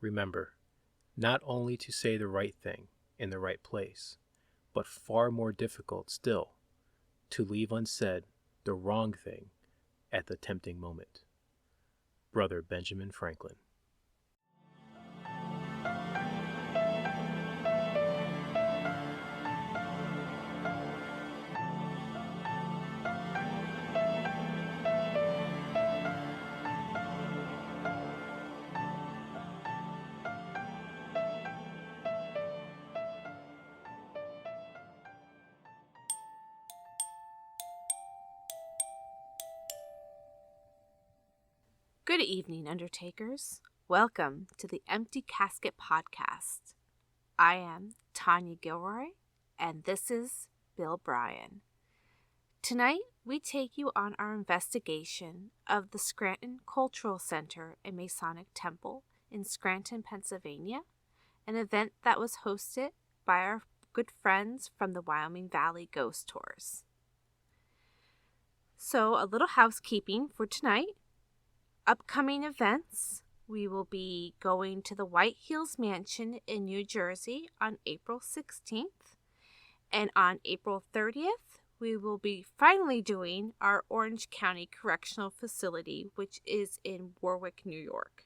Remember, not only to say the right thing in the right place, but far more difficult still, to leave unsaid the wrong thing at the tempting moment. Brother Benjamin Franklin. Good evening, Undertakers. Welcome to the Empty Casket podcast. I am Tanya Gilroy, and this is Bill Bryan. Tonight, we take you on our investigation of the Scranton Cultural Center and Masonic Temple in Scranton, Pennsylvania, an event that was hosted by our good friends from the Wyoming Valley Ghost Tours. So, a little housekeeping for tonight. Upcoming events, we will be going to the White Hills Mansion in New Jersey on April 16th. And on April 30th, we will be finally doing our Orange County Correctional Facility, which is in Warwick, New York.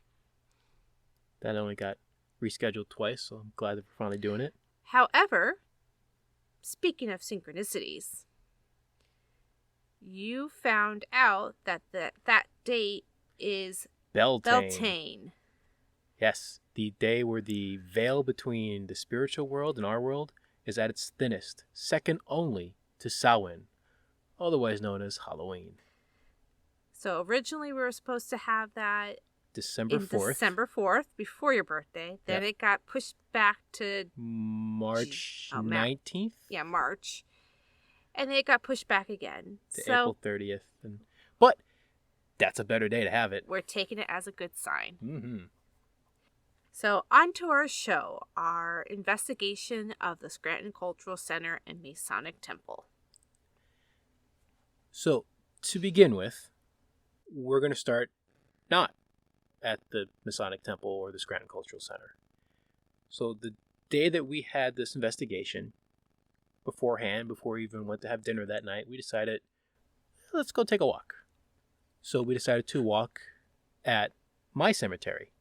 That only got rescheduled twice, so I'm glad that we're finally doing it. However, speaking of synchronicities, you found out that that date is Beltane. Yes, the day where the veil between the spiritual world and our world is at its thinnest, second only to Samhain, otherwise known as Halloween. So originally we were supposed to have that December 4th, before your birthday. Then it got pushed back to March 19th? Yeah, March. And then it got pushed back again. To April 30th. But that's a better day to have it. We're taking it as a good sign. Mm-hmm. So on to our show, our investigation of the Scranton Cultural Center and Masonic Temple. So, to begin with, we're going to start not at the Masonic Temple or the Scranton Cultural Center. So the day that we had this investigation, beforehand, before we even went to have dinner that night, we decided, let's go take a walk. So we decided to walk at my cemetery.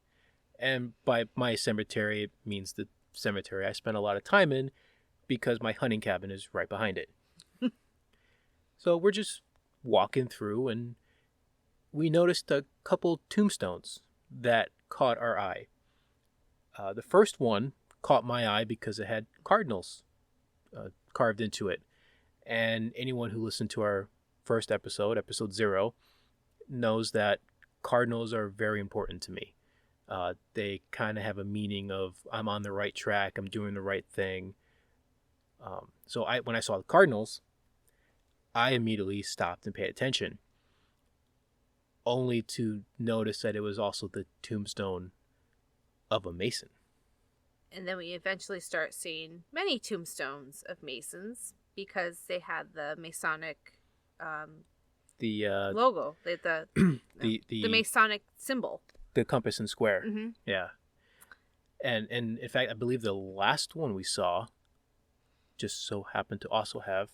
And by my cemetery, it means the cemetery I spent a lot of time in because my hunting cabin is right behind it. So we're just walking through and we noticed a couple tombstones that caught our eye. The first one caught my eye because it had cardinals carved into it. And anyone who listened to our first episode 0, knows that cardinals are very important to me. They kind of have a meaning of I'm on the right track, I'm doing the right thing. So when I saw the cardinals, I immediately stopped and paid attention, only to notice that it was also the tombstone of a Mason. And then we eventually start seeing many tombstones of Masons because they had the Masonic logo, the Masonic symbol, the compass and square. Mm-hmm. Yeah, and in fact, I believe the last one we saw just so happened to also have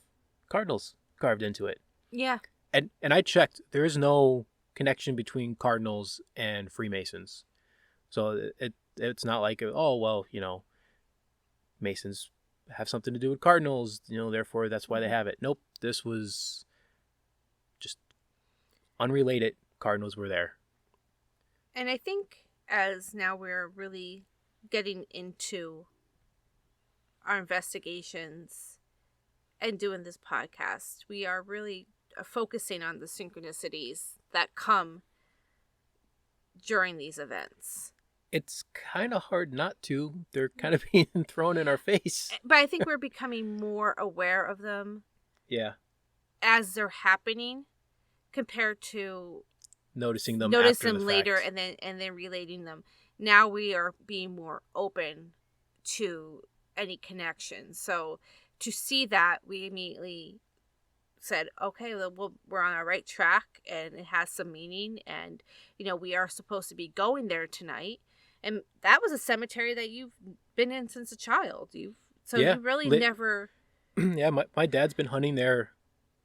cardinals carved into it. Yeah, and I checked. There is no connection between cardinals and Freemasons, so it's not like Masons have something to do with cardinals, therefore that's why they have it. Nope, this was just unrelated. Cardinals were there. And I think as now we're really getting into our investigations and doing this podcast, we are really focusing on the synchronicities that come during these events. It's kind of hard not to. They're kind of being thrown in our face. But I think we're becoming more aware of them. Yeah. As they're happening, compared to noticing them later and then relating them. Now we are being more open to any connection. So to see that, we immediately said, okay, well, we're on our right track and it has some meaning, and we are supposed to be going there tonight. And that was a cemetery that you've been in since a child. You Yeah, really never. yeah. My dad's been hunting there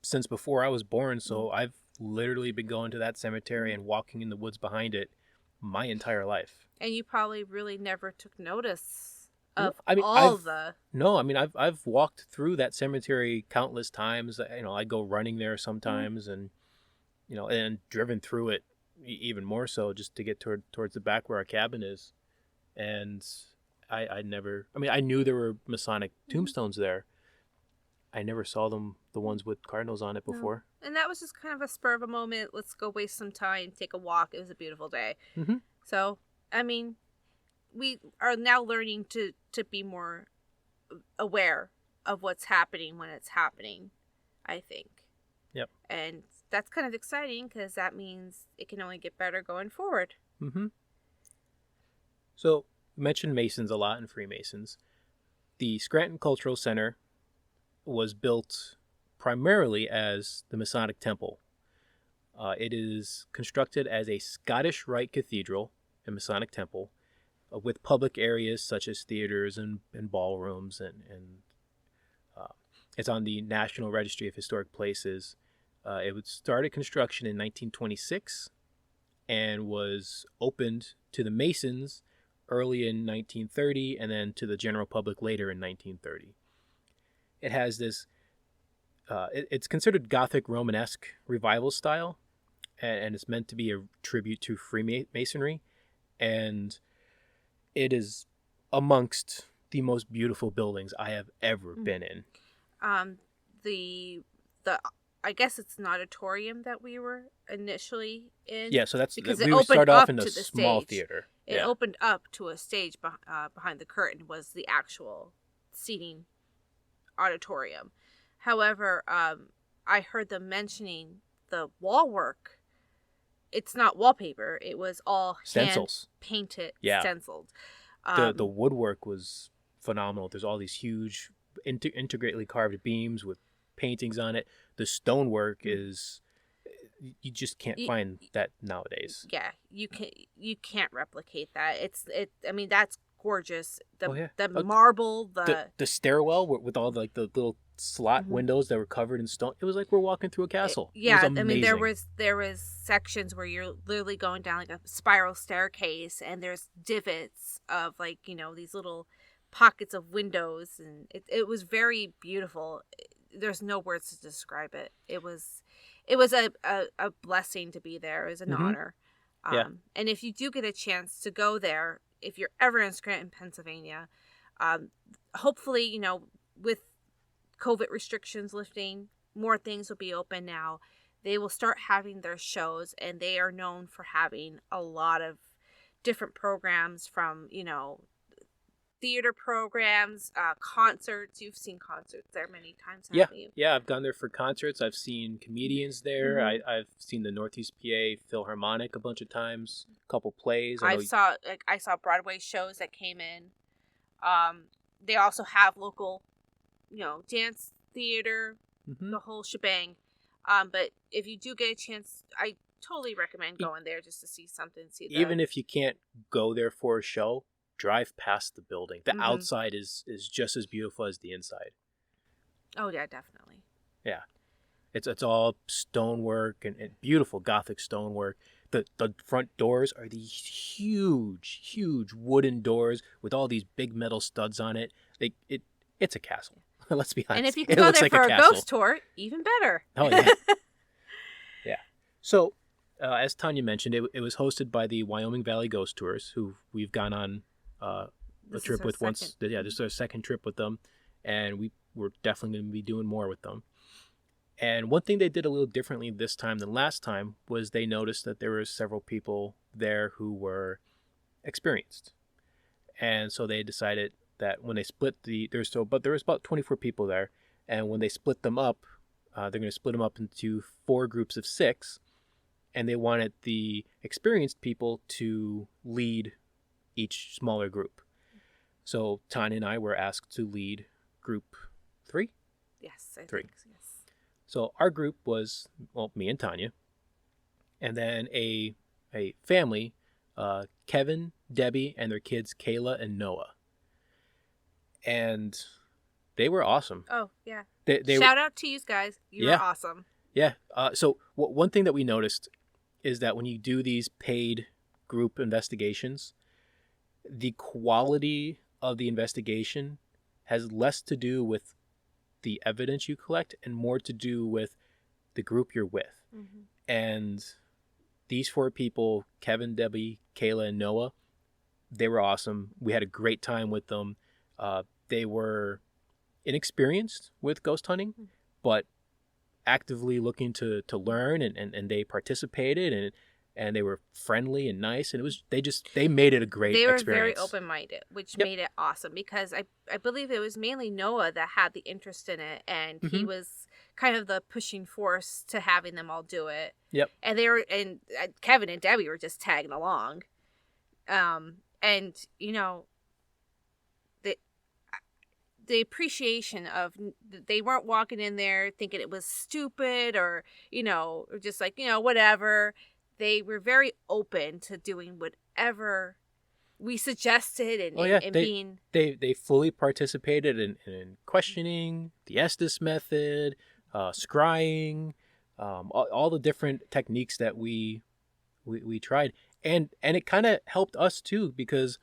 since before I was born, Mm-hmm. so I've literally been going to that cemetery and walking in the woods behind it my entire life. And you probably really never took notice No, of I mean, all the. no, I mean, I've walked through that cemetery countless times. I go running there Mm-hmm. sometimes, and and driven through it even more so just to get towards the back where our cabin is. And I never, I mean, I knew there were Masonic tombstones there. I never saw the ones with cardinals on it before. No. And that was just kind of a spur of a moment. Let's go waste some time, take a walk. It was a beautiful day. Mm-hmm. So, I mean, we are now learning to be more aware of what's happening when it's happening, I think. Yep. And that's kind of exciting because that means it can only get better going forward. Mm-hmm. So, you mentioned Masons a lot and Freemasons. The Scranton Cultural Center was built primarily as the Masonic Temple. It is constructed as a Scottish Rite cathedral and Masonic temple with public areas such as theaters and ballrooms, and it's on the National Registry of Historic Places. It started construction in 1926 and was opened to the Masons early in 1930 and then to the general public later in 1930. It has this, it's considered Gothic Romanesque revival style, and it's meant to be a tribute to Freemasonry, and it is amongst the most beautiful buildings I have ever been in. The I guess it's an auditorium that we were initially in. Yeah, so that's because we would start off in a small stage. theater. It opened up to a stage behind the curtain was the actual seating auditorium. However, I heard them mentioning the wall work. It's not wallpaper. It was all stencils, hand-painted, yeah. Stenciled. The woodwork was phenomenal. There's all these huge intricately carved beams with paintings on it. The stonework is, you just can't find that nowadays. Yeah, you can't replicate that. I mean, that's gorgeous. The marble, the stairwell with all the little slot windows that were covered in stone. It was like we're walking through a castle. Yeah, I mean, there was sections where you're literally going down like a spiral staircase, and there's divots of these little pockets of windows, and it was very beautiful. There's no words to describe it. It was a blessing to be there. It was an honor. And if you do get a chance to go there, if you're ever in Scranton, Pennsylvania, hopefully, with COVID restrictions lifting, more things will be open now. They will start having their shows, and they are known for having a lot of different programs from, theater programs, concerts. You've seen concerts there many times, haven't you? Yeah, I've gone there for concerts. I've seen comedians there. I've seen the Northeast PA Philharmonic a bunch of times, a couple plays. I saw Broadway shows that came in. They also have local, dance theater, the whole shebang. But if you do get a chance, I totally recommend going there just to see something. Even if you can't go there for a show, drive past the building. The outside is just as beautiful as the inside. Oh yeah, definitely. Yeah, it's all stonework and beautiful Gothic stonework. The front doors are these huge wooden doors with all these big metal studs on it. It's a castle. Let's be honest. And if you can go there for a ghost tour, even better. Oh yeah. Yeah. So, as Tanya mentioned, it was hosted by the Wyoming Valley Ghost Tours, who we've gone on a trip with once. Yeah, this is our second trip with them, and we're definitely going to be doing more with them. And one thing they did a little differently this time than last time was they noticed that there were several people there who were experienced, and so they decided that when they split there was about 24 people there, and when they split them up, they're going to split them up into 4 groups of 6, and they wanted the experienced people to lead each smaller group. So Tanya and I were asked to lead group 3. Yes, I 3. think so, yes. So our group was, me and Tanya, and then a family, Kevin, Debbie, and their kids Kayla and Noah. And they were awesome. Oh, yeah. They Shout out to you guys. You were awesome. Yeah. So one thing that we noticed is that when you do these paid group investigations, the quality of the investigation has less to do with the evidence you collect and more to do with the group you're with. Mm-hmm. And these 4 people, Kevin, Debbie, Kayla, and Noah, they were awesome. We had a great time with them. They were inexperienced with ghost hunting, but actively looking to learn, and they participated, and they were friendly and nice, and they made it a great experience. They were very open-minded, which made it awesome, because I believe it was mainly Noah that had the interest in it, and he was kind of the pushing force to having them all do it. Yep. And Kevin and Debbie were just tagging along. And you know, the appreciation of, they weren't walking in there thinking it was stupid or, you know, or just like, you know, whatever. They were very open to doing whatever we suggested and being... They fully participated in questioning, the Estes method, scrying, all the different techniques that we tried. And it kind of helped us too, because,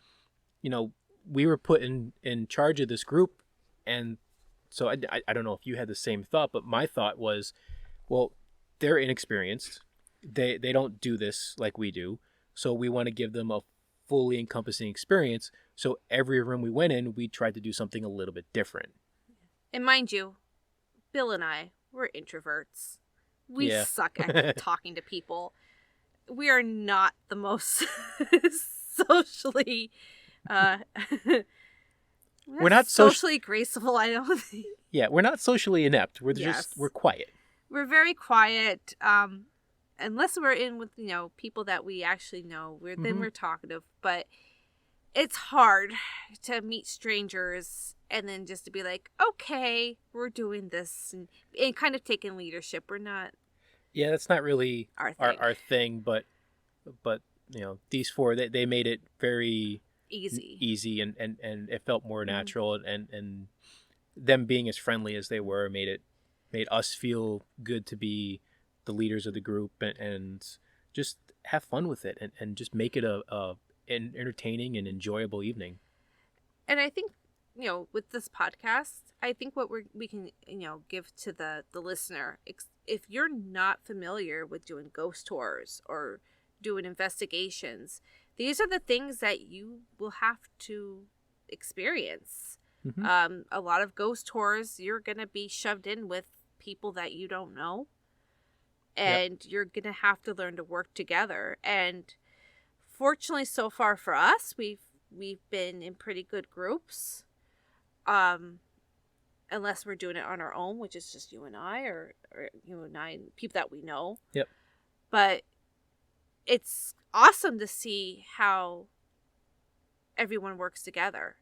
you know, we were put in charge of this group. And so I don't know if you had the same thought, but my thought was, well, they're inexperienced. They don't do this like we do. So we want to give them a fully encompassing experience. So every room we went in, we tried to do something a little bit different. And mind you, Bill and I, we're introverts. We suck at talking to people. We are not the most socially... We're not socially graceful, I don't think. Yeah, we're not socially inept. We're we're quiet. We're very quiet. Unless we're in with, you know, people that we actually know, then we're talkative. But it's hard to meet strangers and then just to be like, okay, we're doing this, and kind of taking leadership. We're not. Yeah, that's not really our thing. But you know, these 4, they made it very easy and it felt more natural, and them being as friendly as they were made us feel good to be the leaders of the group, and just have fun with it, and just make it an entertaining and enjoyable evening. And I think, you know, with this podcast, I think what we can, you know, give to the listener, if you're not familiar with doing ghost tours or doing investigations, these are the things that you will have to experience. A lot of ghost tours, you're going to be shoved in with people that you don't know. And you're going to have to learn to work together. And fortunately, so far for us, we've been in pretty good groups. Unless we're doing it on our own, which is just you and I, or you and I, and people that we know. Yep. But it's awesome to see how everyone works together.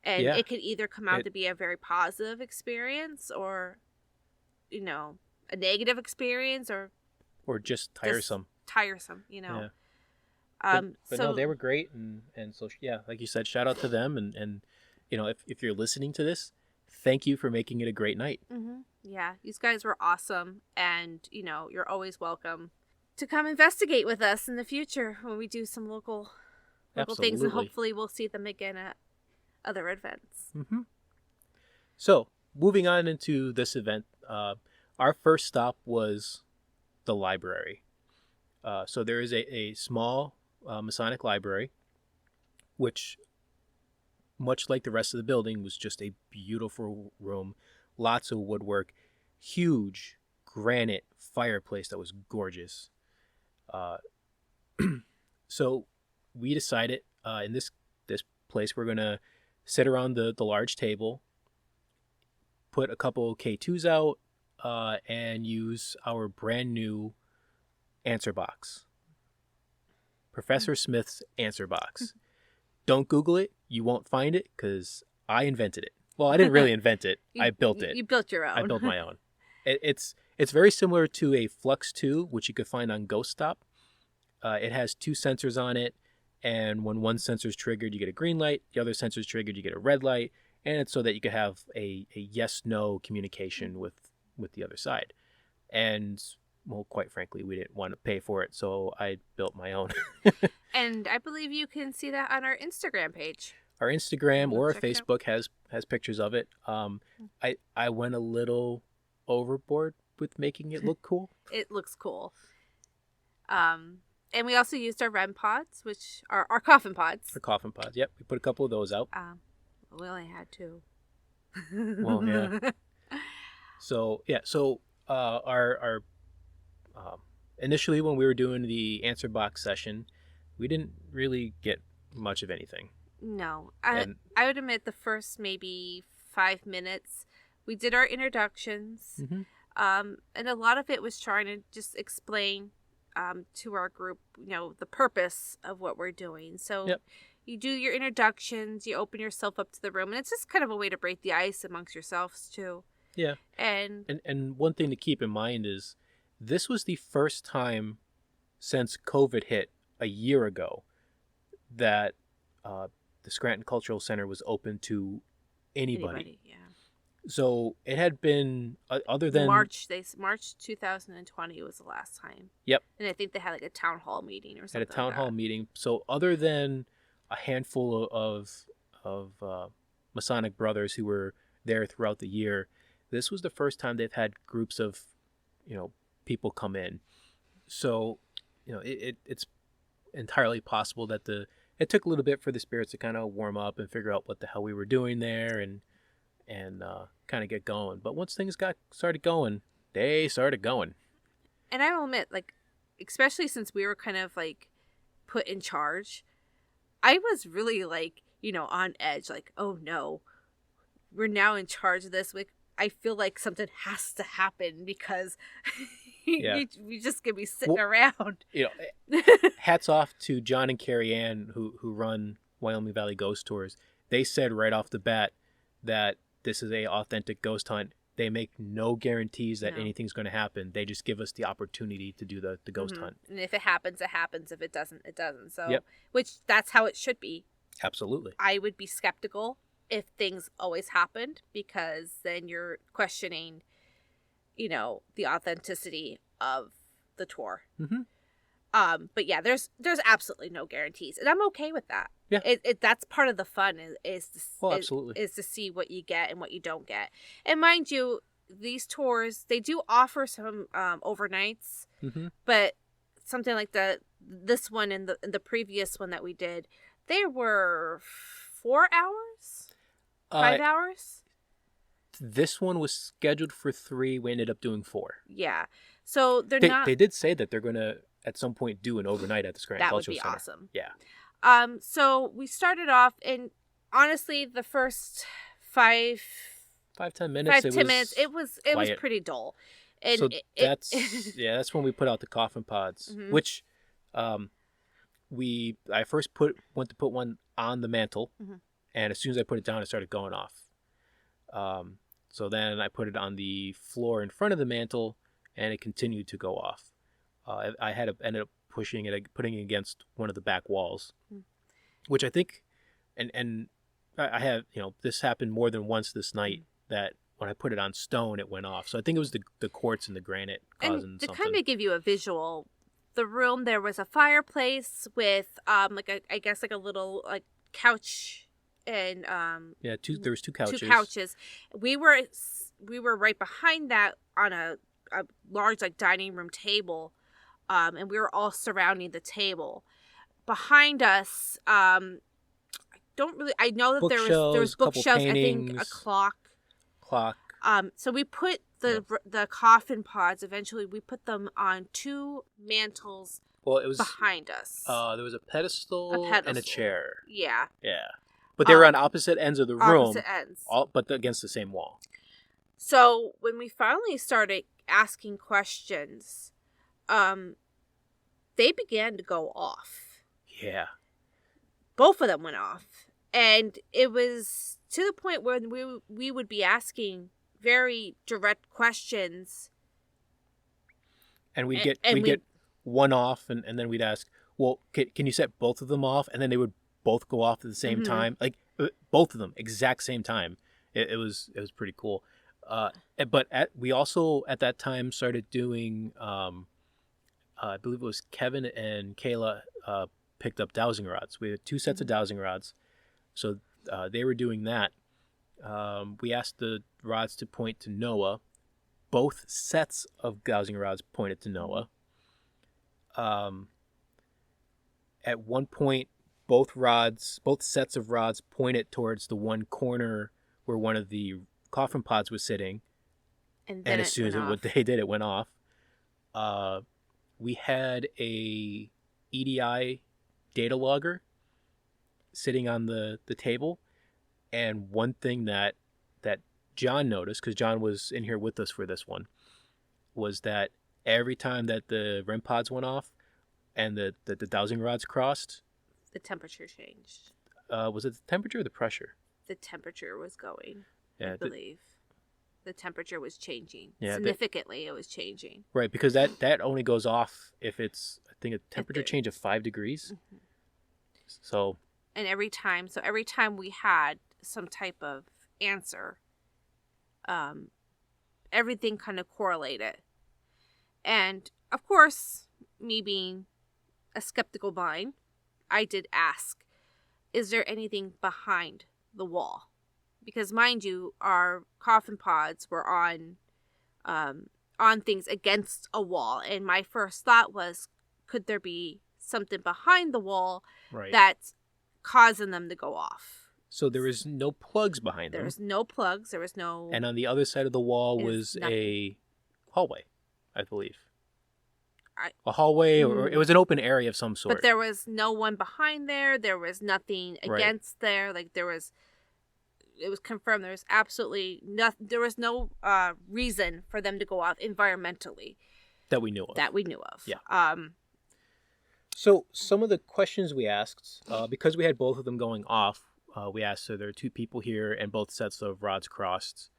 And it could either come out to be a very positive experience, or, you know, a negative experience, or just tiresome. You know. Yeah. But no, they were great, and so like you said, shout out to them, and you know, if you're listening to this, thank you for making it a great night. Yeah, these guys were awesome, and you know, you're always welcome to come investigate with us in the future when we do some local things, and hopefully we'll see them again at other events. So, moving on into this event, our first stop was the library. So there is a small Masonic library, which, much like the rest of the building, was just a beautiful room, lots of woodwork, huge granite fireplace that was gorgeous. So we decided in this place we're gonna sit around the large table, put a couple K2s out, and use our brand new answer box. Professor Smith's answer box. Don't Google it. You won't find it, because I invented it. Well, I didn't really invent it. I built it. You built your own. I built my own. It's very similar to a Flux 2, which you could find on Ghost Stop. it has 2 sensors on it, and when one sensor is triggered, you get a green light. The other sensor is triggered, you get a red light, and it's so that you can have a yes/no communication with the other side. And well, quite frankly, we didn't want to pay for it, so I built my own. And I believe you can see that on our Instagram page. Our Instagram or our Check it out. Facebook has pictures of it. I went a little overboard with making it look cool. It looks cool. And we also used our REM pods, which are our coffin pods. For coffin pods, yep. We put a couple of those out. We only had 2. Well, yeah. So our initially when we were doing the answer box session, we didn't really get much of anything. No, I would admit the first maybe 5 minutes, we did our introductions, and a lot of it was trying to just explain to our group, the purpose of what we're doing. So you do your introductions, you open yourself up to the room, and it's just kind of a way to break the ice amongst yourselves too. Yeah. And one thing to keep in mind is this was the first time since COVID hit a year ago that the Scranton Cultural Center was open to anybody. Yeah. So it had been other than March 2020 was the last time. Yep. And I think they had like a town hall meeting or something. At a town hall meeting. So other than a handful of Masonic brothers who were there throughout the year, this was the first time they've had groups of, people come in. So, it's entirely possible that it took a little bit for the spirits to kind of warm up and figure out what the hell we were doing there and kind of get going. But once things started going, they started going. And I will admit, like, especially since we were kind of like put in charge, I was really like, on edge, like, oh no, we're now in charge of this. Like, I feel like something has to happen because we just gonna be sitting around. Hats off to John and Carrie Ann who run Wyoming Valley Ghost Tours. They said right off the bat that this is a authentic ghost hunt. They make no guarantees that anything's going to happen. They just give us the opportunity to do the ghost hunt. And if it happens, it happens. If it doesn't, it doesn't. So, which that's how it should be. Absolutely. I would be skeptical if things always happened, because then you're questioning, the authenticity of the tour. But yeah, there's absolutely no guarantees, and I'm okay with that. Yeah, that's part of the fun absolutely is to see what you get and what you don't get. And mind you, these tours, they do offer some overnights, but something like this one and the previous one that we did, they were 4 hours, 5 hours. This one was scheduled for 3. We ended up doing 4. Yeah, so they did say that they're gonna at some point do an overnight at the Scranton Cultural Center. That would be awesome. Yeah. So we started off, and honestly, the first 5-10 minutes, it was pretty dull. And so that's when we put out the coffin pods, which I first went to put one on the mantle, and as soon as I put it down, it started going off. So then I put it on the floor in front of the mantle, and it continued to go off. I ended up putting it against one of the back walls, which I think, and I have, this happened more than once this night, that when I put it on stone, it went off. So I think it was the quartz and the granite causing and something. To kind of give you a visual, the room, there was a fireplace with a little like couch, and there was 2 couches. 2 couches. We were right behind that on a large like dining room table. And we were all surrounding the table. Behind us, I know that there was bookshelves, paintings, I think a clock. So we put the coffin pods, eventually we put them on 2 mantles behind us. There was a pedestal and a chair. Yeah. Yeah. But they were on opposite ends of the room. Opposite ends. But against the same wall. So when we finally started asking questions, they began to go off. Yeah. Both of them went off. And it was to the point where we would be asking very direct questions. And we'd one off, and then we'd ask, well, can you set both of them off? And then they would both go off at the same time, like both of them, exact same time. It was pretty cool. But we also at that time started doing, I believe it was Kevin and Kayla picked up dowsing rods. We had 2 sets of dowsing rods, so they were doing that. We asked the rods to point to Noah. Both sets of dowsing rods pointed to Noah. At one point, both sets of rods pointed towards the one corner where one of the coffin pods was sitting. And as soon as it went off. We had a EDI data logger sitting on the table. And one thing that John noticed, because John was in here with us for this one, was that every time that the REM pods went off and the dowsing rods crossed, the temperature changed. Was it the temperature or the pressure? The temperature was going, yeah, I believe. The temperature was changing. Yeah, significantly, it was changing. Right, because that only goes off if it's, I think, a temperature change of 5 degrees. Mm-hmm. So. And every time we had some type of answer, everything kind of correlated. And of course, me being a skeptical mind, I did ask, is there anything behind the wall? Because mind you, our coffin pods were on things against a wall. And my first thought was, could there be something behind the wall that's causing them to go off? So there was no plugs behind them. There was no plugs. There was no... And on the other side of the wall was a hallway, I believe. A hallway, or it was an open area of some sort. But there was no one behind there. There was nothing against there. Like it was confirmed. There was absolutely nothing. There was no reason for them to go off environmentally. That we knew of. Yeah. So some of the questions we asked, because we had both of them going off, we asked, so there are 2 people here and both sets of rods crossed.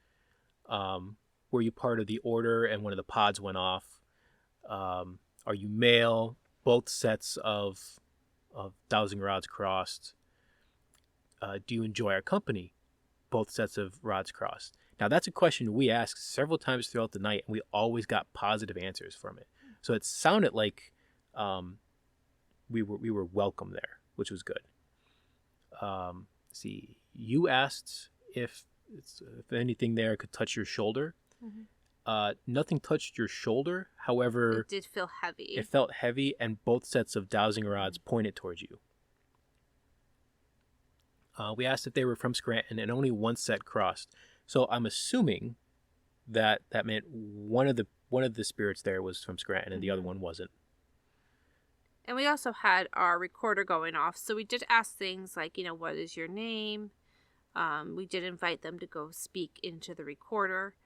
Were you part of the order and one of the pods went off? Are you male? Both sets of dowsing rods crossed. Do you enjoy our company? Both sets of rods crossed. Now that's a question we asked several times throughout the night, and we always got positive answers from it. So it sounded like we were welcome there, which was good. See, you asked if anything there could touch your shoulder. Mm-hmm. Nothing touched your shoulder. However, it did feel heavy. It felt heavy, and both sets of dowsing rods pointed towards you. We asked if they were from Scranton, and only one set crossed. So I'm assuming that meant one of the spirits there was from Scranton, and the other one wasn't. And we also had our recorder going off, so we did ask things like, what is your name? We did invite them to go speak into the recorder.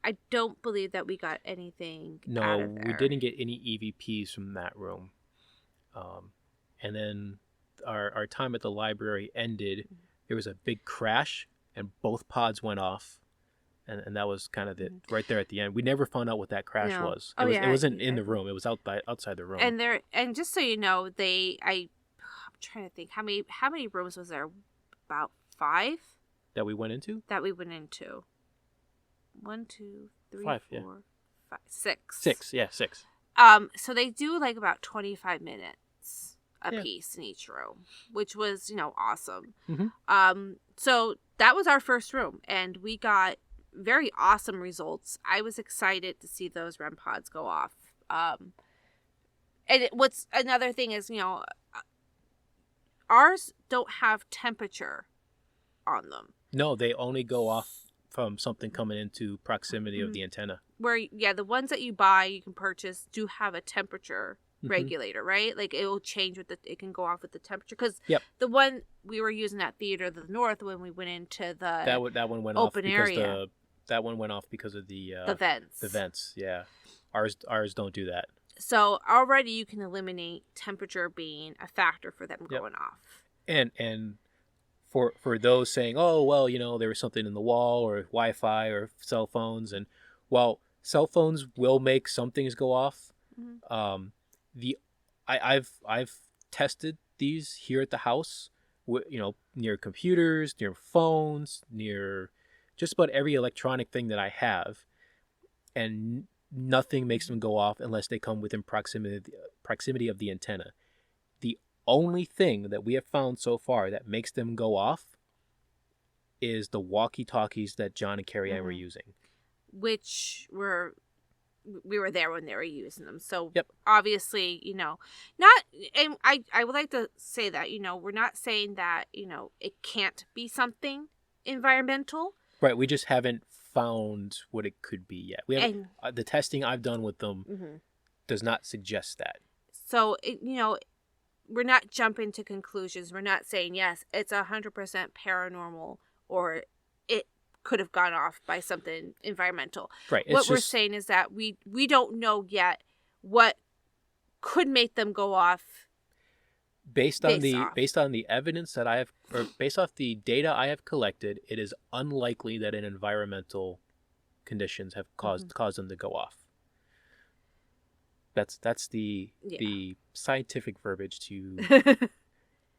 I don't believe that we got anything out of there. No, we didn't get any EVPs from that room. And then our time at the library ended. There was a big crash, and both pods went off. And that was kind of right there at the end. We never found out what that crash was. It wasn't in the room. It was outside the room. And just so you know, I'm trying to think how many rooms was there? About 5 that we went into. 1, 2, 3, 5, 4, 5, 6. 6, yeah, 6. So they do like about 25 minutes a piece in each room, which was awesome. Mm-hmm. So that was our first room, and we got very awesome results. I was excited to see those REM pods go off. And what's another thing is, ours don't have temperature on them. No, they only go off from something coming into proximity of the antenna. Where, the ones that you can purchase do have a temperature regulator, right? Like it will change it can go off with the temperature. Because the one we were using at Theater of the North when we went into the that one went open off area. That one went off because of the vents. The vents, yeah. Ours don't do that. So already you can eliminate temperature being a factor for them going off. And for those saying, oh well, there was something in the wall or Wi-Fi or cell phones, and while cell phones will make some things go off, Mhm. The I've tested these here at the house, near computers, near phones, near just about every electronic thing that I have, and nothing makes them go off unless they come within proximity of the antenna. The only thing that we have found so far that makes them go off is the walkie-talkies that John and Carrie Ann were using. Which we were there when they were using them. So Yep. obviously, not, and I would like to say that, we're not saying that, it can't be something environmental. Right. We just haven't found what it could be yet. We have the testing I've done with them does not suggest that. So, we're not jumping to conclusions. We're not saying, yes, it's 100% paranormal or it could have gone off by something environmental. Right. What we're saying is that we don't know yet what could make them go off. Based on the evidence that I have, or based off the data I have collected, it is unlikely that an environmental conditions have caused them to go off. That's the scientific verbiage to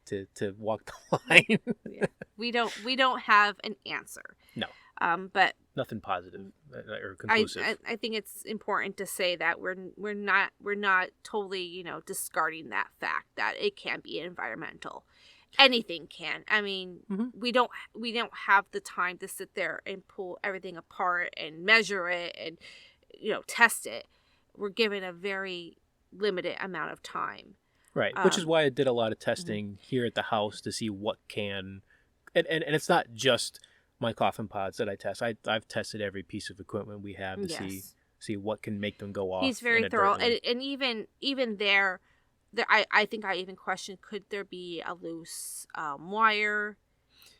to walk the line. Yeah. We don't have an answer. No. But nothing positive or conclusive. I think it's important to say that we're not totally, discarding that fact that it can be environmental. Anything can. I mean, we don't have the time to sit there and pull everything apart and measure it and test it. We're given a very limited amount of time. Right, which is why I did a lot of testing here at the house to see what can, and it's not just my coffin pods that I test. I've tested every piece of equipment we have to see what can make them go off. He's very thorough, and even there, I think I even questioned, could there be a loose wire?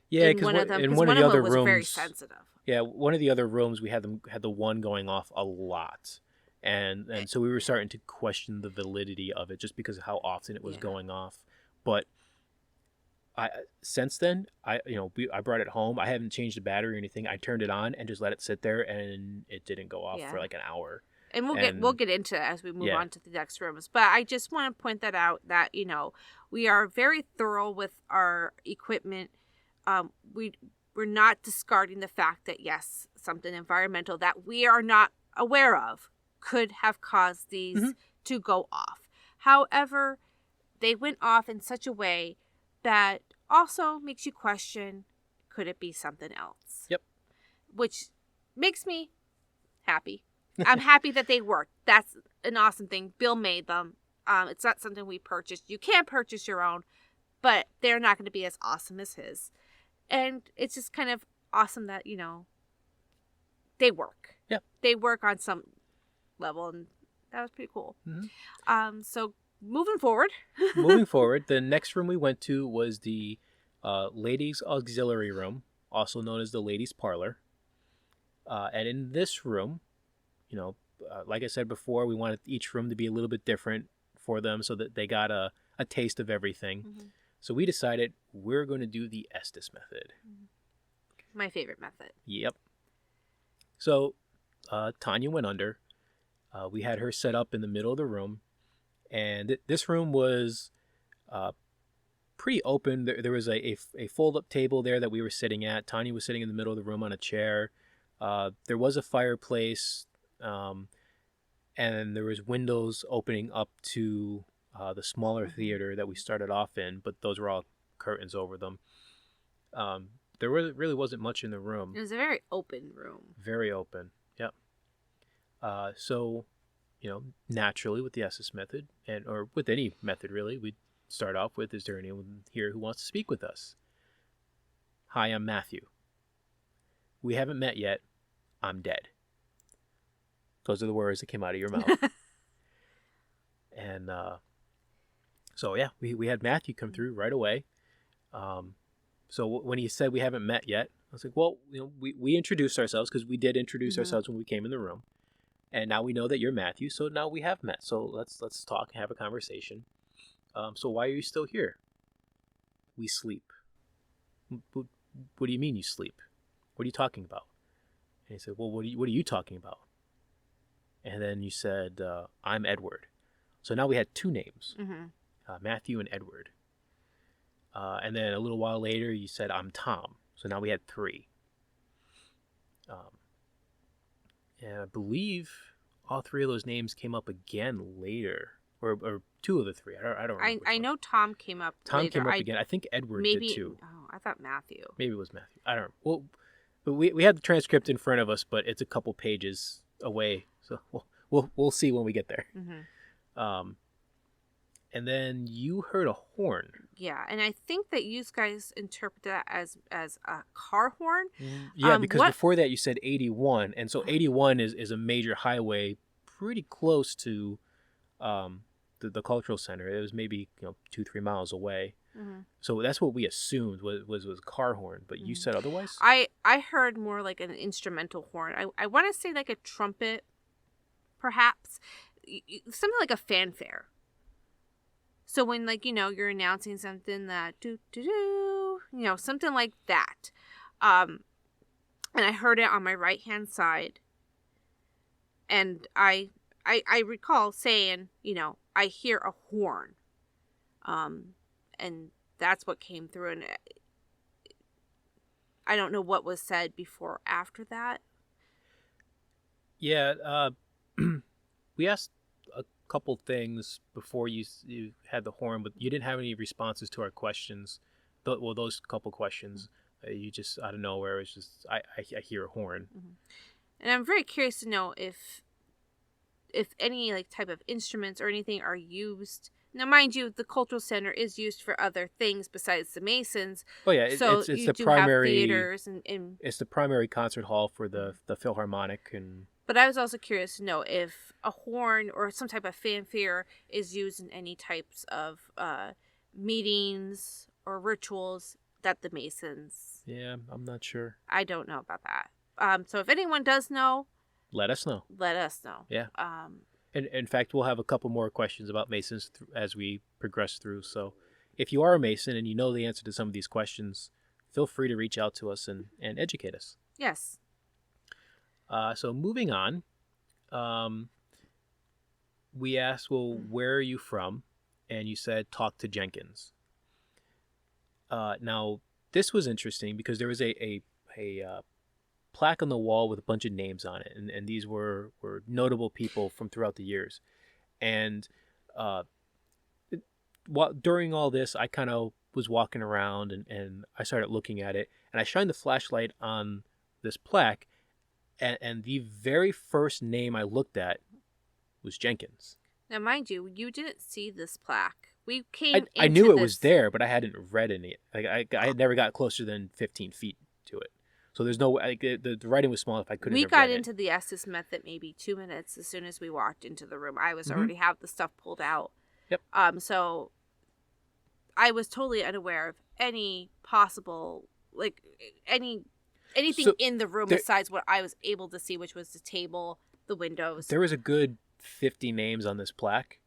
Yeah, because in one of the other rooms was very sensitive. Yeah, one of the other rooms we had the one going off a lot. And so we were starting to question the validity of it just because of how often it was going off. But since then, I brought it home. I haven't changed the battery or anything. I turned it on and just let it sit there, and it didn't go off for like an hour. And we'll get into it as we move on to the next rooms. But I just want to point that out that we are very thorough with our equipment. We're not discarding the fact that yes, something environmental that we are not aware of could have caused these to go off. However, they went off in such a way that also makes you question, could it be something else? Yep. Which makes me happy. I'm happy that they worked. That's an awesome thing. Bill made them. It's not something we purchased. You can purchase your own, but they're not going to be as awesome as his. And it's just kind of awesome that, they work. Yep. They work on some level, and that was pretty cool. So moving forward, the next room we went to was the ladies' auxiliary room, also known as the ladies' parlor. And in this room, like I said before, we wanted each room to be a little bit different for them so that they got a taste of everything. So we decided we're going to do the Estes method. My favorite method. Yep. So Tanya went under. We had her set up in the middle of the room. And this room was pretty open. There was a fold-up table there that we were sitting at. Tanya was sitting in the middle of the room on a chair. There was a fireplace. And there was windows opening up to the smaller theater that we started off in, but those were all curtains over them. There really wasn't much in the room. It was a very open room. Very open, yep. So, naturally with the Estes method, or with any method really, we'd start off with, is there anyone here who wants to speak with us? Hi, I'm Matthew. We haven't met yet. I'm dead. Those are the words that came out of your mouth. And so, yeah, we had Matthew come through right away. So when he said we haven't met yet, I was like, well, we introduced ourselves because we did introduce ourselves when we came in the room. And now we know that you're Matthew, so now we have met. So let's talk and have a conversation. So why are you still here? We sleep. What do you mean you sleep? What are you talking about? And he said, well, what are you talking about? And then you said, I'm Edward. So now we had 2 names, Matthew and Edward. And then a little while later, you said, I'm Tom. So now we had 3. And I believe all 3 of those names came up again later. Or 2 of the 3. I don't remember. I know Tom came up Tom later. came up again. I think Edward did too. Oh, I thought Matthew. Maybe it was Matthew. I don't know. Well, but we had the transcript in front of us, but it's a couple pages away. So we'll see when we get there. And then you heard a horn. Yeah, and I think that you guys interpret that as a car horn. Yeah, because before that you said 81, and so 81 is a major highway pretty close to the cultural center. It was maybe 2-3 miles away. So that's what we assumed was a car horn, but you said otherwise? I heard more like an instrumental horn. I want to say like a trumpet, perhaps. Something like a fanfare. So when you're announcing something that do, something like that. And I heard it on my right-hand side. And I recall saying, I hear a horn. And that's what came through. And I don't know what was said before or after that. Yeah, we asked a couple things before you had the horn, but you didn't have any responses to our questions. Well, those couple questions, you just out of nowhere, it's just I hear a horn. And I'm very curious to know if any type of instruments or anything are used. Now, mind you, the cultural center is used for other things besides the Masons. Oh yeah, so it's you the do primary have theaters and it's the primary concert hall for the Philharmonic. And but I was also curious to know if a horn or some type of fanfare is used in any types of meetings or rituals that the Masons. Yeah, I'm not sure. I don't know about that. So if anyone does know, let us know. Yeah. And in fact, we'll have a couple more questions about Masons as we progress through. So if you are a Mason and you know the answer to some of these questions, feel free to reach out to us and educate us. Yes. So moving on, we asked, well, where are you from? And you said, talk to Jenkins. Now, this was interesting because there was a plaque on the wall with a bunch of names on it, and these were notable people from throughout the years. And during all this, I kind of was walking around and I started looking at it, and I shined the flashlight on this plaque, and the very first name I looked at was Jenkins. Now, mind you, you didn't see this plaque. We came. I knew it was there, but I hadn't read any. I had never got closer than 15 feet to it. So there's no the writing was small if I couldn't. We have got read into it. the Estes method maybe 2 minutes as soon as we walked into the room. I was already have the stuff pulled out. Yep. So I was totally unaware of any possible anything in the room besides what I was able to see, which was the table, the windows. There was a good 50 names on this plaque.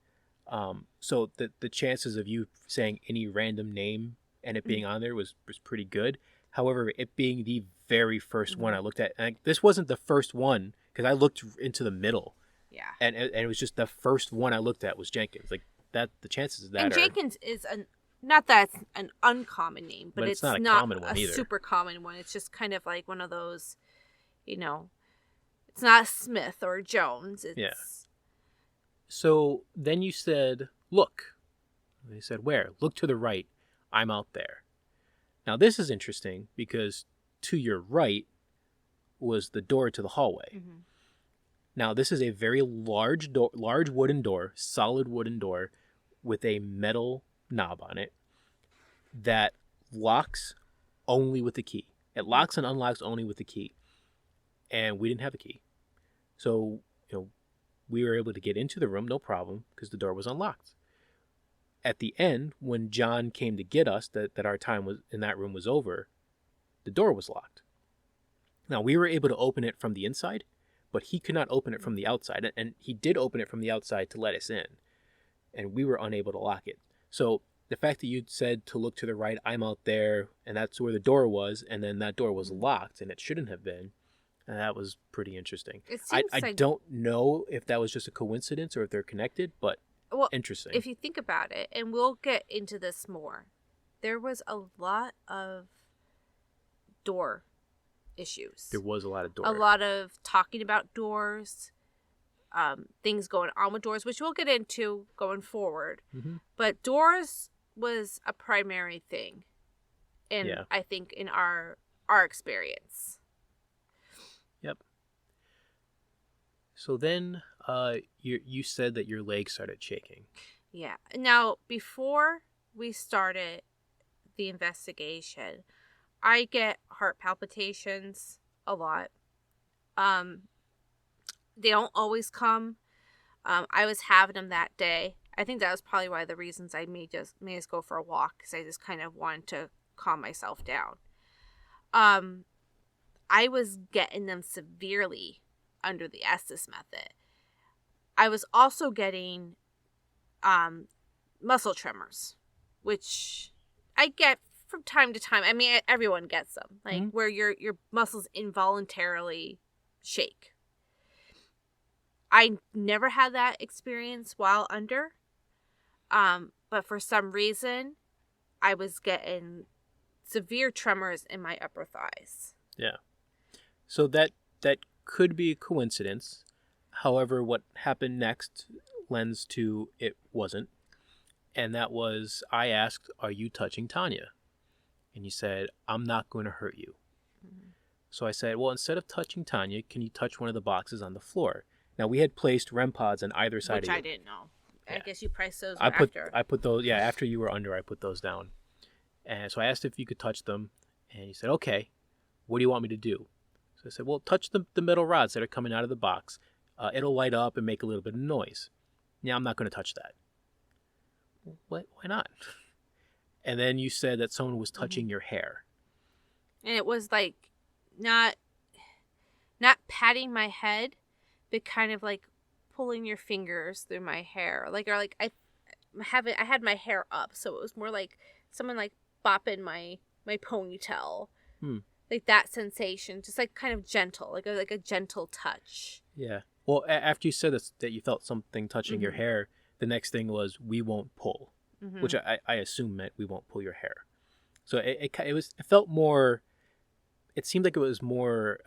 So the chances of you saying any random name and it being on there was pretty good. However, it being the very first one I looked at, and this wasn't the first one because I looked into the middle. Yeah. And it was just the first one I looked at was Jenkins. Like that, the chances of that and are... Jenkins is not that it's an uncommon name, but it's not a common one a either. super common one. It's just kind of like one of those, it's not Smith or Jones. It's... Yeah. So then you said, look. And they said, where? Look to the right. I'm out there. Now this is interesting because to your right was the door to the hallway. Now this is a very large wooden door, solid wooden door with a metal knob on it that locks only with the key. It locks and unlocks only with the key. And we didn't have a key. So, we were able to get into the room, no problem, because the door was unlocked. At the end, when John came to get us, that our time was in that room was over, the door was locked. Now, we were able to open it from the inside, but he could not open it from the outside. And he did open it from the outside to let us in. And we were unable to lock it. So the fact that you said to look to the right, I'm out there, and that's where the door was, and then that door was locked, and it shouldn't have been, And that was pretty interesting. It seems I like, don't know if that was just a coincidence or if they're connected, but well, interesting. if you think about it, and we'll get into this more, there was a lot of door issues. There was a lot of doors. A lot of talking about doors, things going on with doors, which we'll get into going forward. Mm-hmm. But doors was a primary thing, Yeah. I think in our experience. Yep. So then, you said that your legs started shaking. Yeah. Now, before we started the investigation, I get heart palpitations a lot. They don't always come. I was having them that day. I think that was probably one of the reasons I may just go for a walk, because I just kind of wanted to calm myself down. I was getting them severely under the Estes method. I was also getting muscle tremors, which I get from time to time. I mean, everyone gets them, like where your muscles involuntarily shake. I never had that experience while under, but for some reason, I was getting severe tremors in my upper thighs. Yeah. So that could be a coincidence. However, what happened next lends to it wasn't. And that was, I asked, "Are you touching Tanya?" And you said, "I'm not going to hurt you." Mm-hmm. So I said, "Well, instead of touching Tanya, can you touch one of the boxes on the floor?" Now, we had placed REM pods on either side of you. Which I didn't know. Yeah. I guess you priced those after. I put those, after you were under, I put those down. And so I asked if you could touch them. And you said, "Okay, what do you want me to do?" So I said, "Well, touch the metal rods that are coming out of the box. It'll light up and make a little bit of noise." "Yeah, I'm not going to touch that." "What? Why not?" And then you said that someone was touching your hair. And it was like not patting my head, but kind of like pulling your fingers through my hair. I had my hair up, so it was more like someone like bopping my ponytail. Like that sensation, just like kind of gentle, like a gentle touch. Yeah. Well, after you said that you felt something touching your hair, the next thing was, "We won't pull," which I assume meant we won't pull your hair. So it felt more. It seemed like it was more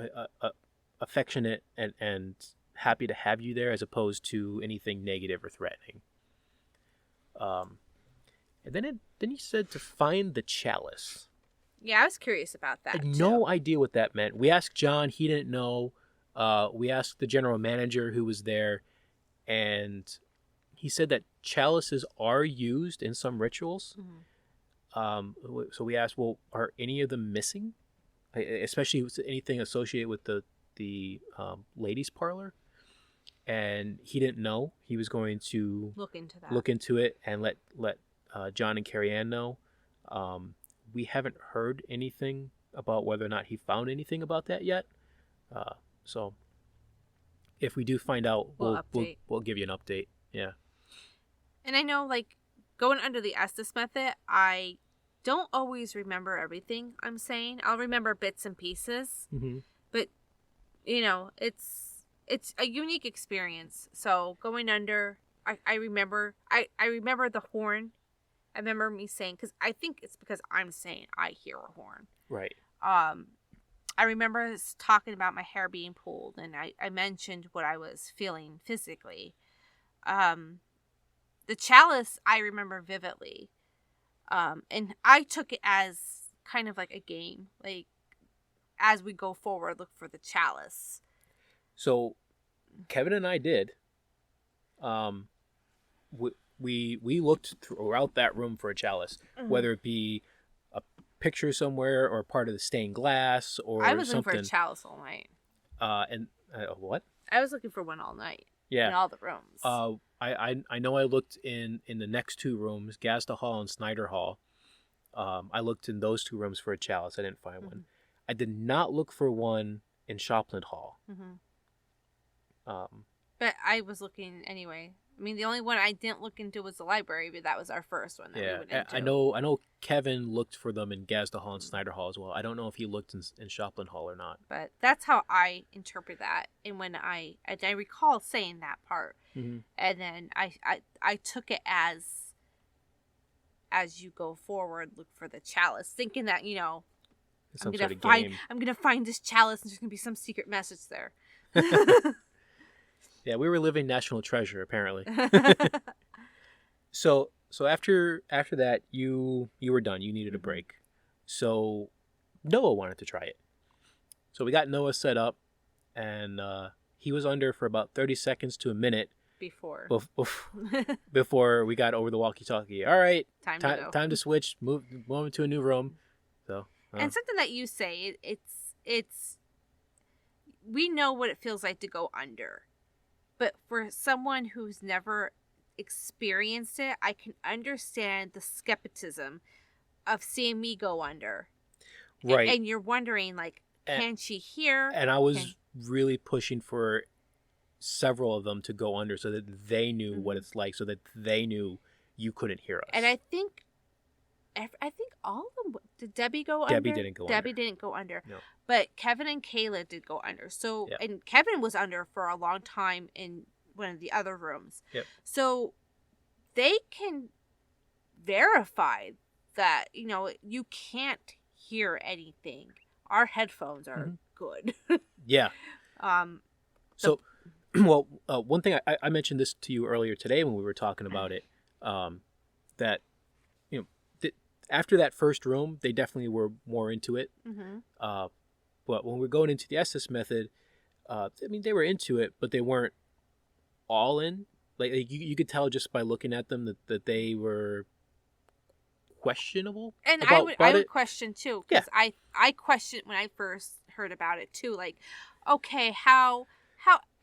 affectionate and happy to have you there, as opposed to anything negative or threatening. And then he said to find the chalice. Yeah, I was curious about that. I had no idea what that meant. We asked John; he didn't know. We asked the general manager who was there, and he said that chalices are used in some rituals. So we asked, "Well, are any of them missing? Especially anything associated with the ladies' parlor?" And he didn't know. He was going to look into it and let John and Carrie Ann know. We haven't heard anything about whether or not he found anything about that yet. So if we do find out, we'll give you an update. Yeah. And I know, like, going under the Estes method, I don't always remember everything I'm saying. I'll remember bits and pieces. But, it's a unique experience. So going under, I remember the horn. I remember me saying, because I think it's because I'm saying I hear a horn. Right. I remember us talking about my hair being pulled, and I mentioned what I was feeling physically. The chalice I remember vividly. And I took it as kind of like a game. Like, as we go forward, look for the chalice. So Kevin and I did. We looked throughout that room for a chalice, whether it be a picture somewhere or part of the stained glass or I was something. looking for a chalice all night. What? I was looking for one all night. Yeah. In all the rooms. I know I looked in the next two rooms, Gasta Hall and Snyder Hall. I looked in those two rooms for a chalice. I didn't find one. I did not look for one in Shopland Hall. But But I was looking anyway. I mean, the only one I didn't look into was the library, but that was our first one that we went into. I know Kevin looked for them in Gazda Hall and Snyder Hall as well. I don't know if he looked in Shopland Hall or not. But that's how I interpret that. And when I recall saying that part. Mm-hmm. And then I took it as you go forward, look for the chalice, thinking that, I'm gonna find this chalice and there's gonna be some secret message there. Yeah, we were living National Treasure apparently. So after that, you were done. You needed a break. So Noah wanted to try it. So we got Noah set up, and he was under for about 30 seconds to a minute before we got over the walkie-talkie. All right, time to switch. Move into a new room. So and something that you say, it's we know what it feels like to go under, but for someone who's never experienced it, I can understand the skepticism of seeing me go under. Right. And you're wondering, like, can she hear? And I was really pushing for several of them to go under so that they knew what it's like, so that they knew you couldn't hear us. And I think all of them, did Debbie go under? Debbie didn't go under. No. But Kevin and Kayla did go under. So, and Kevin was under for a long time in one of the other rooms. Yep. So they can verify that, you can't hear anything. Our headphones are good. Yeah. So, well, one thing I mentioned this to you earlier today when we were talking about it, that, after that first room, they definitely were more into it. Mm-hmm. But when we're going into the Estes method, they were into it, but they weren't all in. Like you could tell just by looking at them that they were questionable. And I would question too, because I questioned when I first heard about it too. Like, okay, how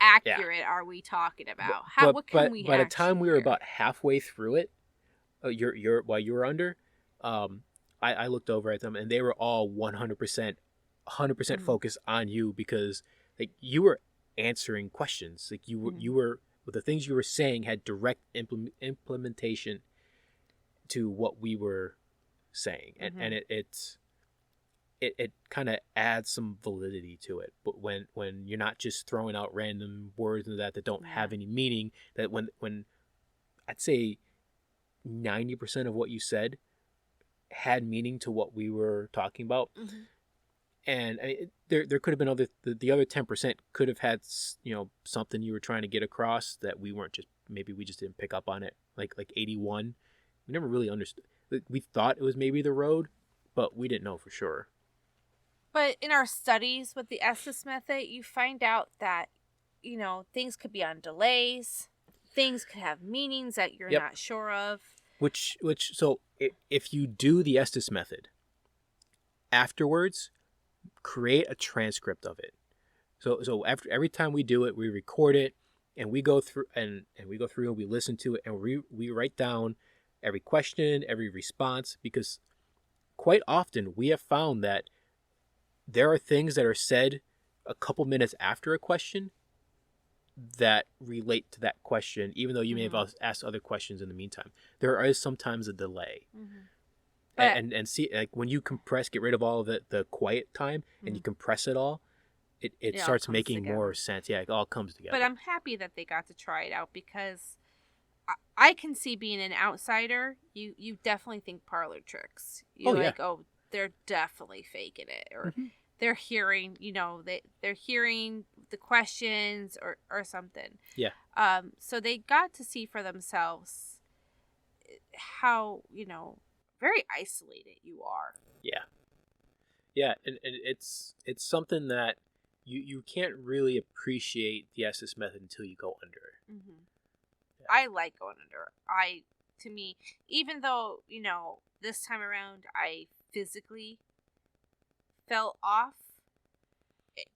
accurate are we talking about? What can we? By the time we were about halfway through it, while you were under, I looked over at them and they were all 100% focused on you, because like you were answering questions. Like you were the things you were saying had direct implementation to what we were saying, and it kind of adds some validity to it. But when you're not just throwing out random words that don't have any meaning, that when I'd say 90% of what you said had meaning to what we were talking about. And there could have been the other 10% could have had something you were trying to get across that we weren't, maybe we just didn't pick up on it. Like 81, we never really understood. We thought it was maybe the road, but we didn't know for sure. But in our studies with the Estes method, you find out that things could be on delays, things could have meanings that you're not sure of. So if you do the Estes method, afterwards, create a transcript of it. So after every time we do it, we record it and we go through and we listen to it and we write down every question, every response, because quite often we have found that there are things that are said a couple minutes after a question that relate to that question, even though you may have asked other questions in the meantime. There is sometimes a delay. And see, like when you get rid of all of the quiet time and you compress it all, it starts making more sense. Yeah, it all comes together. But I'm happy that they got to try it out, because I can see, being an outsider, you definitely think parlor tricks. They're definitely faking it, or they're hearing, they're hearing the questions or something. Yeah. So they got to see for themselves how, very isolated you are. Yeah. Yeah, and it's something that you can't really appreciate the Estes method until you go under it. Yeah. I like going under. To me, even though, this time around I physically fell off,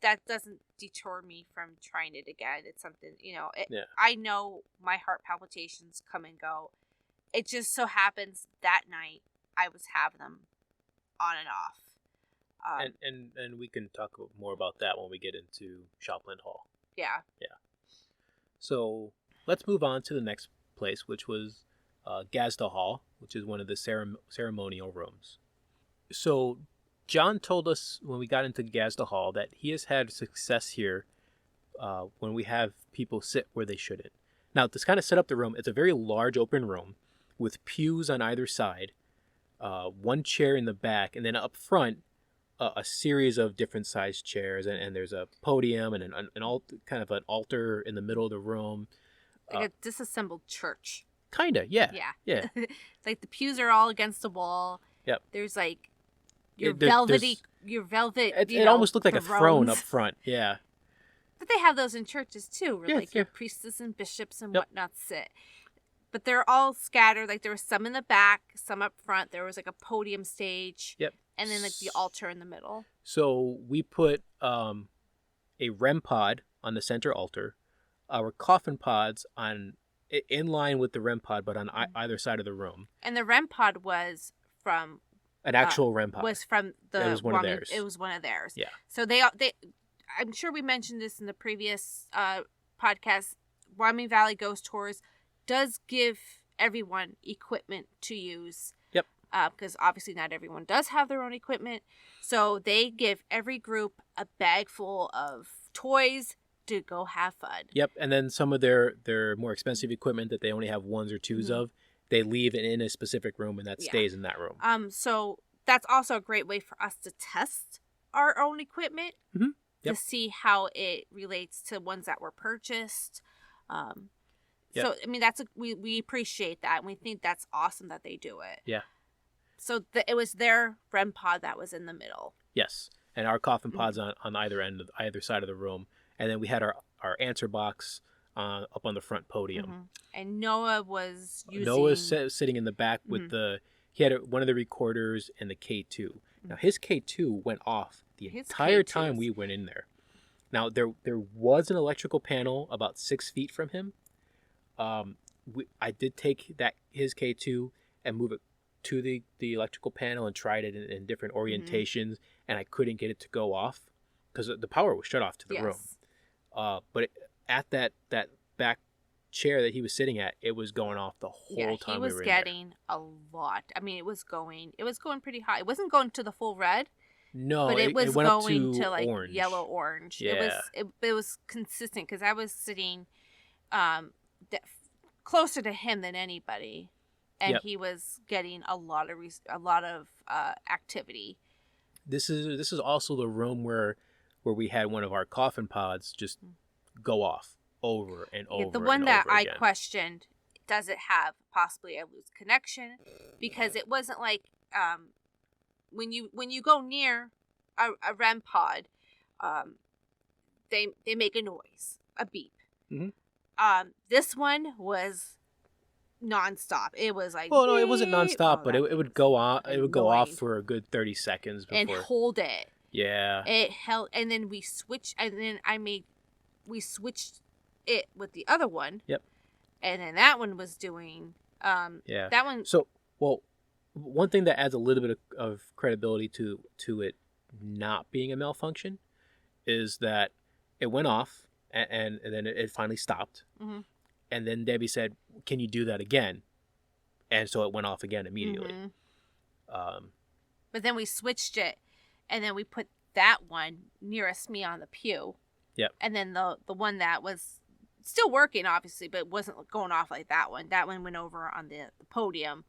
that doesn't deter me from trying it again. It's something, I know my heart palpitations come and go. It just so happens that night I was having them on and off. And we can talk more about that when we get into Shopland Hall. Yeah. Yeah. So let's move on to the next place, which was Gazda Hall, which is one of the ceremonial rooms. So John told us when we got into Gazda Hall that he has had success here when we have people sit where they shouldn't. Now, to kind of set up the room, it's a very large open room with pews on either side, one chair in the back, and then up front, a series of different sized chairs, and there's a podium and kind of an altar in the middle of the room. Like a disassembled church. Kinda, yeah. Yeah. It's like the pews are all against the wall. Yep. There's like your velvet. It almost looked like a throne up front. Yeah. But they have those in churches too, where your priestesses and bishops and whatnot sit. But they're all scattered. Like there was some in the back, some up front. There was like a podium stage. Yep. And then like the altar in the middle. So we put a REM pod on the center altar, our coffin pods in line with the REM pod, but on either side of the room. And the REM pod was from an actual REM pod. Was from the it was one of theirs. It was one of theirs. Yeah. So they I'm sure we mentioned this in the previous podcast. Wyoming Valley Ghost Tours does give everyone equipment to use. Yep. Because obviously not everyone does have their own equipment. So they give every group a bag full of toys to go have fun. Yep. And then some of their more expensive equipment that they only have ones or twos of, they leave it in a specific room, and that stays in that room. So that's also a great way for us to test our own equipment to see how it relates to ones that were purchased. So I mean, we appreciate that, and we think that's awesome that they do it. Yeah. So it was their REM pod that was in the middle. Yes, and our coffin pods on either side of the room, and then we had our answer box up on the front podium. And Noah was sitting in the back with he had one of the recorders and the K2. Now his K2 went off the entire time we went in there. Now there was an electrical panel about 6 feet from him. I did take his K2 and move it to the electrical panel and tried it in different orientations, and I couldn't get it to go off because the power was shut off to the room. But at that back chair that he was sitting at, it was going off the whole time we were in there. He was getting a lot. I mean, it was going pretty high. It wasn't going to the full red. No, but it was went going up to like orange. yellow orange. Yeah. It was consistent because I was sitting closer to him than anybody, and he was getting a lot of activity. This is also the room where we had one of our coffin pods just go off over and over. The one that I again. questioned, does it have possibly a loose connection? Because it wasn't like when you go near a REM pod, they make a noise, a beep. This one was nonstop. It was like, well, no, it wasn't nonstop, but it would go on. It would go off annoying. for a good 30 seconds before. And hold it. Yeah. It held, and then we switched, and then we switched it with the other one. Yep. And then that one was doing. Yeah. That one. So, well, one thing that adds a little bit of credibility to it not being a malfunction is that it went off, and then it finally stopped. And then Debbie said, "Can you do that again?" And so it went off again immediately. But then we switched it, and then we put that one nearest me on the pew. Yep. And then the one that was still working, obviously, but wasn't going off like that one. That one went over on the podium.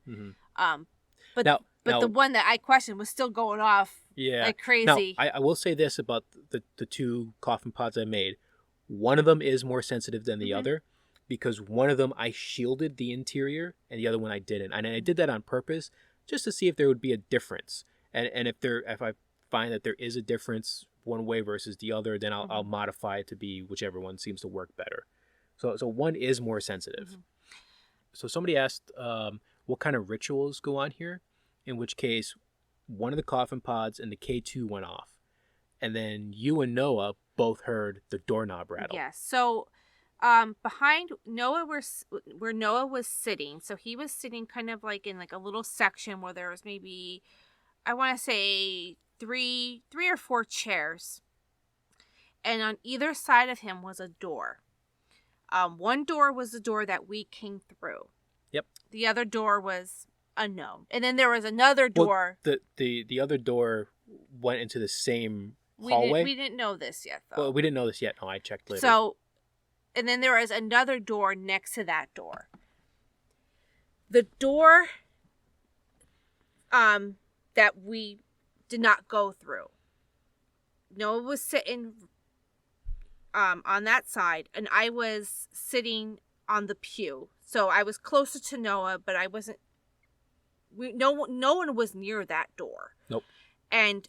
But now, the one that I questioned was still going off like crazy. Now, I will say this about the two coffin pods I made. One of them is more sensitive than the other, because one of them I shielded the interior and the other one I didn't. And I did that on purpose just to see if there would be a difference. And if I find that there is a difference one way versus the other, then I'll modify it to be whichever one seems to work better. So one is more sensitive. So somebody asked what kind of rituals go on here, in which case one of the coffin pods and the K2 went off. And then you and Noah both heard the doorknob rattle. Yes. So behind Noah, where Noah was sitting, so he was sitting kind of like in like a little section where there was maybe, I want to say three or four chairs. And on either side of him was a door. One door was the door that we came through. Yep. The other door was unknown. And then there was another door. Well, the other door went into the same hallway. We didn't know this yet, though. Well, we didn't know this yet. No, I checked later. So, and then there was another door next to that door. The door that we did not go through. Noah was sitting on that side, and I was sitting on the pew. So I was closer to Noah, but I wasn't. No one was near that door. Nope. And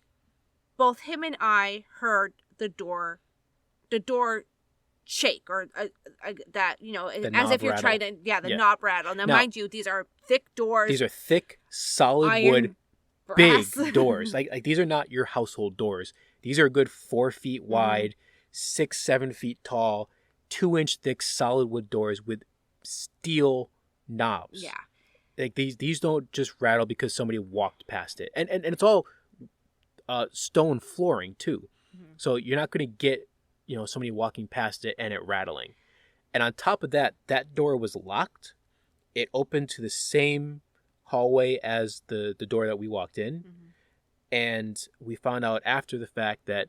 both him and I heard the door shake, or that, as if you're rattle. trying to, the knob rattle. Now, mind you, these are thick doors. These are thick, solid iron wood, brass. big doors. Like these are not your household doors. These are a good 4 feet wide, 6-7 feet tall, 2-inch thick, solid wood doors with steel knobs. Yeah. Like these don't just rattle because somebody walked past it, and it's all stone flooring too. Mm-hmm. So you're not going to get somebody walking past it and it rattling. And on top of that, that door was locked. It opened to the same hallway as the door that we walked in. Mm-hmm. And we found out after the fact that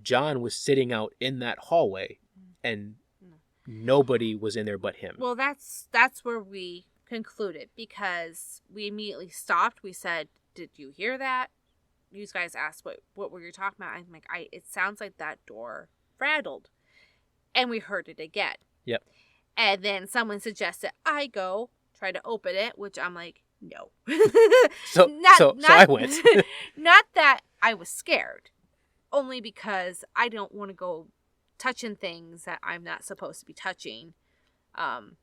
John was sitting out in that hallway, and nobody was in there but him. Well, that's where we concluded, because we immediately stopped. We said, "Did you hear that?" You guys asked what were you talking about. I'm like, it sounds like that door rattled, and we heard it again. Yep. And then someone suggested I go try to open it, which I'm like, no. So I went. Not that I was scared, only because I don't want to go touching things that I'm not supposed to be touching.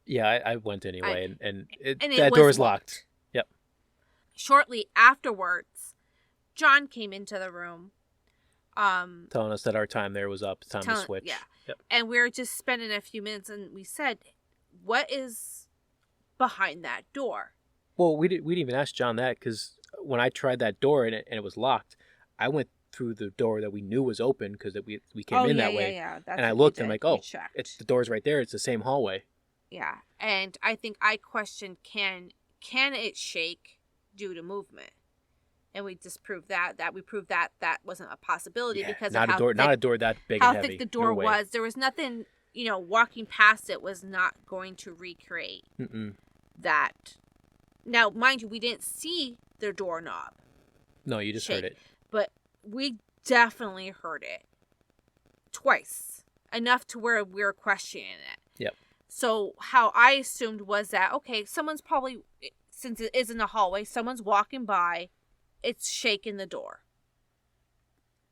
Yeah, I went anyway, and that door was locked. Yep. Shortly afterwards, John came into the room, telling us that our time there was up. Time to switch. Yeah. Yep. And we were just spending a few minutes, and we said, "What is behind that door?" Well, we didn't even ask John that, because when I tried that door and it was locked, I went through the door that we knew was open, because we came in that way. Yeah. And I looked, and I'm like, oh, it's the door's right there. It's the same hallway. Yeah, and I think I questioned, can it shake due to movement? And we disproved that we proved that wasn't a possibility, because not of a door, not a door that big how and heavy. thick the door was. There was nothing, walking past it was not going to recreate that. Now, mind you, we didn't see the doorknob. No, you just heard it. But we definitely heard it twice, enough to where we were questioning it. Yep. So how I assumed was that, okay, someone's probably, since it is in the hallway, someone's walking by, it's shaking the door.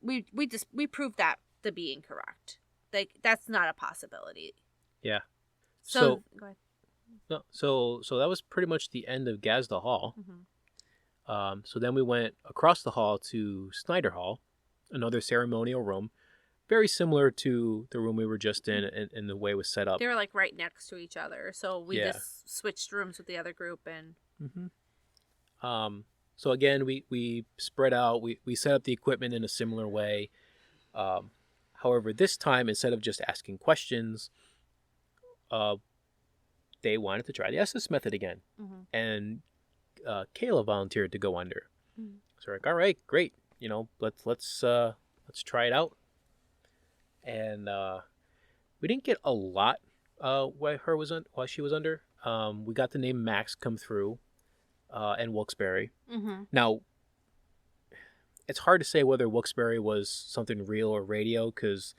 We proved that to be incorrect. Like, that's not a possibility. Yeah. So go ahead. No, so that was pretty much the end of Gazda Hall. Mm-hmm. So then we went across the hall to Snyder Hall, another ceremonial room, very similar to the room we were just in the way it was set up. They were like right next to each other, so we just switched rooms with the other group and. Mm-hmm. So again, we spread out. We set up the equipment in a similar way. However, this time, instead of just asking questions, they wanted to try the SS method again. Mm-hmm. And Kayla volunteered to go under. Mm-hmm. So we're like, all right, great. Let's try it out. And we didn't get a lot while she was under. We got the name Max come through, and Wilkes-Barre. Mm-hmm. Now, it's hard to say whether Wilkes-Barre was something real or radio, because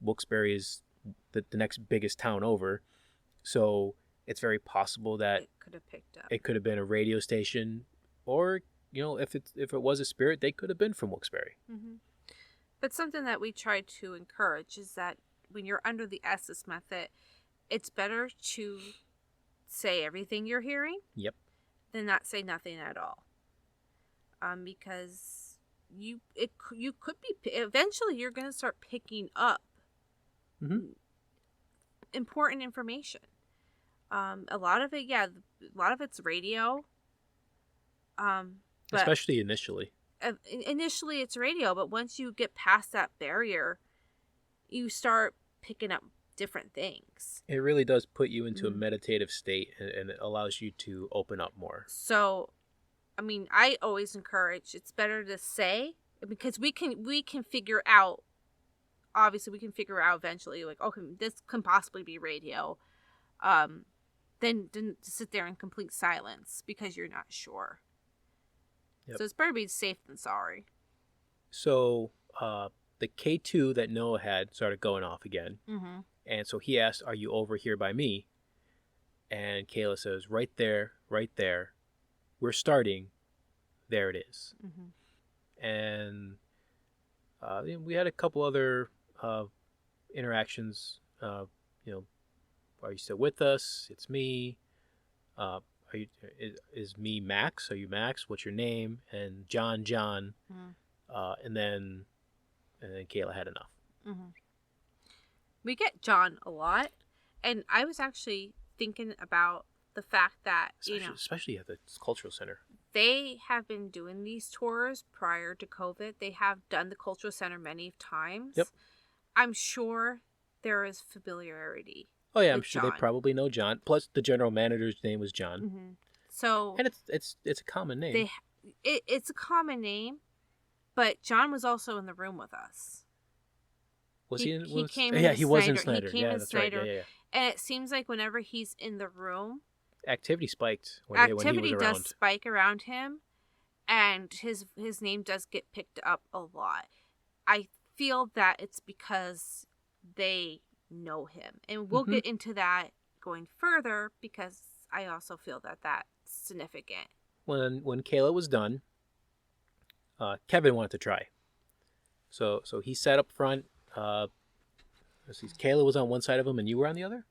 Wilkes-Barre is the next biggest town over. So it's very possible that it could have picked up. It could have been a radio station, or if it was a spirit, they could have been from Wilkes-Barre. Mm-hmm. But something that we try to encourage is that when you're under the SS method, it's better to say everything you're hearing. Yep. Than not say nothing at all. Because you could be, eventually you're going to start picking up important information. A lot of it's radio. Especially initially. Initially it's radio, but once you get past that barrier, you start picking up different things. It really does put you into a meditative state, and it allows you to open up more. So, I mean, I always encourage, it's better to say, because we can figure out, obviously we can figure out eventually, like, okay, this can possibly be radio, than to sit there in complete silence because you're not sure. Yep. So it's better to be safe than sorry. So the K2 that Noah had started going off again. Mm-hmm. And so he asked, "Are you over here by me?" And Kayla says, "Right there, right there. We're starting. There it is." Mm-hmm. And we had a couple other interactions. Are you still with us? It's me. Is me Max? Are you Max? What's your name? And John. Mm-hmm. And then Kayla had enough. Mm-hmm. We get John a lot, and I was actually thinking about the fact that especially at the cultural center, they have been doing these tours prior to COVID. They have done the cultural center many times. Yep. I'm sure there is familiarity. Oh yeah, I'm sure John. They probably know John. Plus, the general manager's name was John. Mm-hmm. So, and it's a common name. It's a common name, but John was also in the room with us. Was he in? He came yeah, in he was in Snyder. He came in that's Snyder. Right. Yeah. And it seems like whenever he's in the room, activity spiked. When he was around. Does spike around him, and his name does get picked up a lot. I feel that it's because they know him, and we'll get into that going further because I also feel that that's significant. When Kayla was done, Kevin wanted to try, so he sat up front. Kayla was on one side of him, and you were on the other.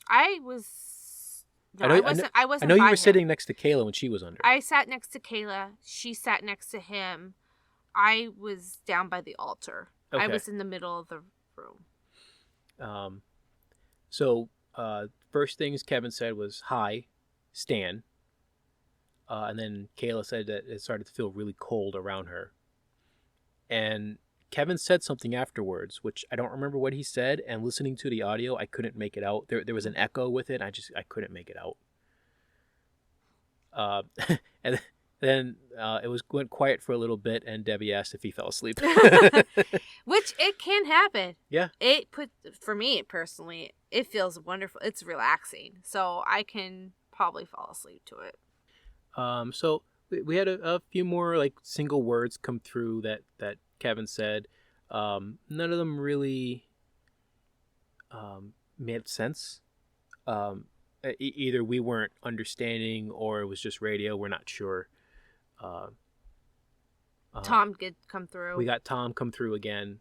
I was. No, I wasn't. I know you were sitting next to Kayla when she was under. I sat next to Kayla. She sat next to him. I was down by the altar. Okay. I was in the middle of the room. So first things Kevin said was, "Hi, Stan." And then Kayla said that it started to feel really cold around her. And Kevin said something afterwards, which I don't remember what he said. And listening to the audio, I couldn't make it out. There was an echo with it. I couldn't make it out. And then it went quiet for a little bit, and Debbie asked if he fell asleep. Which it can happen. Yeah. For me personally, it feels wonderful. It's relaxing, so I can probably fall asleep to it. So we had a few more like single words come through that Kevin said. None of them really made sense. Either we weren't understanding or it was just radio. We're not sure. Tom did come through. We got Tom come through again.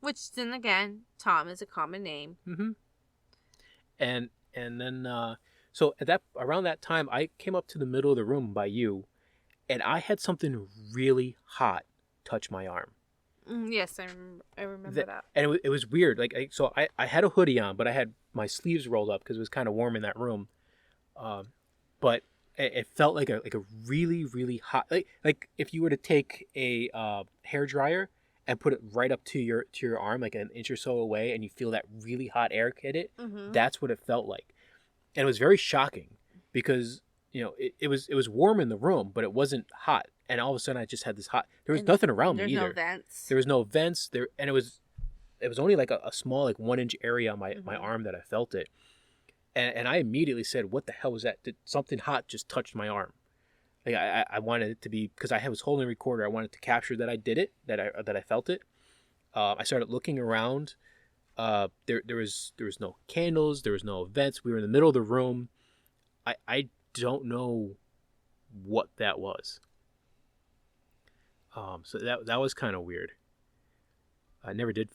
Which then again, Tom is a common name. Mm-hmm. And then so around that time, I came up to the middle of the room by you, and I had something really hot touch my arm. Yes, I remember that. And it was weird. So I had a hoodie on, but I had my sleeves rolled up because it was kind of warm in that room. But it felt like a really, really hot, like if you were to take a hair dryer and put it right up to your arm, like an inch or so away, and you feel that really hot air hit it. Mm-hmm. That's what it felt like, and it was very shocking because it was warm in the room, but it wasn't hot. And all of a sudden, I just had this hot. There was nothing around me either. There's no vents. There was no vents there, and it was only like a small, like 1 inch area on my arm that I felt it. And I immediately said, "What the hell was that? Did something hot just touched my arm?" Like I wanted it to be, because I was holding a recorder. I wanted to capture that I did it, that I felt it. I started looking around. There was no candles. There was no vents. We were in the middle of the room. I don't know what that was. So that was kind of weird. I never did.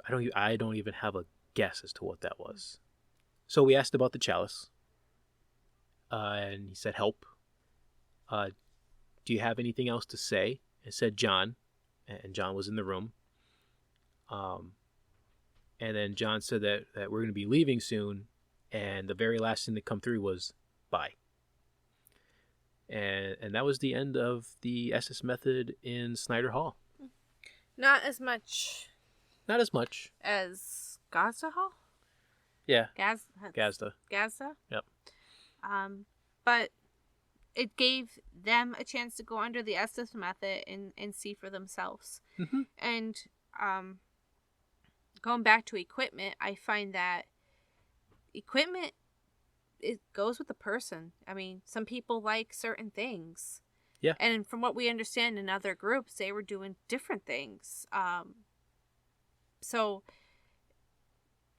I don't even have a guess as to what that was. So we asked about the chalice, and he said, "Help. Do you have anything else to say?" It said John, and John was in the room. And then John said that we're going to be leaving soon, and the very last thing to come through was bye. And that was the end of the SS method in Snyder Hall. Not as much as Gaza Hall? Yeah. Gazda. Gazda? Yep. But it gave them a chance to go under the Estes method and see for themselves. Mm-hmm. And going back to equipment, I find that equipment, it goes with the person. I mean, some people like certain things. Yeah. And from what we understand in other groups, they were doing different things. So,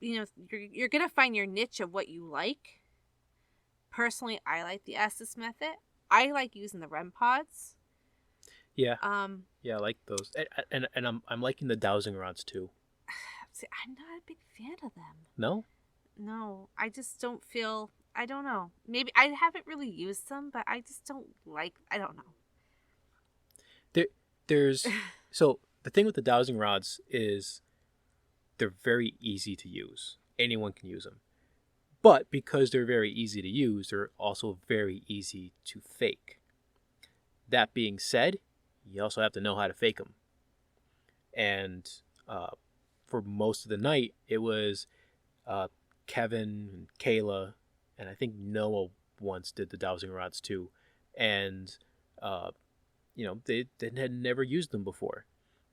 you're going to find your niche of what you like. Personally, I like the Estes method. I like using the REM pods. Yeah. Yeah, I like those. And I'm liking the dowsing rods too. See, I'm not a big fan of them. No? No, I just don't feel, I don't know. Maybe I haven't really used them, but I just don't like, I don't know. There's so the thing with the dowsing rods is they're very easy to use. Anyone can use them. But because they're very easy to use, they're also very easy to fake. That being said, you also have to know how to fake them. And for most of the night, it was Kevin and Kayla, and I think Noah once did the dowsing rods too. And, they had never used them before.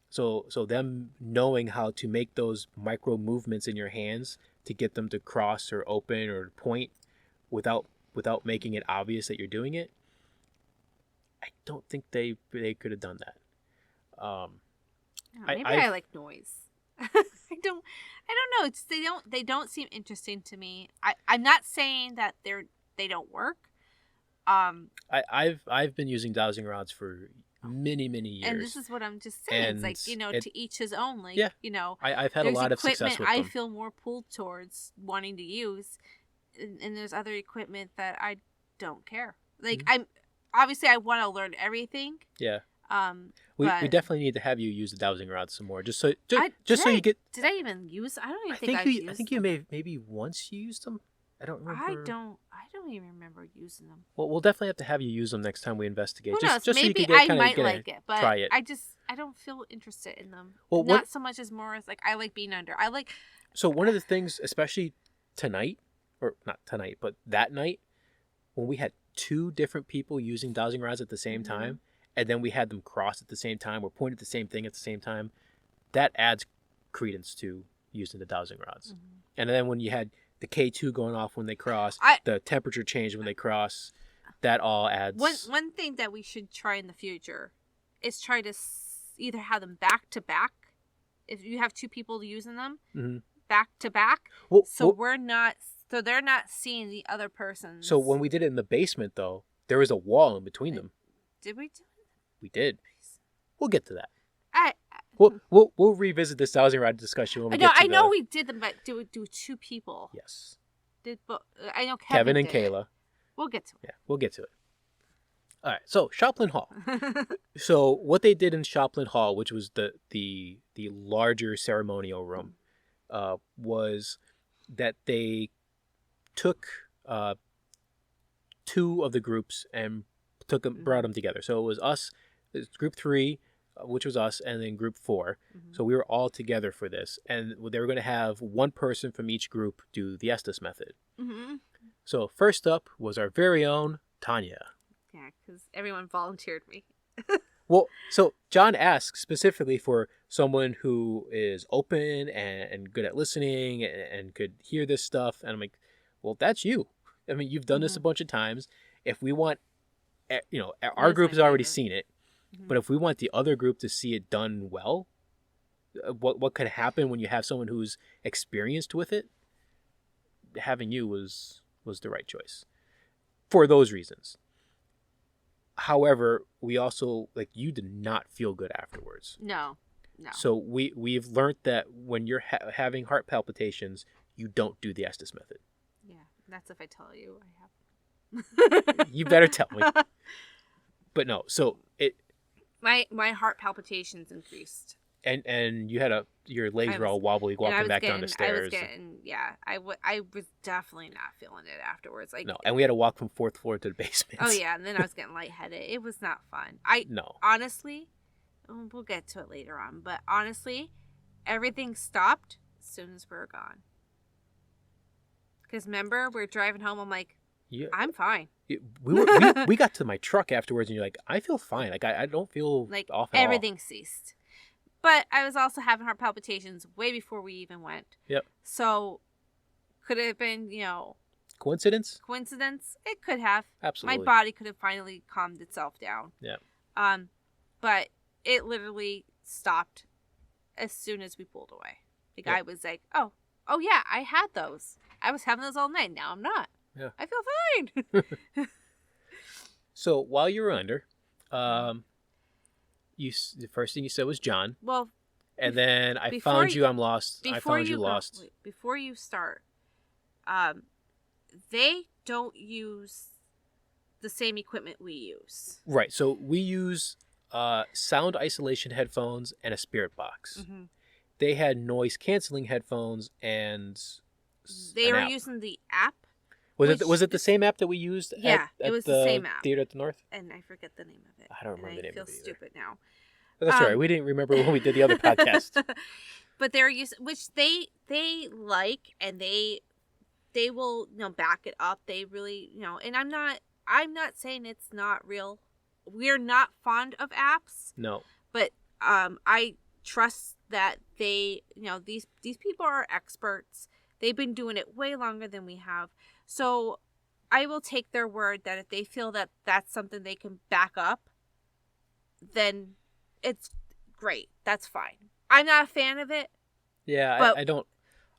So them knowing how to make those micro movements in your hands to get them to cross or open or point without making it obvious that you're doing it, I don't think they could have done that. Maybe I like noise. I don't know. It's they don't seem interesting to me. I'm not saying that they don't work. I've been using dowsing rods for many years, and this is what I'm just saying. And it's like to each his own. Like I've had a lot of success with them. I feel more pulled towards wanting to use, and there's other equipment that I don't care. Like I'm obviously I want to learn everything. Yeah. We definitely need to have you use the dowsing rods some more, just so you get. Did I even use? I don't even I think you maybe once you used them. I don't remember. I don't even remember using them. Well, we'll definitely have to have you use them next time we investigate. Who knows? Just maybe so you can I might like it, but try it. I don't feel interested in them. Well, not so much as more as like I like being under. So one of the things, especially tonight, or not tonight, but that night, when we had two different people using dowsing rods at the same time, and then we had them cross at the same time or point at the same thing at the same time, that adds credence to using the dowsing rods. And then when you had the K2 going off when they cross, the temperature change when they cross, that all adds. One thing that we should try in the future is try to either have them back to back. If you have two people using them, back to back, so they're not seeing the other person. So when we did it in the basement, though, there was a wall in between them. Did we do it? We did. We'll get to that. We'll revisit this dowsing rod discussion when we get to I know we did them, but do two people? Yes. I know Kevin and did. Kayla. We'll get to it. Yeah, we'll get to it. All right. So Shopland Hall. So what they did in Shopland Hall, which was the larger ceremonial room, was that they took two of the groups and brought them together. So it was us, group 3. Which was us, and then group 4. So we were all together for this. And they were going to have one person from each group do the Estes method. So first up was our very own Tanya. Yeah, because everyone volunteered me. Well, so John asked specifically for someone who is open and good at listening and could hear this stuff. And I'm like, well, that's you. I mean, you've done this a bunch of times. If we want, our group has already seen it. But if we want the other group to see it done well, what could happen when you have someone who's experienced with it? Having you was the right choice for those reasons. However, we also, you did not feel good afterwards. No. So we've learned that when you're having heart palpitations, you don't do the Estes method. Yeah, that's if I tell you I have. You better tell me. But no, so it. My heart palpitations increased. And you had your legs were all wobbly walking back down the stairs. I was definitely not feeling it afterwards. No, and we had to walk from 4th floor to the basement. Oh yeah, and then I was getting lightheaded. It was not fun. Honestly, we'll get to it later on, but honestly, everything stopped as soon as we were gone. Because remember, we're driving home. I'm like, Yeah. I'm fine. We got to my truck afterwards, and you're like, I feel fine. Like I don't feel Like off at everything ceased. But I was also having heart palpitations way before we even went. Yep. So could it have been, Coincidence? It could have. Absolutely. My body could have finally calmed itself down. Yeah. But it literally stopped as soon as we pulled away. The guy was like, oh yeah, I had those. I was having those all night. Now I'm not. Yeah. I feel fine. So while you were under, the first thing you said was John. Well, and then I found you. I'm lost. I found you lost. Before you start, they don't use the same equipment we use. Right. So we use sound isolation headphones and a spirit box. Mm-hmm. They had noise canceling headphones and they were using the app. Was it the same app that we used? Yeah, it was the same app. Theater at the North. And I forget the name of it. I don't remember the name of it. I feel stupid now. But that's all right. We didn't remember when we did the other podcast. But they're using, which they like, and they will back it up. They really and I'm not saying it's not real. We're not fond of apps. No. But I trust that they these people are experts. They've been doing it way longer than we have. So I will take their word that if they feel that that's something they can back up, then it's great. That's fine. I'm not a fan of it. Yeah, but,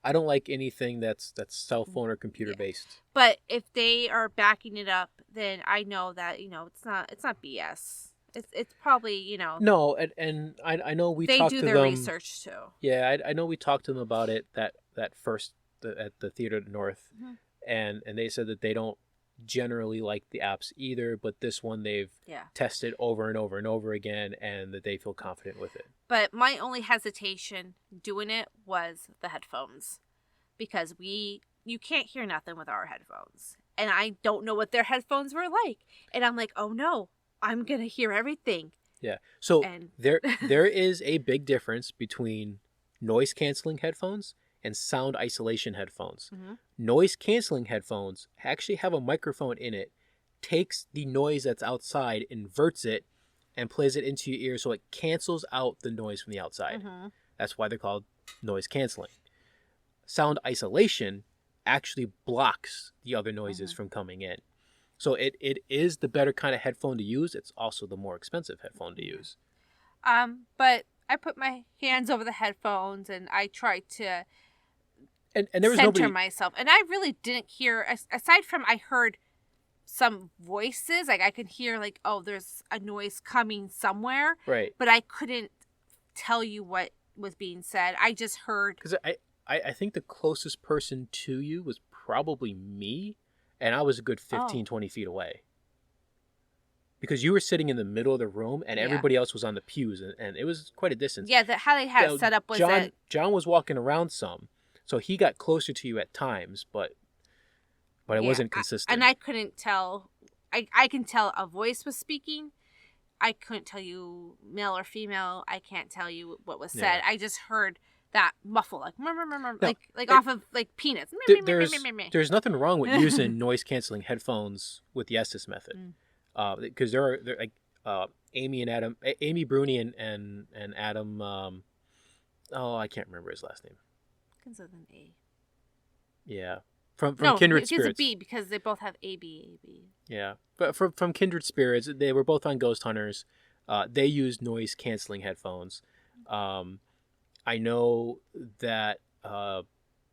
I don't like anything that's cell phone or computer based. But if they are backing it up, then I know that it's not BS. It's probably No, and I know we they talked do to their them, research too. Yeah, I know we talked to them about it that first at the Theater at the North, mm-hmm. and they said that they don't generally like the apps either, but this one they've tested over and over and over again, and that they feel confident with it. But my only hesitation doing it was the headphones, because you can't hear nothing with our headphones, and I don't know what their headphones were like, and I'm like, oh no, I'm gonna hear everything. Yeah. So there is a big difference between noise canceling headphones and sound isolation headphones. Mm-hmm. Noise canceling headphones actually have a microphone in it, takes the noise that's outside, inverts it, and plays it into your ear so it cancels out the noise from the outside. Mm-hmm. That's why they're called noise canceling. Sound isolation actually blocks the other noises from coming in. So it is the better kind of headphone to use. It's also the more expensive headphone to use. But I put my hands over the headphones and I tried to and there was center myself. And I really didn't hear, aside from I heard some voices, like I could hear like, oh, there's a noise coming somewhere. Right. But I couldn't tell you what was being said. I just heard. Because I think the closest person to you was probably me, and I was a good 15, 20 feet away. Because you were sitting in the middle of the room, and everybody else was on the pews, and it was quite a distance. Yeah, how they had it set up was that John was walking around some, so he got closer to you at times, but it wasn't consistent. And I couldn't tell. I can tell a voice was speaking. I couldn't tell you male or female. I can't tell you what was said. Yeah. I just heard that muffle, like like off of like peanuts. There's nothing wrong with using noise canceling headphones with the Estes method, because they're like Amy Bruni and Adam. I can't remember his last name. Begins with an A. Yeah, from Kindred Spirits. It's a B because they both have AB. Yeah, but from Kindred Spirits, they were both on Ghost Hunters. They used noise canceling headphones. I know that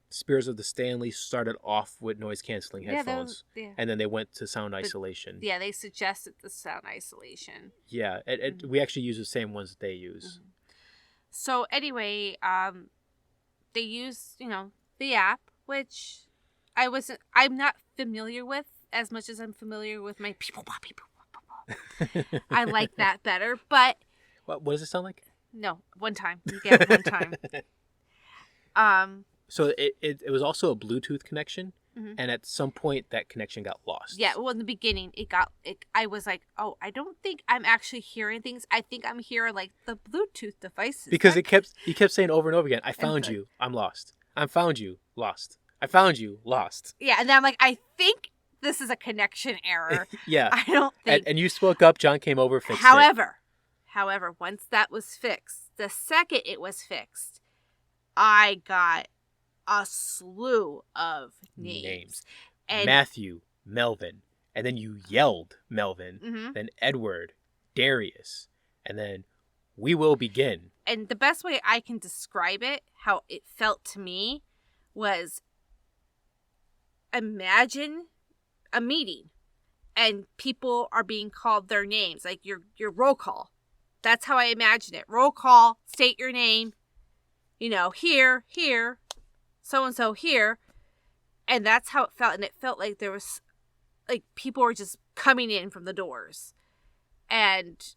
Spirits of the Stanley started off with noise canceling headphones, and then they went to sound isolation. Yeah, they suggested the sound isolation. Yeah, we actually use the same ones that they use. Mm-hmm. So anyway, they use the app, which I'm not familiar with as much as I'm familiar with my people. I like that better, but what does it sound like? No, one time. You get it one time. So it was also a Bluetooth connection, mm-hmm. and at some point that connection got lost. Yeah, well, in the beginning, I was like, oh, I don't think I'm actually hearing things. I think I'm hearing like the Bluetooth devices. Because he kept saying over and over again, I found you, I'm lost. I found you, lost. I found you lost. Yeah, and then I'm like, I think this is a connection error. Yeah. I don't think. And you spoke up. John came over, fixed it. However, once that was fixed, the second it was fixed, I got a slew of names. And Matthew, Melvin, and then you yelled Melvin, Mhm. then Edward, Darius, and then we will begin. And the best way I can describe it, how it felt to me, was imagine a meeting and people are being called their names, like your roll call. That's how I imagine it. Roll call, state your name, here, so-and-so here. And that's how it felt. And it felt like there was, like, people were just coming in from the doors. And,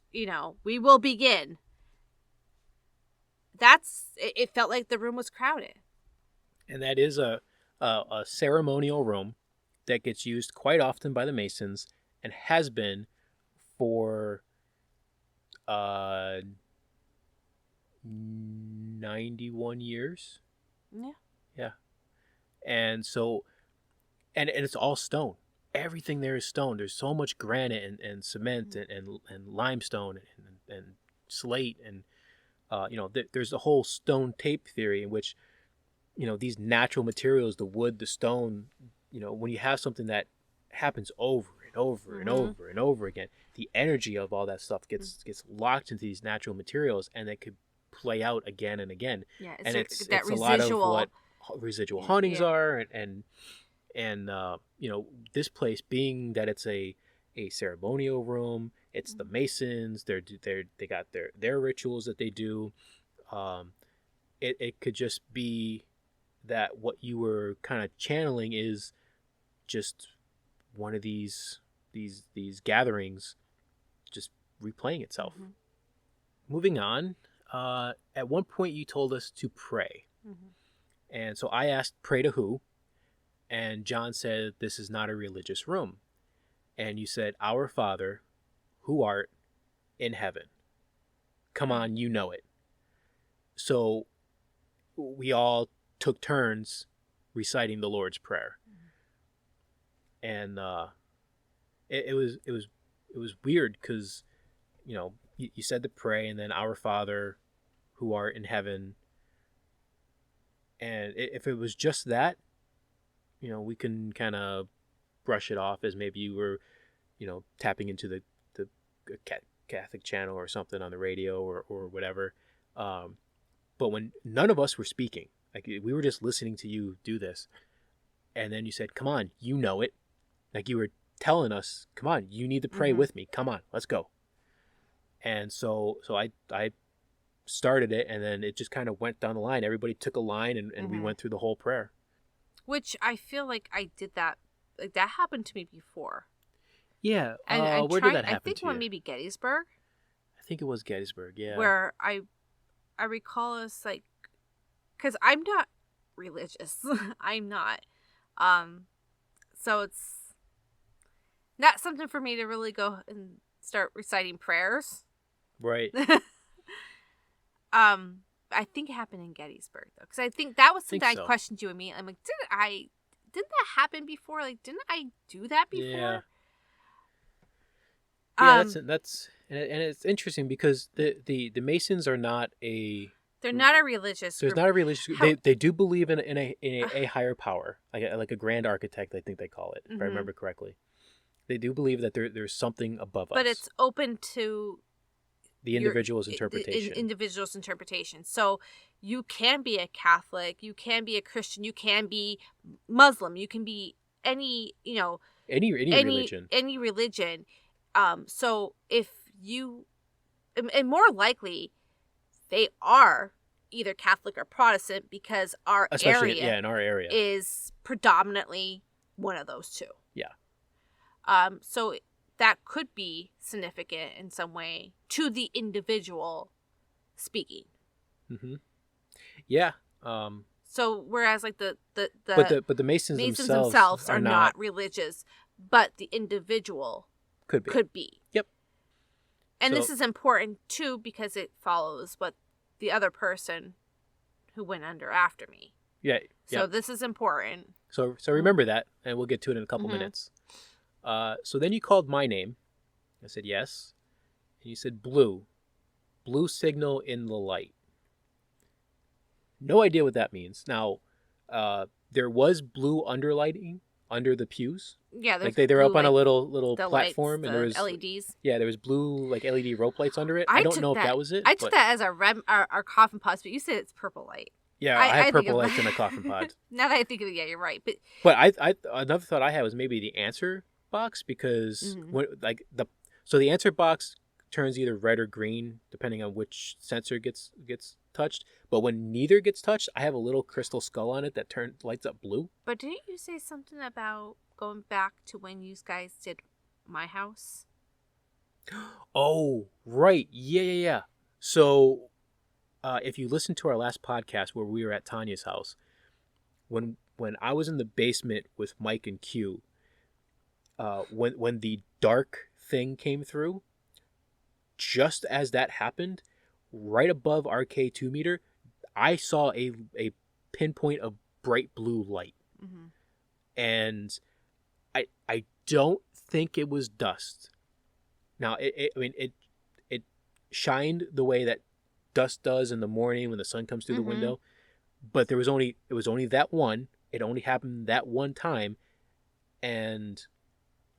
we will begin. It felt like the room was crowded. And that is a ceremonial room that gets used quite often by the Masons and has been for 91 years. Yeah. Yeah. And so, and it's all stone. Everything there is stone. There's so much granite and cement and limestone and slate and there's a whole stone tape theory in which these natural materials, the wood, the stone, when you have something that happens over and over and over and over again, the energy of all that stuff gets locked into these natural materials, and it could play out again and again. Yeah, and it's that a lot of what residual hauntings are, and this place, being that it's a ceremonial room, it's the Masons. They got their rituals that they do. It could just be that what you were kind of channeling is just one of these gatherings just replaying itself. Moving on, at one point you told us to pray. And so I asked, pray to who? And John said, this is not a religious room. And you said, our Father, who art in heaven. Come on, you know it. So we all took turns reciting the Lord's Prayer. And it was weird because you said to pray, and then our Father who art in heaven. And if it was just that, we can kind of brush it off as maybe you were tapping into the Catholic channel or something on the radio or whatever. But when none of us were speaking, like we were just listening to you do this, and then you said, come on, you know it. Like you were telling us, come on, you need to pray with me. Come on, let's go. And so I started it, and then it just kind of went down the line. Everybody took a line, and we went through the whole prayer. Which I feel like I did that. Like that happened to me before. Yeah. And where did that happen to you? I think one maybe Gettysburg. I think it was Gettysburg, yeah. Where I recall us, like, because I'm not religious. I'm not. So it's not something for me to really go and start reciting prayers. Right. I think it happened in Gettysburg, though, because I think that was something I questioned you and me. I'm like, didn't that happen before? Like, didn't I do that before? Yeah, that's and it's interesting because the Masons are not a. They're not a religious group. There's not a religious group. They do believe in a higher power, like a grand architect, I think they call it, if I remember correctly. They do believe that there's something above us. But it's open to the individual's interpretation. Individual's interpretation. So you can be a Catholic, you can be a Christian, you can be Muslim, you can be any religion. Any religion. So if you, and more likely, they are either Catholic or Protestant because Especially in our area is predominantly one of those two. Yeah. So that could be significant in some way to the individual speaking. Yeah. So whereas like the Masons themselves are not religious, but the individual could be. Yep. And this is important too because it follows what the other person who went under after me Yeah. So this is important. So remember that, and we'll get to it in a couple minutes. So then you called my name. I said yes. And you said blue. Blue signal in the light. No idea what that means. Now, there was blue underlighting under the pews. Yeah, like they're up on a little platform, lights, and there was LEDs. Yeah, there was blue like LED rope lights under it. I don't know if that was it. I took that as our coffin pods, but you said it's purple light. Yeah, I had purple lights in the coffin pod. Now that I think of it, yeah, you're right. But I another thought I had was maybe the answer box, because when the answer box turns either red or green depending on which sensor gets touched. But when neither gets touched, I have a little crystal skull on it that lights up blue. But didn't you say something about going back to when you guys did my house? Oh, right. Yeah. So, if you listen to our last podcast where we were at Tanya's house, when I was in the basement with Mike and Q, when the dark thing came through, just as that happened, right above our K2 meter, I saw a pinpoint of bright blue light. Mm-hmm. And I don't think it was dust. Now, it shined the way that dust does in the morning when the sun comes through the window, but it was only that one. It only happened that one time, and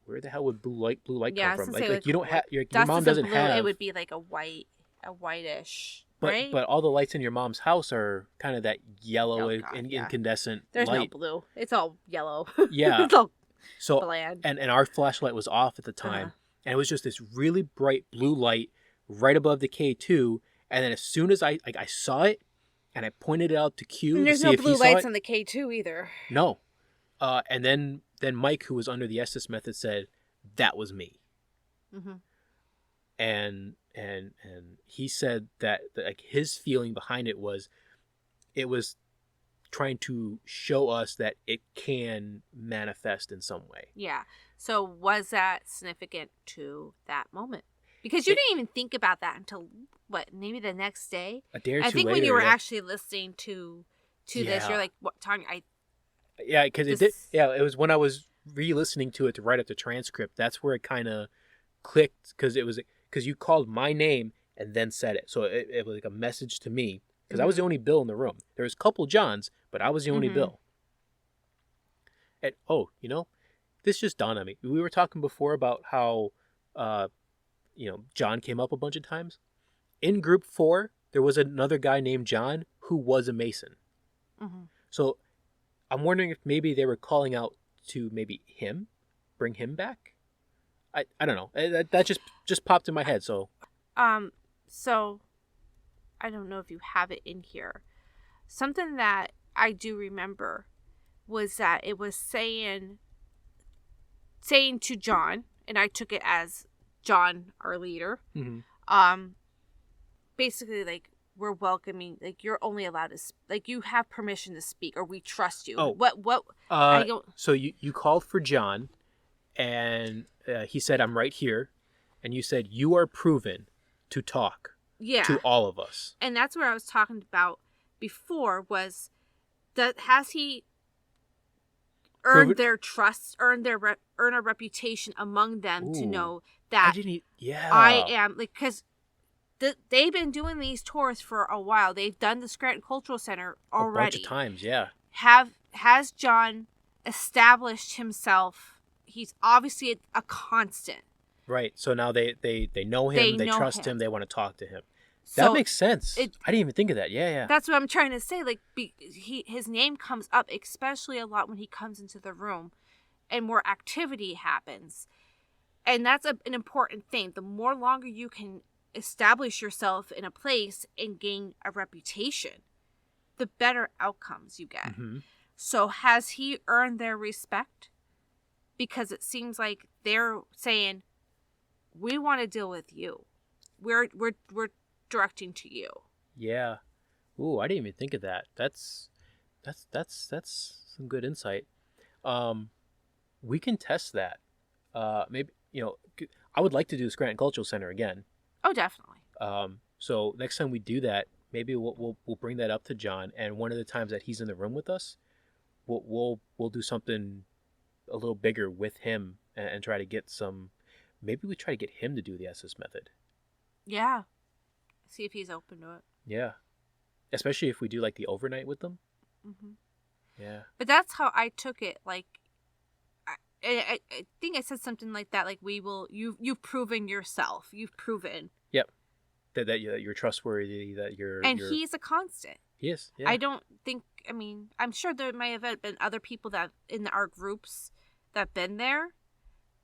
where the hell would blue light come from? Like you don't have your mom doesn't blue, have. It would be like a whitish. Right? But all the lights in your mom's house are kind of that yellow incandescent There's light. no blue. It's all yellow. Yeah. It's all bland. And our flashlight was off at the time. And it was just this really bright blue light right above the K2. And then as soon as I saw it and I pointed it out to Q and there's to see no if he blue saw lights it, on the K2 either. No. And then Mike, who was under the Estes method, said, that was me. Mm-hmm. And he said that like his feeling behind it was trying to show us that it can manifest in some way. Yeah. So was that significant to that moment? Because you didn't even think about that until maybe the next day? A day or two I think later, when you were actually listening to this, you're like, "What, Tanya? Yeah, because it did. Yeah, it was when I was re-listening to it to write up the transcript. That's where it kind of clicked, because you called my name and then said it. So it was like a message to me, because I was the only Bill in the room. There was a couple Johns, but I was the only Bill. And this just dawned on me. We were talking before about how John came up a bunch of times. In group 4, there was another guy named John who was a Mason. Mm-hmm. So I'm wondering if maybe they were calling out to maybe him, bring him back. I don't know. That just popped in my head. So so I don't know if you have it in here. Something that I do remember was that it was saying to John, and I took it as John, our leader. Mm-hmm. Basically, like, we're welcoming, like, you're only allowed to, like, you have permission to speak, or we trust you. Oh, what? So you called for John, and he said, "I'm right here," and you said, "You are proven to talk." Yeah. To all of us. And that's what I was talking about before, was that has he earned their trust, earn a reputation among them to know that I am, like, because they've been doing these tours for a while. They've done the Scranton Cultural Center already. A bunch of times, yeah. Has John established himself? He's obviously a constant. Right. So now they know him, they trust him, they want to talk to him. So that makes sense. I didn't even think of that. Yeah. That's what I'm trying to say. Like, his name comes up, especially a lot when he comes into the room and more activity happens. And that's an important thing. The more longer you can establish yourself in a place and gain a reputation, the better outcomes you get. Mm-hmm. So has he earned their respect? Because it seems like they're saying, we want to deal with you. We're directing to you. Yeah. Ooh, I didn't even think of that. That's some good insight. We can test that. Maybe, I would like to do the Scranton Cultural Center again. Oh, definitely. So next time we do that, maybe we'll bring that up to John, and one of the times that he's in the room with us, we'll do something a little bigger with him and try to get some. Maybe we try to get him to do the SS method. Yeah. See if he's open to it. Yeah, especially if we do like the overnight with them. Mm-hmm. Yeah. But that's how I took it. Like, I think I said something like that. Like, you've proven yourself. You've proven. Yep. That you're trustworthy. That you're. He's a constant. He is. Yeah. I don't think. I mean, I'm sure there may have been other people that in our groups that been there,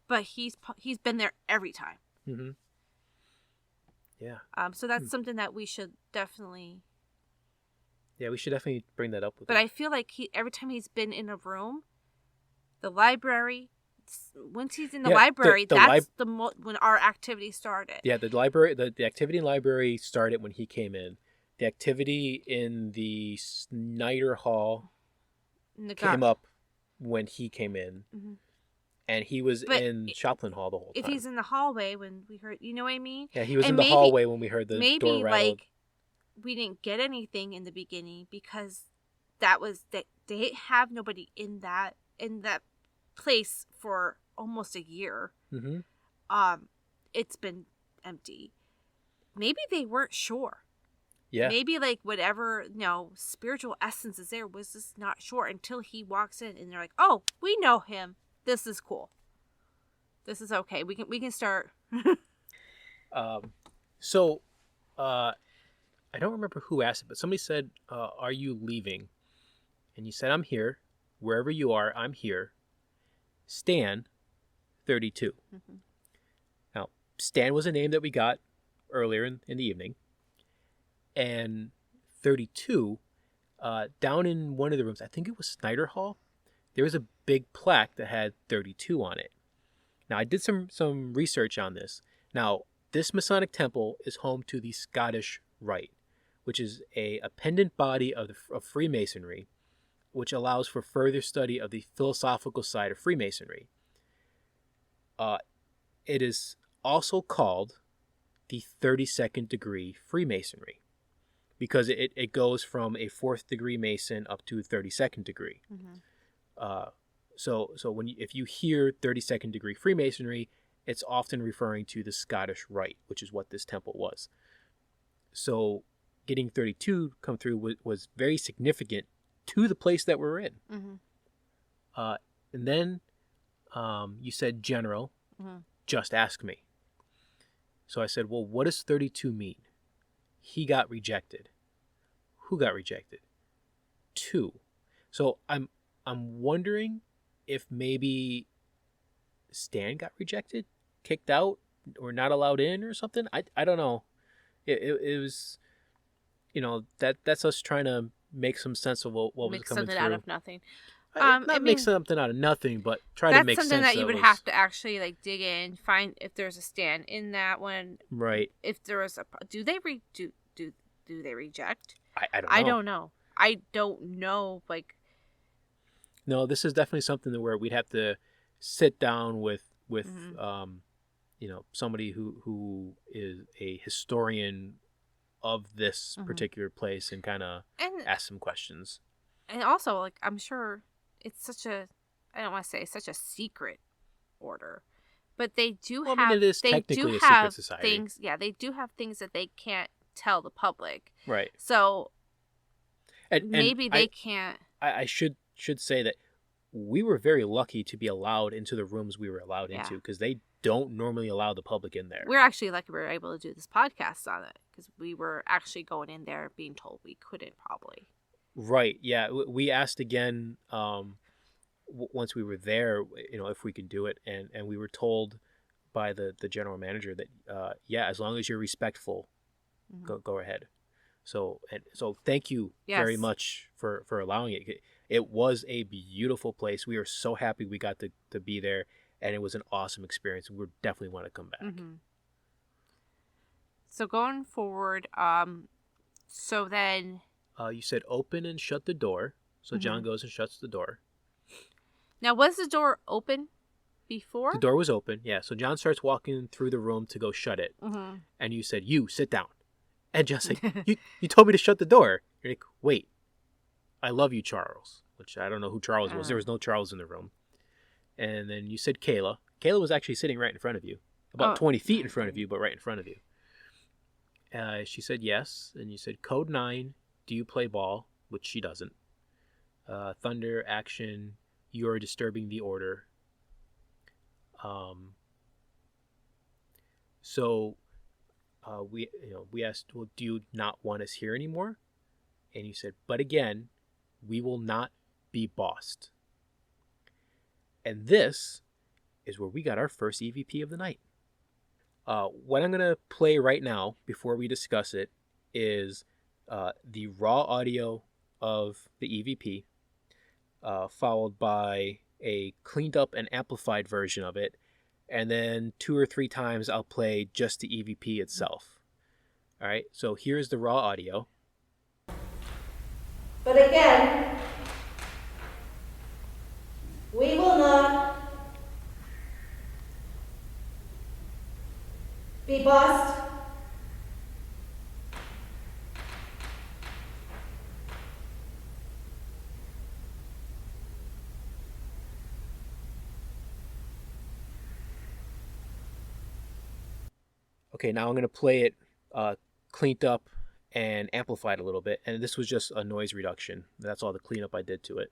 but he's been there every time. Mm-hmm. Yeah. So that's something that we should definitely. Yeah, we should definitely bring that up with him. But I feel like every time he's been in a room, the library. Once he's in the library, that's when our activity started. Yeah, the library, the activity in library started when he came in. The activity in the Snyder Hall came up when he came in. Mm-hmm. And he was in Choplin Hall the whole time. If he's in the hallway when we heard, you know what I mean? Yeah, he was in the hallway when we heard the door rattle. Maybe, like, we didn't get anything in the beginning because that was that they didn't have nobody in that place for almost a year. Mm-hmm. It's been empty. Maybe they weren't sure. Yeah. Maybe like whatever, spiritual essence is there was just not sure until he walks in and they're like, "Oh, we know him. This is cool. This is okay. We can start." So, I don't remember who asked it, but somebody said, "Are you leaving?" And you said, "I'm here. Wherever you are, I'm here. Stan, 32." Mm-hmm. Now, Stan was a name that we got earlier in the evening. And 32, down in one of the rooms, I think it was Snyder Hall, there was a big plaque that had 32 on it. Now, I did some research on this. Now, this Masonic temple is home to the Scottish Rite, which is a pendant body of Freemasonry, which allows for further study of the philosophical side of Freemasonry. It is also called the 32nd degree Freemasonry because it goes from a 4th degree Mason up to 32nd degree. Mm-hmm. So if you hear 32nd degree Freemasonry, it's often referring to the Scottish Rite, which is what this temple was. So getting 32 come through was very significant to the place that we're in. Mm-hmm. And then you said, "General, mm-hmm. just ask me." So I said, "Well, what does 32 mean?" He got rejected. Who got rejected? 2. So I'm wondering if maybe Stan got rejected, kicked out, or not allowed in or something. I don't know. It was, that's us trying to make some sense of what was coming through. Make something out of nothing. Make something out of nothing, but try to make sense. That's something that you would have to actually like dig in, find if there's a Stan in that one. Right. If there was do they reject? I don't know. I don't know. Like, no, this is definitely something where we'd have to sit down with mm-hmm. Somebody who is a historian of this mm-hmm. particular place and kind of ask some questions. And also, like, I'm sure it's I don't want to say such a secret order, but they do have. I mean, it is technically a secret society. Things, yeah, they do have things that they can't tell the public. Right. So, and maybe they can't. I should say that we were very lucky to be allowed into the rooms we were allowed into because they don't normally allow the public in there. We're actually lucky we were able to do this podcast on it because we were actually going in there being told we couldn't probably. Right. Yeah. We asked again once we were there, if we could do it. And we were told by the general manager that, as long as you're respectful, mm-hmm. go ahead. So thank you very much for allowing it. It was a beautiful place. We are so happy we got to be there. And it was an awesome experience. We definitely want to come back. Mm-hmm. So going forward, so then... you said open and shut the door. So mm-hmm. John goes and shuts the door. Now, was the door open before? The door was open, yeah. So John starts walking through the room to go shut it. Mm-hmm. And you said, "You, sit down." And John's like, you told me to shut the door. You're like, wait, I love you, Charles. Which I don't know who Charles was. There was no Charles in the room. And then you said Kayla. Kayla was actually sitting right in front of you. About 20 feet in front of you, but right in front of you. She said yes. And you said, Code 9, do you play ball? Which she doesn't. Thunder, action, you are disturbing the order. So we asked, well, do you not want us here anymore? And you said, but again, we will not be bossed. And this is where we got our first EVP of the night. What I'm going to play right now before we discuss it is the raw audio of the EVP, followed by a cleaned up and amplified version of it. And then 2 or 3 times I'll play just the EVP itself. All right, so here's the raw audio. But again, we will not be bossed. Okay, now I'm going to play it cleaned up and amplified a little bit. And this was just a noise reduction. That's all the cleanup I did to it.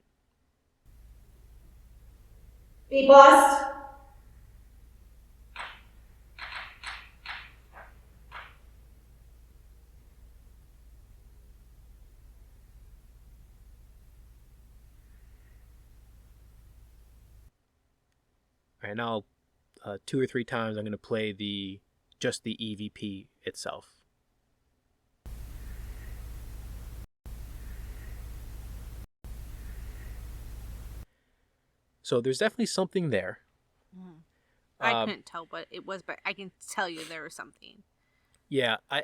Be bossed. All right, now 2 or 3 times I'm going to play just the EVP itself. So there's definitely something there. I couldn't tell what it was, but I can tell you there was something. Yeah, I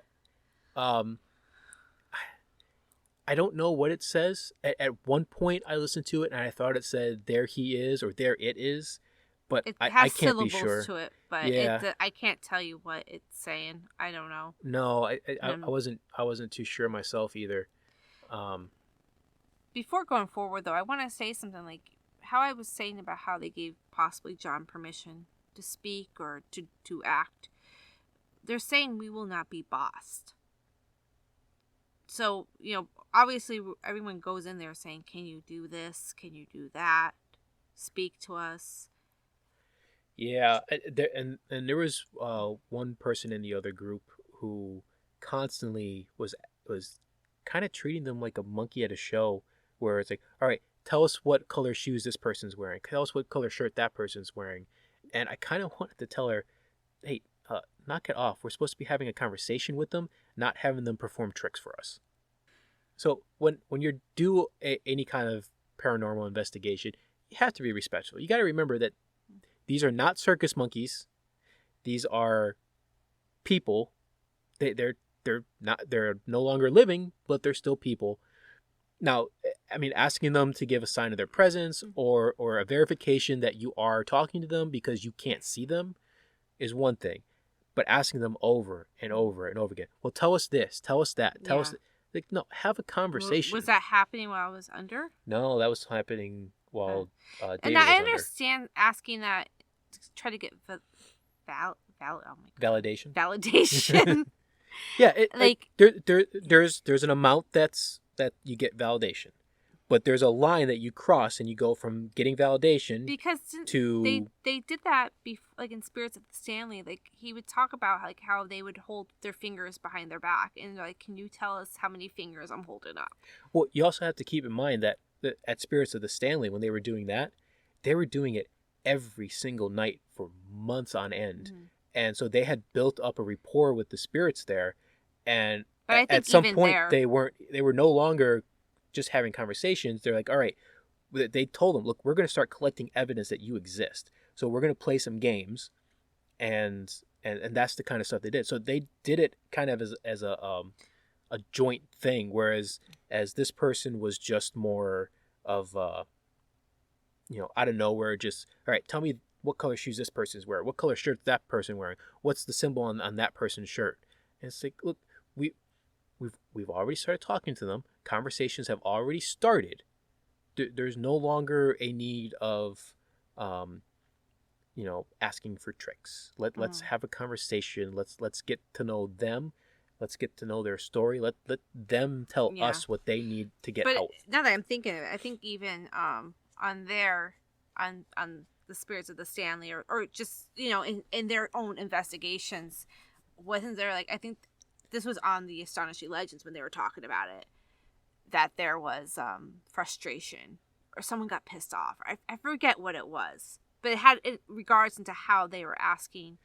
don't know what it says. At one point I listened to it and I thought it said "there he is" or "there it is," but It I has can't be syllables sure. to it, but Yeah. I can't tell you what it's saying. I don't know. No, I wasn't too sure myself either. Before going forward, though, I want to say something like how I was saying about how they gave possibly John permission to speak or to act. They're saying we will not be bossed. So, obviously everyone goes in there saying, can you do this? Can you do that? Speak to us. Yeah, and there was one person in the other group who constantly was kind of treating them like a monkey at a show, where it's like, all right, tell us what color shoes this person's wearing, tell us what color shirt that person's wearing, and I kind of wanted to tell her, hey, knock it off. We're supposed to be having a conversation with them, not having them perform tricks for us. So when you do any kind of paranormal investigation, you have to be respectful. You got to remember that these are not circus monkeys. These are people. They're no longer living, but they're still people. Now, I mean, asking them to give a sign of their presence or a verification that you are talking to them because you can't see them is one thing. But asking them over and over and over again, well, tell us this, tell us that, tell us. Like, no, have a conversation. Was that happening while I was under? No, that was happening while David and was I under. understand asking that to try to get validation. Validation. Yeah, there's an amount that you get validation, but there's a line that you cross and you go from getting validation because to they did that like in Spirits of the Stanley. Like he would talk about like how they would hold their fingers behind their back and like, can you tell us how many fingers I'm holding up? Well, you also have to keep in mind that at Spirits of the Stanley, when they were doing that, they were doing it every single night for months on end. Mm-hmm. And so they had built up a rapport with the spirits there, and at some point they were no longer just having conversations. They're like, all right, they told them, look, we're going to start collecting evidence that you exist, so we're going to play some games, and that's the kind of stuff they did. So they did it kind of as a joint thing, whereas as this person was just more of out of nowhere, just, all right, tell me what color shoes this person's wearing, what color shirt that person wearing, what's the symbol on that person's shirt. And it's like, look, we've already started talking to them. Conversations have already started. There's no longer a need of, asking for tricks. Let's have a conversation. Let's get to know them. Let's get to know their story. Let them tell us what they need to get out. Now that I'm thinking of it, I think even on the spirits of the Stanley or just in their own investigations, wasn't there I think this was on the Astonishing Legends when they were talking about it, that there was frustration or someone got pissed off. I forget what it was, but it had regards into how they were asking,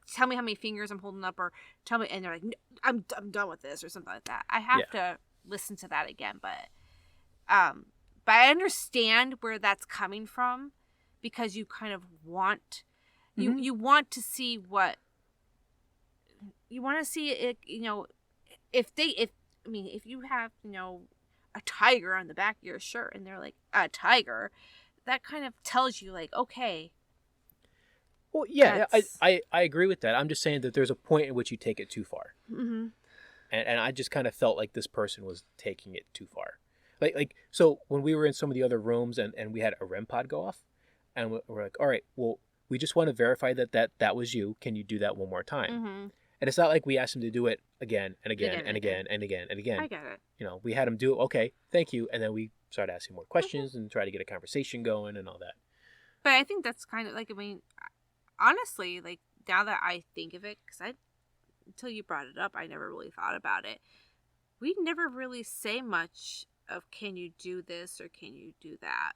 tell me how many fingers I'm holding up, or tell me, and they're like, no, I'm done with this, or something like that. I have to listen to that again, but I understand where that's coming from, because you kind of want you want to see what you want to see it. If you have a tiger on the back of your shirt and they're like, a tiger, that kind of tells you okay. Well, yeah, I agree with that. I'm just saying that there's a point in which you take it too far. Mm-hmm. And I just kind of felt like this person was taking it too far. So when we were in some of the other rooms and we had a REM pod go off, and we're like, all right, well, we just want to verify that was you. Can you do that one more time? Mm-hmm. And it's not like we asked him to do it again and again and again and again and again. I get it. We had him do it. Okay, thank you. And then we started asking more questions and try to get a conversation going and all that. But I think that's kind of honestly, now that I think of it, because until you brought it up, I never really thought about it. We never really say much of, can you do this or can you do that?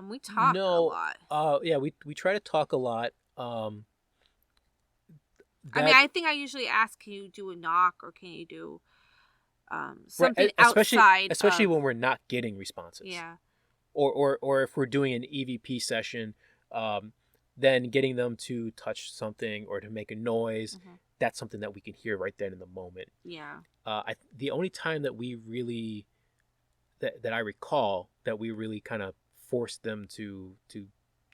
We talk a lot. Yeah, we try to talk a lot. I think I usually ask, can you do a knock, or can you do something outside? Especially when we're not getting responses. Yeah. Or if we're doing an EVP session, then getting them to touch something or to make a noise, that's something that we can hear right then in the moment. Yeah. The only time that we really, that I recall, that we really kind of forced them to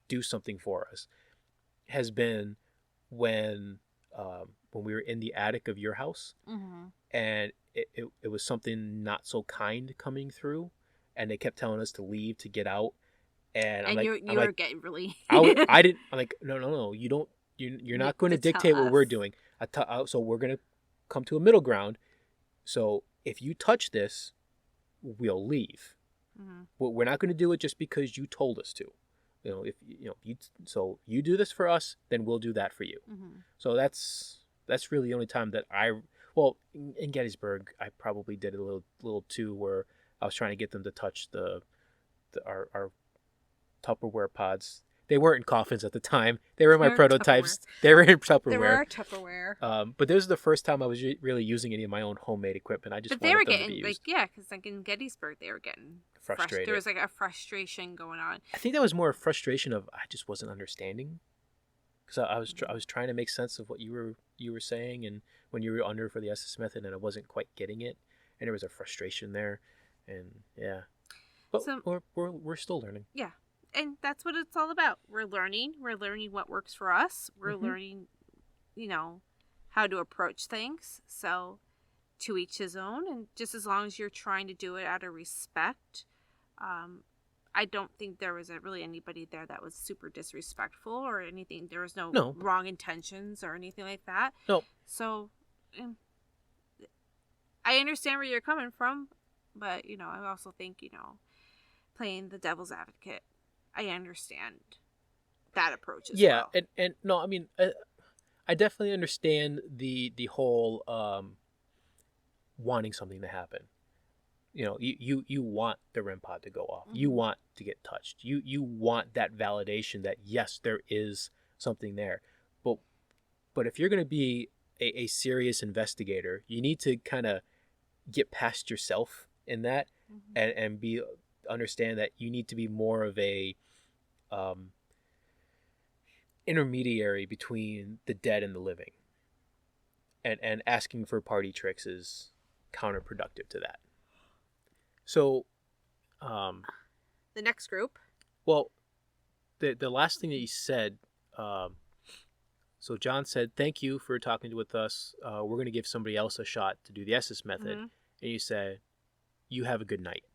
do something for us has been when we were in the attic of your house, and it was something not so kind coming through, and they kept telling us to leave, to get out, and I'm were getting really. I didn't. I'm like, no, you don't. You're not going to dictate what we're doing. So we're going to come to a middle ground. So if you touch this, we'll leave. We're not going to do it just because you told us to. So you do this for us, then we'll do that for you. So that's really the only time that in Gettysburg, I probably did a little too, where I was trying to get them to touch our Tupperware pods. They weren't in coffins at the time. They were in my prototypes. They were in Tupperware. They were Tupperware. But this is the first time I was really using any of my own homemade equipment. I just wanted them to be used. Because in Gettysburg they were getting frustrated. There was a frustration going on. I think that was more a frustration of, I just wasn't understanding, because I was trying to make sense of what you were saying, and when you were under for the SS method, and I wasn't quite getting it, and there was a frustration there, and yeah. But we're still learning. Yeah. And that's what it's all about. We're learning what works for us. We're learning, how to approach things. So to each his own. And just as long as you're trying to do it out of respect, I don't think there was really anybody there that was super disrespectful or anything. There was no wrong intentions or anything like that. No. So I understand where you're coming from, but, I also think, playing the devil's advocate, I understand that approach as well. Yeah, and no, I mean, I definitely understand the whole wanting something to happen. You want the REM pod to go off. You want to get touched. You want that validation that, yes, there is something there. But if you're going to be a serious investigator, you need to kind of get past yourself in that, and understand that you need to be more of a intermediary between the dead and the living, and asking for party tricks is counterproductive to that. So the next group, well, the last thing that you said, So John said, "Thank you for talking with us. We're going to give somebody else a shot to do the Estes method." Mhm. And you said, "You have a good night."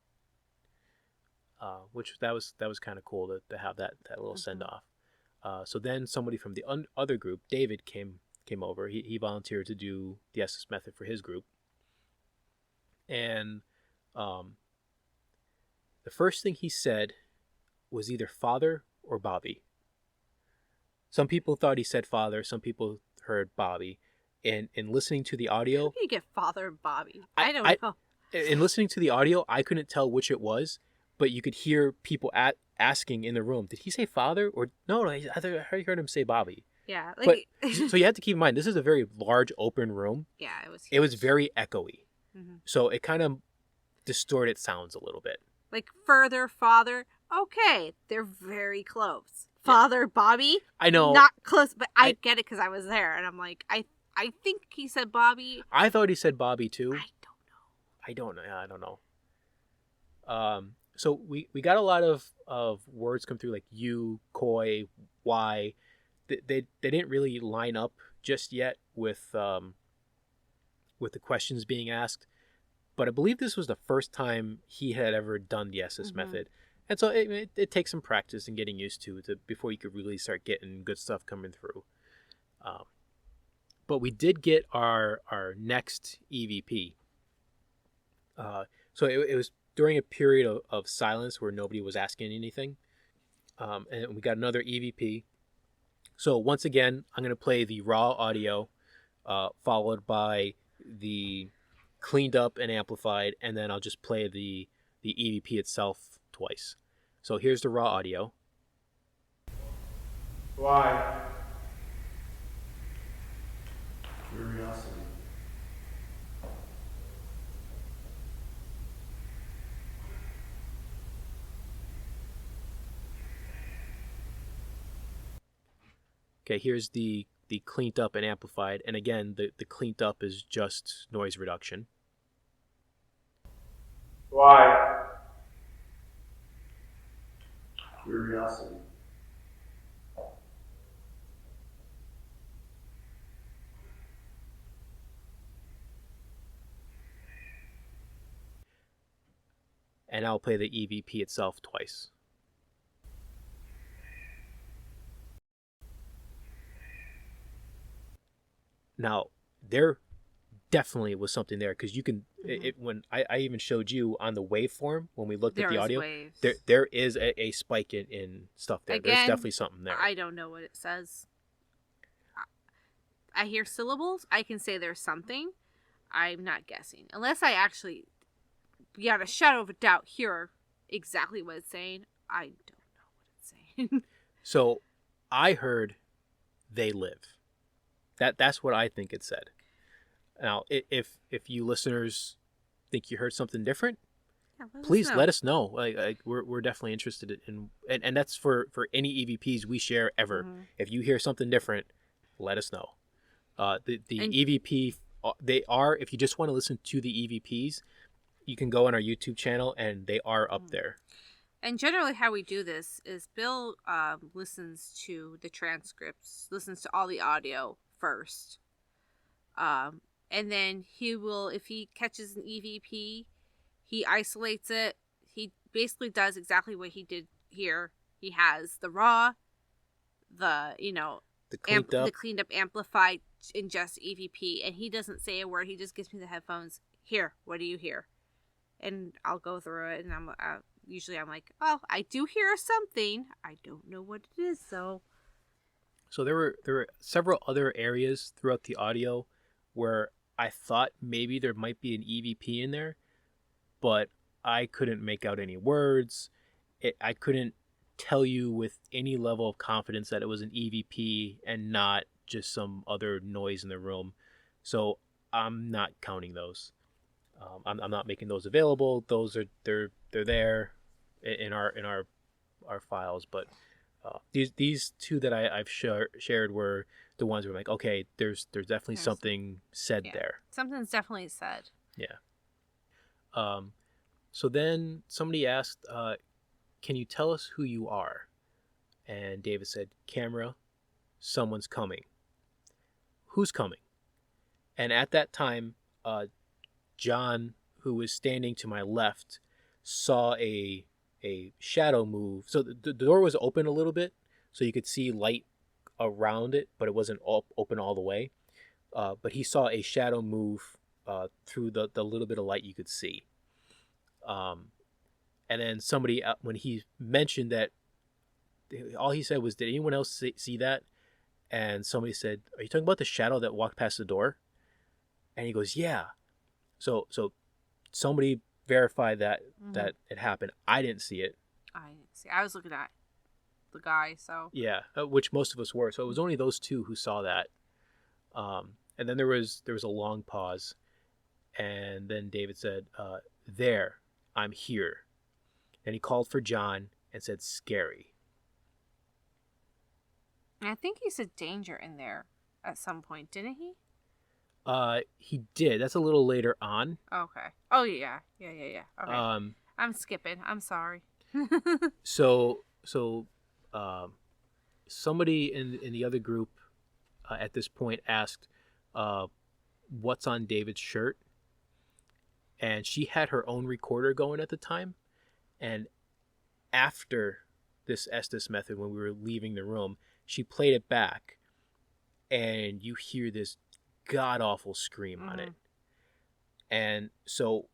Which that was kind of cool to have that little send off. So then somebody from the other group, David, came over. He volunteered to do the Estes method for his group. And the first thing he said was either father or Bobby. Some people thought he said father. Some people heard Bobby. And in listening to the audio, You get Father and Bobby. I don't know. In listening to the audio, I couldn't tell which it was, but you could hear people asking in the room, "Did he say father?" Or no, I heard him say Bobby. Yeah, But like so you have to keep in mind, this is a very large open room. yeah, it was. It was huge. very echoey, Mhm. so it kind of distorted sounds a little bit. Like further, father. Okay, they're very close. Father, Bobby. I know. Not close, but I get it because I was there, and I'm like, I think he said Bobby. I thought he said Bobby too. I don't know. I don't know. So we got a lot of words come through like you, koi, why. They didn't really line up just yet with the questions being asked, but I believe this was the first time he had ever done the Estes method, and so it takes some practice and getting used to before you could really start getting good stuff coming through. But we did get our next EVP. So it was during a period of silence where nobody was asking anything, and we got another EVP. So once again, I'm going to play the raw audio, followed by the cleaned up and amplified, and then I'll just play the EVP itself twice. So here's the raw audio. Why? Curiosity. Okay, here's the cleaned up and amplified, and again, the cleaned up is just noise reduction. Why? Curiosity. And I'll play the EVP itself twice. Now, there definitely was something there because you can. When I even showed you on the waveform when we looked at the audio, waves. there is a spike in stuff there. Again, There's definitely something there. I don't know what it says. I hear syllables. I can say there's something. I'm not guessing. Unless I actually, beyond a shadow of a doubt, hear exactly what it's saying. I don't know what it's saying. So I heard "they live." That's what I think it said. Now, if you listeners think you heard something different, please let us know. Like we're definitely interested in, and that's for any EVPs we share ever. If you hear something different, let us know. The EVP, they are, if you just want to listen to the EVPs, you can go on our YouTube channel and they are up there. And generally how we do this is Bill listens to the transcripts, listens to all the audio first. And then he will, if he catches an EVP, he isolates it. He basically does exactly what he did here. He has the raw, the cleaned up amplified in just EVP, and he doesn't say a word. He just gives me the headphones. Here, what do you hear? And I'll go through it, and I'm like, oh, I do hear something. I don't know what it is, though. So there were several other areas throughout the audio where I thought maybe there might be an EVP in there, but I couldn't make out any words. I couldn't tell you with any level of confidence that it was an EVP and not just some other noise in the room. So I'm not counting those. I'm not making those available. Those are they're there in our files, but these two that I've shared were the ones where I'm like, okay, there's definitely something said there. Something's definitely said. Yeah. So then somebody asked, can you tell us who you are? And David said, camera, someone's coming. who's coming? And at that time, John, who was standing to my left, saw a shadow move. So the door was open a little bit, so you could see light around it, but it wasn't all open all the way. But he saw a shadow move through the little bit of light you could see. And then somebody, when he mentioned that, all he said was, "Did anyone else see that?" And somebody said, "Are you talking about the shadow that walked past the door?" And he goes, "Yeah." So somebody verified that that it happened. I didn't see it. I didn't see. I was looking at the guy, so. Yeah, which most of us were. So it was only those two who saw that. And then there was a long pause, and then David said, "There, I'm here." And he called for John and said, "Scary." And I think he said danger in there at some point, didn't he? He did. That's a little later on. Okay. Oh yeah. Okay. I'm skipping. I'm sorry. So somebody in the other group at this point asked, "What's on David's shirt?" And she had her own recorder going at the time. And after this Estes method, when we were leaving the room, she played it back, and you hear this god-awful scream on it. And so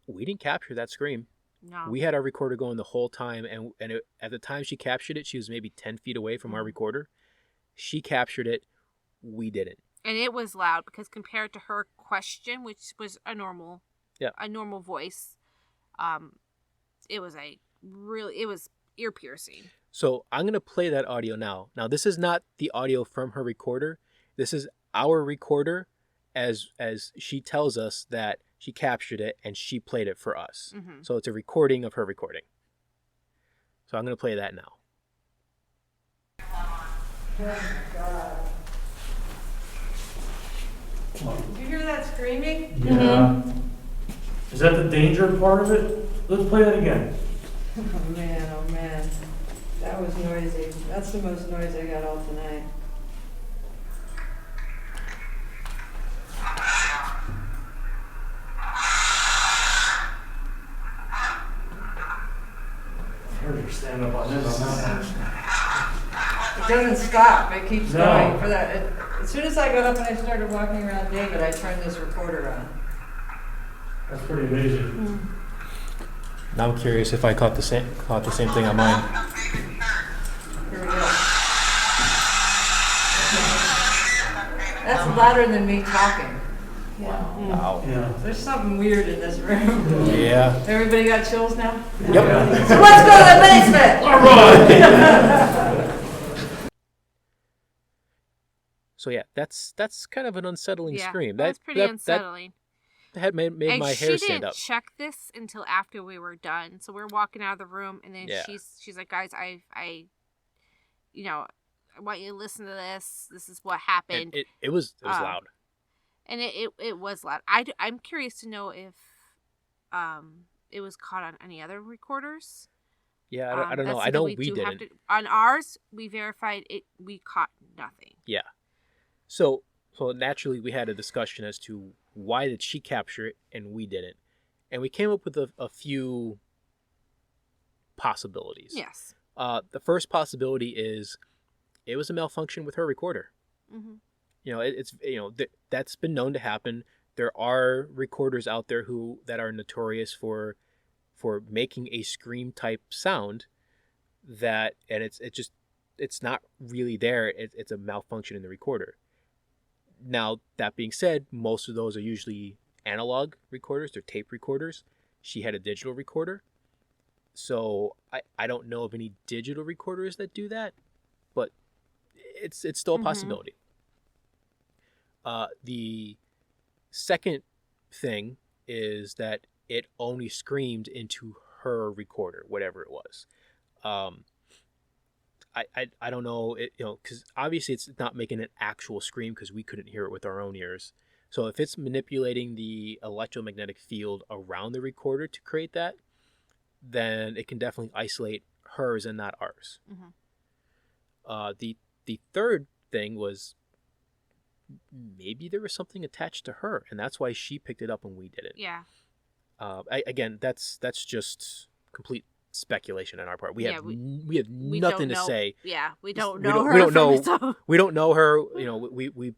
we didn't capture that scream. No. We had our recorder going the whole time, and at the time she captured it, she was maybe 10 feet away from our recorder. She captured it. We didn't. And it was loud because compared to her question, which was a normal voice, it was ear piercing. So I'm going to play that audio now. Now, this is not the audio from her recorder. This is our recorder as she tells us that she captured it and she played it for us. So it's a recording of her recording. So I'm going to play that now. Oh, God. Did you hear that screaming? Yeah. Is that the danger part of it? Let's play that again. Oh, man. That was noisy. That's the most noise I got all tonight. I heard you stand up on this. It doesn't stop. It keeps No. going. For that, as soon as I got up and I started walking around David, I turned this recorder on. That's pretty amazing. Now I'm curious if I caught the same thing on mine. Here we go. That's louder than me talking. Wow. Yeah. There's something weird in this room. Yeah. Everybody got chills now? Yep. So let's go to the basement! All right. So yeah, that's kind of an unsettling scream. That's pretty unsettling. That had made my hair stand up. She didn't check this until after we were done. So we're walking out of the room, and then she's like, "Guys, I want you to listen to this. This is what happened." And it was loud. And it was loud. I'm curious to know if it was caught on any other recorders. Yeah, I don't know. I know we didn't. On ours, we verified it. We caught nothing. Yeah. So naturally, we had a discussion as to why did she capture it and we didn't, and we came up with a few possibilities. Yes. The first possibility is it was a malfunction with her recorder. That's been known to happen. There are recorders out there that are notorious for making a scream type sound and it's not really there. It's a malfunction in the recorder. Now, that being said, most of those are usually analog recorders. They're tape recorders. She had a digital recorder. So I don't know of any digital recorders that do that, but it's still a possibility. The second thing is that it only screamed into her recorder, whatever it was. I don't know, because obviously it's not making an actual scream because we couldn't hear it with our own ears. So if it's manipulating the electromagnetic field around the recorder to create that, then it can definitely isolate hers and not ours. The third thing was maybe there was something attached to her, and that's why she picked it up and we didn't. Yeah. Again, that's just complete speculation on our part. We Yeah, have we nothing to don't know. say. Yeah, we don't We know don't- her. we don't know- so- We don't know her. You know, we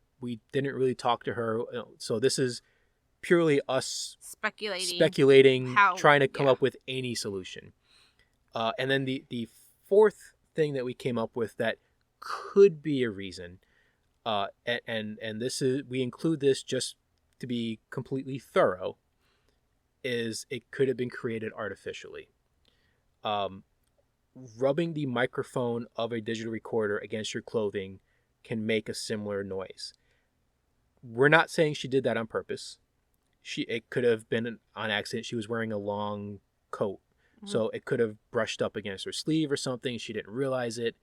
didn't really talk to her. So this is purely us speculating how- trying to come yeah. up with any solution. And then the fourth thing that we came up with that could be a reason, and this is, we include this just to be completely thorough, is it could have been created artificially. Rubbing the microphone of a digital recorder against your clothing can make a similar noise. We're not saying she did that on purpose. It could have been on accident. She was wearing a long coat, so it could have brushed up against her sleeve or something. She didn't realize it.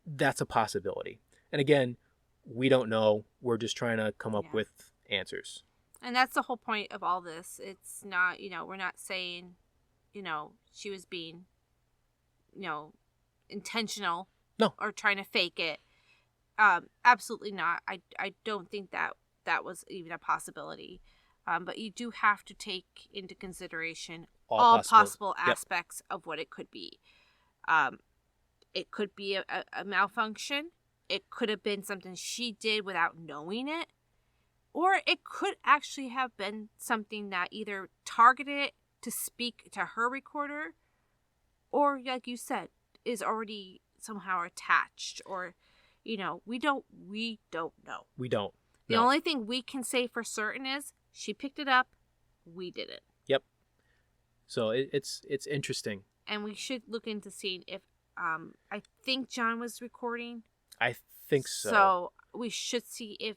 That's a possibility. And again, we don't know. We're just trying to come up with answers. And that's the whole point of all this. It's not, we're not saying, she was being, intentional. No. Or trying to fake it. Absolutely not. I don't think that was even a possibility. But you do have to take into consideration all possible aspects of what it could be. It could be a malfunction. It could have been something she did without knowing it. Or it could actually have been something that either targeted to speak to her recorder, or, like you said, is already somehow attached. Or, we don't know. We don't. The only thing we can say for certain is she picked it up, we didn't. Yep. So it's interesting. And we should look into seeing if I think John was recording. I think so. So we should see if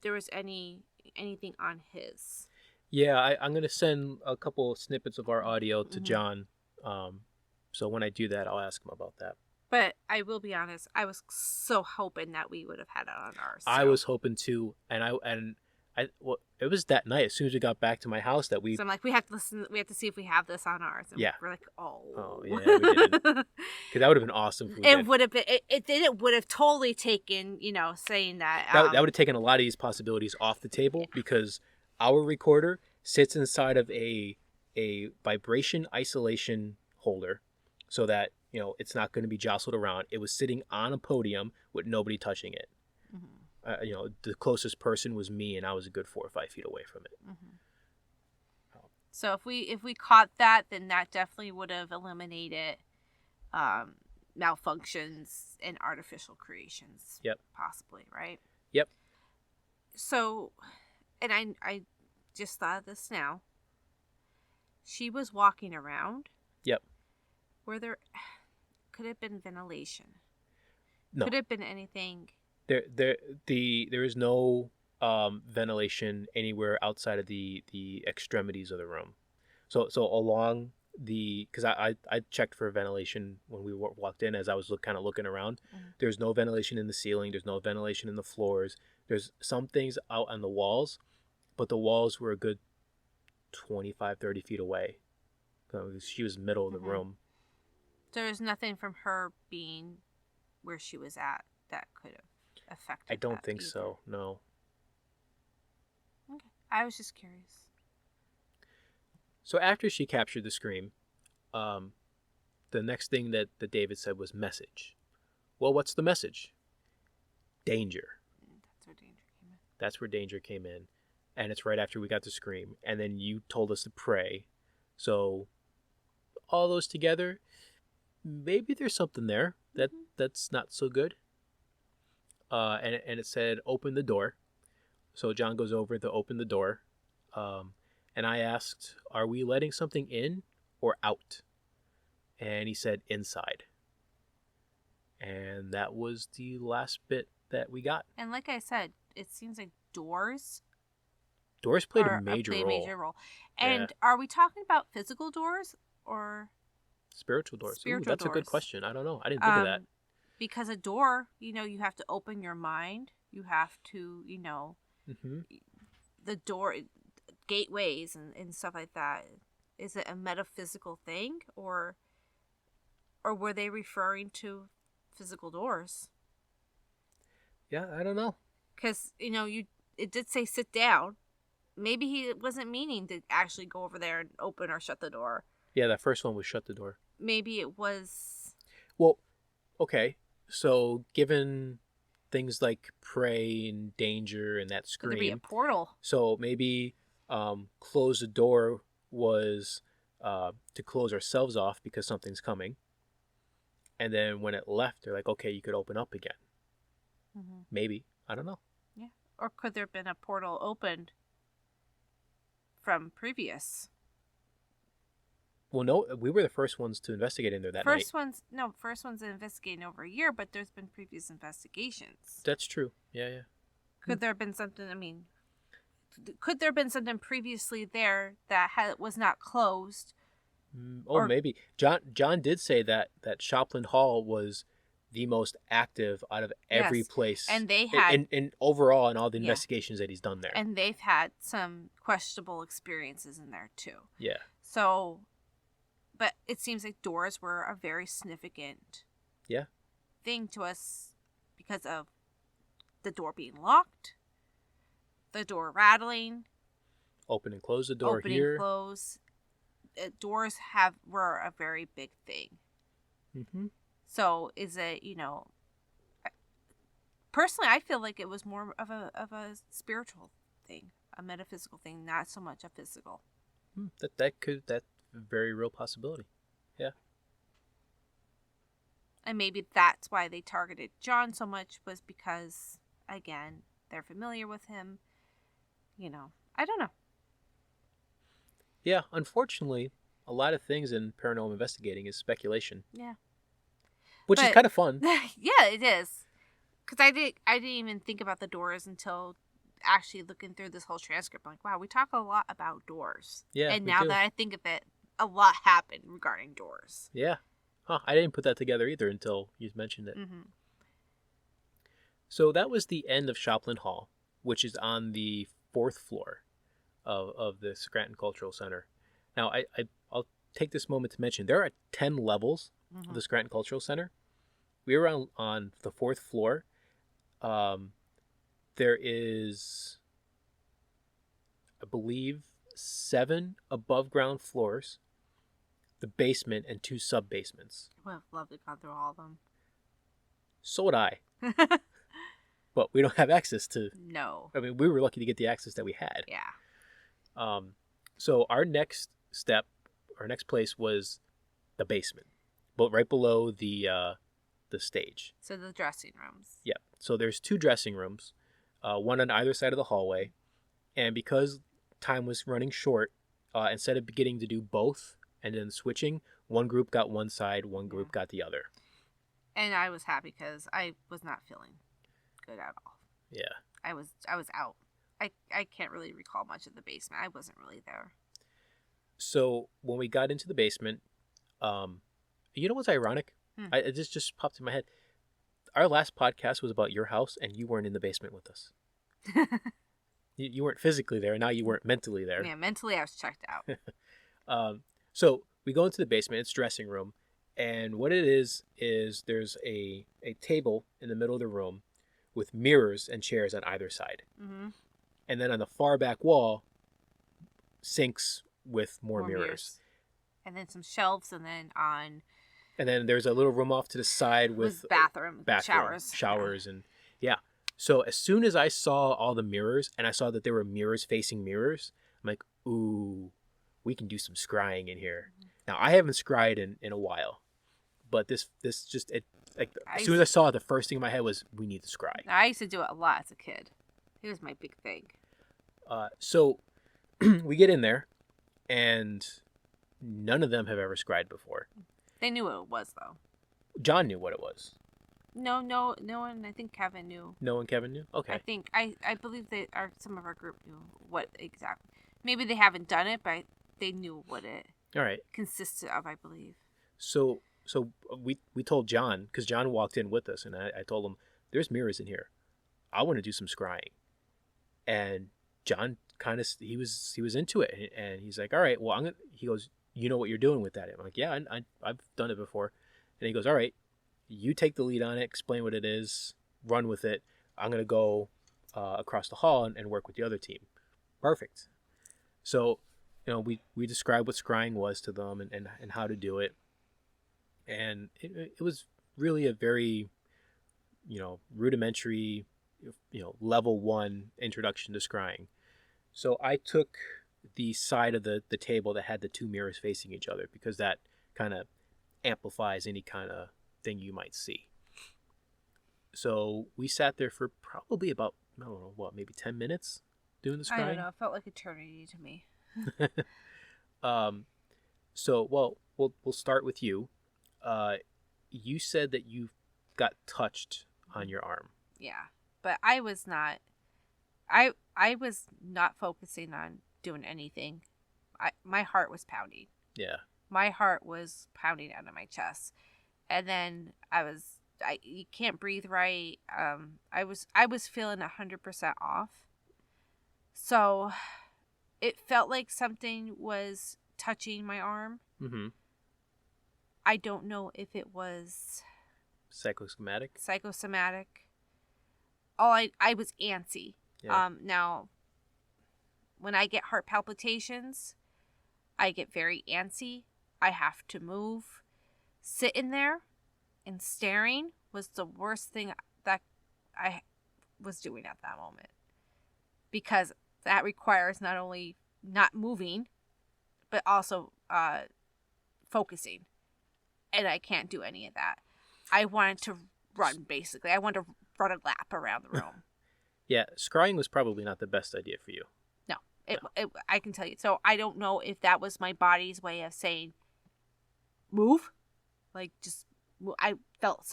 there was anything on his. Yeah, I'm going to send a couple snippets of our audio to John. So when I do that, I'll ask him about that. But I will be honest, I was so hoping that we would have had it on ours. I was hoping to, and it was that night as soon as we got back to my house that we. So I'm like, we have to listen. We have to see if we have this on ours. And Yeah. we're like, oh yeah, we didn't. Because that would have been awesome. If we did. would have been. It would have totally taken. Saying that. That would have taken a lot of these possibilities off the table because our recorder sits inside of a vibration isolation holder, so that it's not going to be jostled around. It was sitting on a podium with nobody touching it. The closest person was me, and I was a good 4 or 5 feet away from it. So if we caught that, then that definitely would have eliminated malfunctions and artificial creations. Yep. Possibly, right? Yep. So, and I just thought of this now. She was walking around. Yep. Could have been ventilation. No. Could have been anything. There is no ventilation anywhere outside of the extremities of the room. So along because I checked for ventilation when we walked in as I was kind of looking around. There's no ventilation in the ceiling. There's no ventilation in the floors. There's some things out on the walls, but the walls were a good 25, 30 feet away. She was middle of the room. So there's nothing from her being where she was at that could have affected. I don't think either. so. No. Okay. I was just curious. So after she captured the scream, the next thing that David said was message. Well, what's the message? Danger. That's where danger came in. That's where danger came in. And it's right after we got the scream. And then you told us to pray. So all those together, maybe there's something there that's not so good. And it said, open the door. So John goes over to open the door. And I asked, are we letting something in or out? And he said, inside. And that was the last bit that we got. And like I said, it seems like doors Played a play major a role. major role. And Yeah. are we talking about physical doors or Spiritual doors. Spiritual That's a good doors. question. I don't know. I didn't think of that. Because a door, you have to open your mind. You have to, Mm-hmm. the door, gateways and stuff like that. Is it a metaphysical thing or were they referring to physical doors? Yeah, I don't know. Because, it did say sit down. Maybe he wasn't meaning to actually go over there and open or shut the door. Yeah, that first one was shut the door. Maybe it was... Well, okay. So given things like prey and danger and that Could there be a scream, portal? so maybe close the door was to close ourselves off because something's coming. And then when it left, they're like, okay, you could open up again. Mm-hmm. Maybe. I don't know. Yeah. Or could there have been a portal opened from previous? Well, no, we were the first ones to investigate in there that night. First one's investigating over a year, but there's been previous investigations. That's true. Yeah. Could there have been something, could there have been something previously there that was not closed? Maybe. John did say that Shopland Hall was the most active out of every place. And they had... And overall in all the investigations that he's done there. And they've had some questionable experiences in there, too. Yeah. So... But it seems like doors were a very significant thing to us because of the door being locked, the door rattling, open and close the door open here. And close. Doors were a very big thing. Mm-hmm. So is it, personally, I feel like it was more of a spiritual thing, a metaphysical thing, not so much a physical. That's a very real possibility. Yeah. And maybe that's why they targeted John so much, was because, again, they're familiar with him. I don't know. Yeah, unfortunately, a lot of things in paranormal investigating is speculation. Yeah. Which is kind of fun. Yeah, it is. Because I didn't even think about the doors until actually looking through this whole transcript. I'm like, wow, we talk a lot about doors. Yeah. And now that I think of it, a lot happened regarding doors. Yeah. Huh, I didn't put that together either until you mentioned it. Mm-hmm. So that was the end of Shopland Hall, which is on the 4th floor of the Scranton Cultural Center. Now, I'll take this moment to mention there are 10 levels of the Scranton Cultural Center. We were on the 4th floor. There is, I believe, 7 above ground floors, the basement, and 2 sub-basements. I would have loved to have gone through all of them. So would I. But we don't have access to... No. I mean, we were lucky to get the access that we had. Yeah. So our next place was the basement, but right below the stage. So the dressing rooms. Yeah. So there's 2 dressing rooms, one on either side of the hallway. And because time was running short, instead of beginning to do both and then switching, one group got one side, one group got the other. And I was happy because I was not feeling good at all. Yeah. I was out. I can't really recall much of the basement. I wasn't really there. So when we got into the basement, you know what's ironic? It just popped in my head. Our last podcast was about your house, and you weren't in the basement with us. You weren't physically there, and now you weren't mentally there. Yeah, mentally I was checked out. So we go into the basement. It's dressing room, and what it is there's a table in the middle of the room with mirrors and chairs on either side. Mm-hmm. And then on the far back wall, sinks with more mirrors. And then some shelves, and then there's a little room off to the side with bathroom, showers, and yeah. So as soon as I saw all the mirrors, and I saw that there were mirrors facing mirrors, I'm like, ooh, we can do some scrying in here. Mm-hmm. Now, I haven't scryed in a while, but this just, as soon as I saw it, the first thing in my head was, we need to scry. I used to do it a lot as a kid. It was my big thing. So we get in there, and none of them have ever scryed before. They knew what it was, though. John knew what it was. No one. I think Kevin knew. No one, Kevin knew. Okay. I believe some of our group knew what exactly. Maybe they haven't done it, but they knew what it. All right. Consisted of, I believe. So we told John, because John walked in with us, and I told him, there's mirrors in here. I want to do some scrying. And John he was into it, and he's like, all right, well, he goes, you know what you're doing with that? I'm like, yeah, I've done it before. And he goes, all right, you take the lead on it, explain what it is, run with it. I'm going to go across the hall and work with the other team. Perfect. So, we described what scrying was to them and how to do it. And it was really a very, rudimentary, level 1 introduction to scrying. So I took the side of the table that had the two mirrors facing each other because that kind of amplifies any kind of thing you might see. So we sat there for probably about, I don't know, maybe 10 minutes doing the scrying? I don't know. It felt like eternity to me. So, we'll start with you. You said that you got touched on your arm. Yeah, but I was not. I was not focusing on doing anything. My heart was pounding. Yeah. My heart was pounding out of my chest, and then you can't breathe right. I was feeling 100% off. So, it felt like something was touching my arm. Mm-hmm. I don't know if it was Psychosomatic. I was antsy. Yeah. Now, when I get heart palpitations, I get very antsy. I have to move. Sitting there and staring was the worst thing that I was doing at that moment. Because that requires not only not moving, but also focusing. And I can't do any of that. I wanted to run, basically. I wanted to run a lap around the room. Yeah, scrying was probably not the best idea for you. No, I can tell you. So I don't know if that was my body's way of saying, move. Like, just, I felt.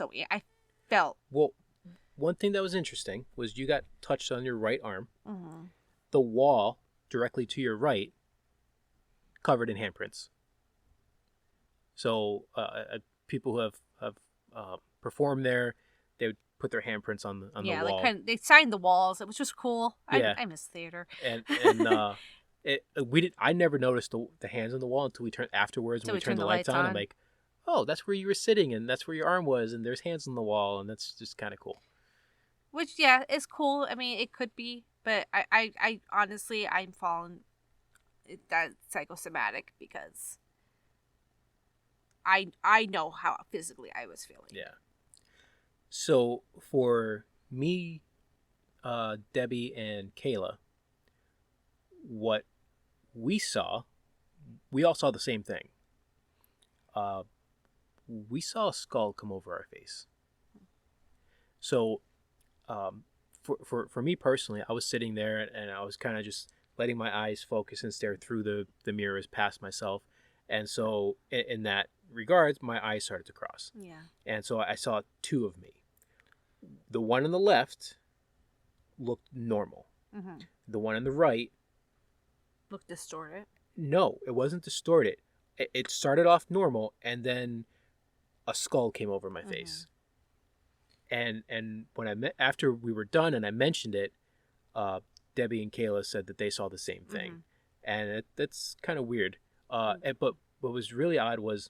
Well, one thing that was interesting was you got touched on your right arm. Mm-hmm. The wall directly to your right covered in handprints. So people who have performed there, they would put their handprints on the wall. Yeah, like they signed the walls. It was just cool. Yeah. I miss theater. And I never noticed the hands on the wall until we turned afterwards when we turned the lights on. I'm like, oh, that's where you were sitting and that's where your arm was and there's hands on the wall and that's just kind of cool. Which, yeah, is cool. I mean, it could be, but I honestly, I'm falling that psychosomatic because I know how physically I was feeling. Yeah. So for me, Debbie and Kayla, what we all saw the same thing. We saw a skull come over our face. So, for me personally, I was sitting there and I was kind of just letting my eyes focus and stare through the mirrors past myself. And so in that regards, my eyes started to cross. Yeah. And so I saw two of me. The one on the left looked normal. Mm-hmm. The one on the right looked distorted. No, it wasn't distorted. It started off normal, and then a skull came over my face. And when after we were done and I mentioned it, Debbie and Kayla said that they saw the same thing, and that's kind of weird. But what was really odd was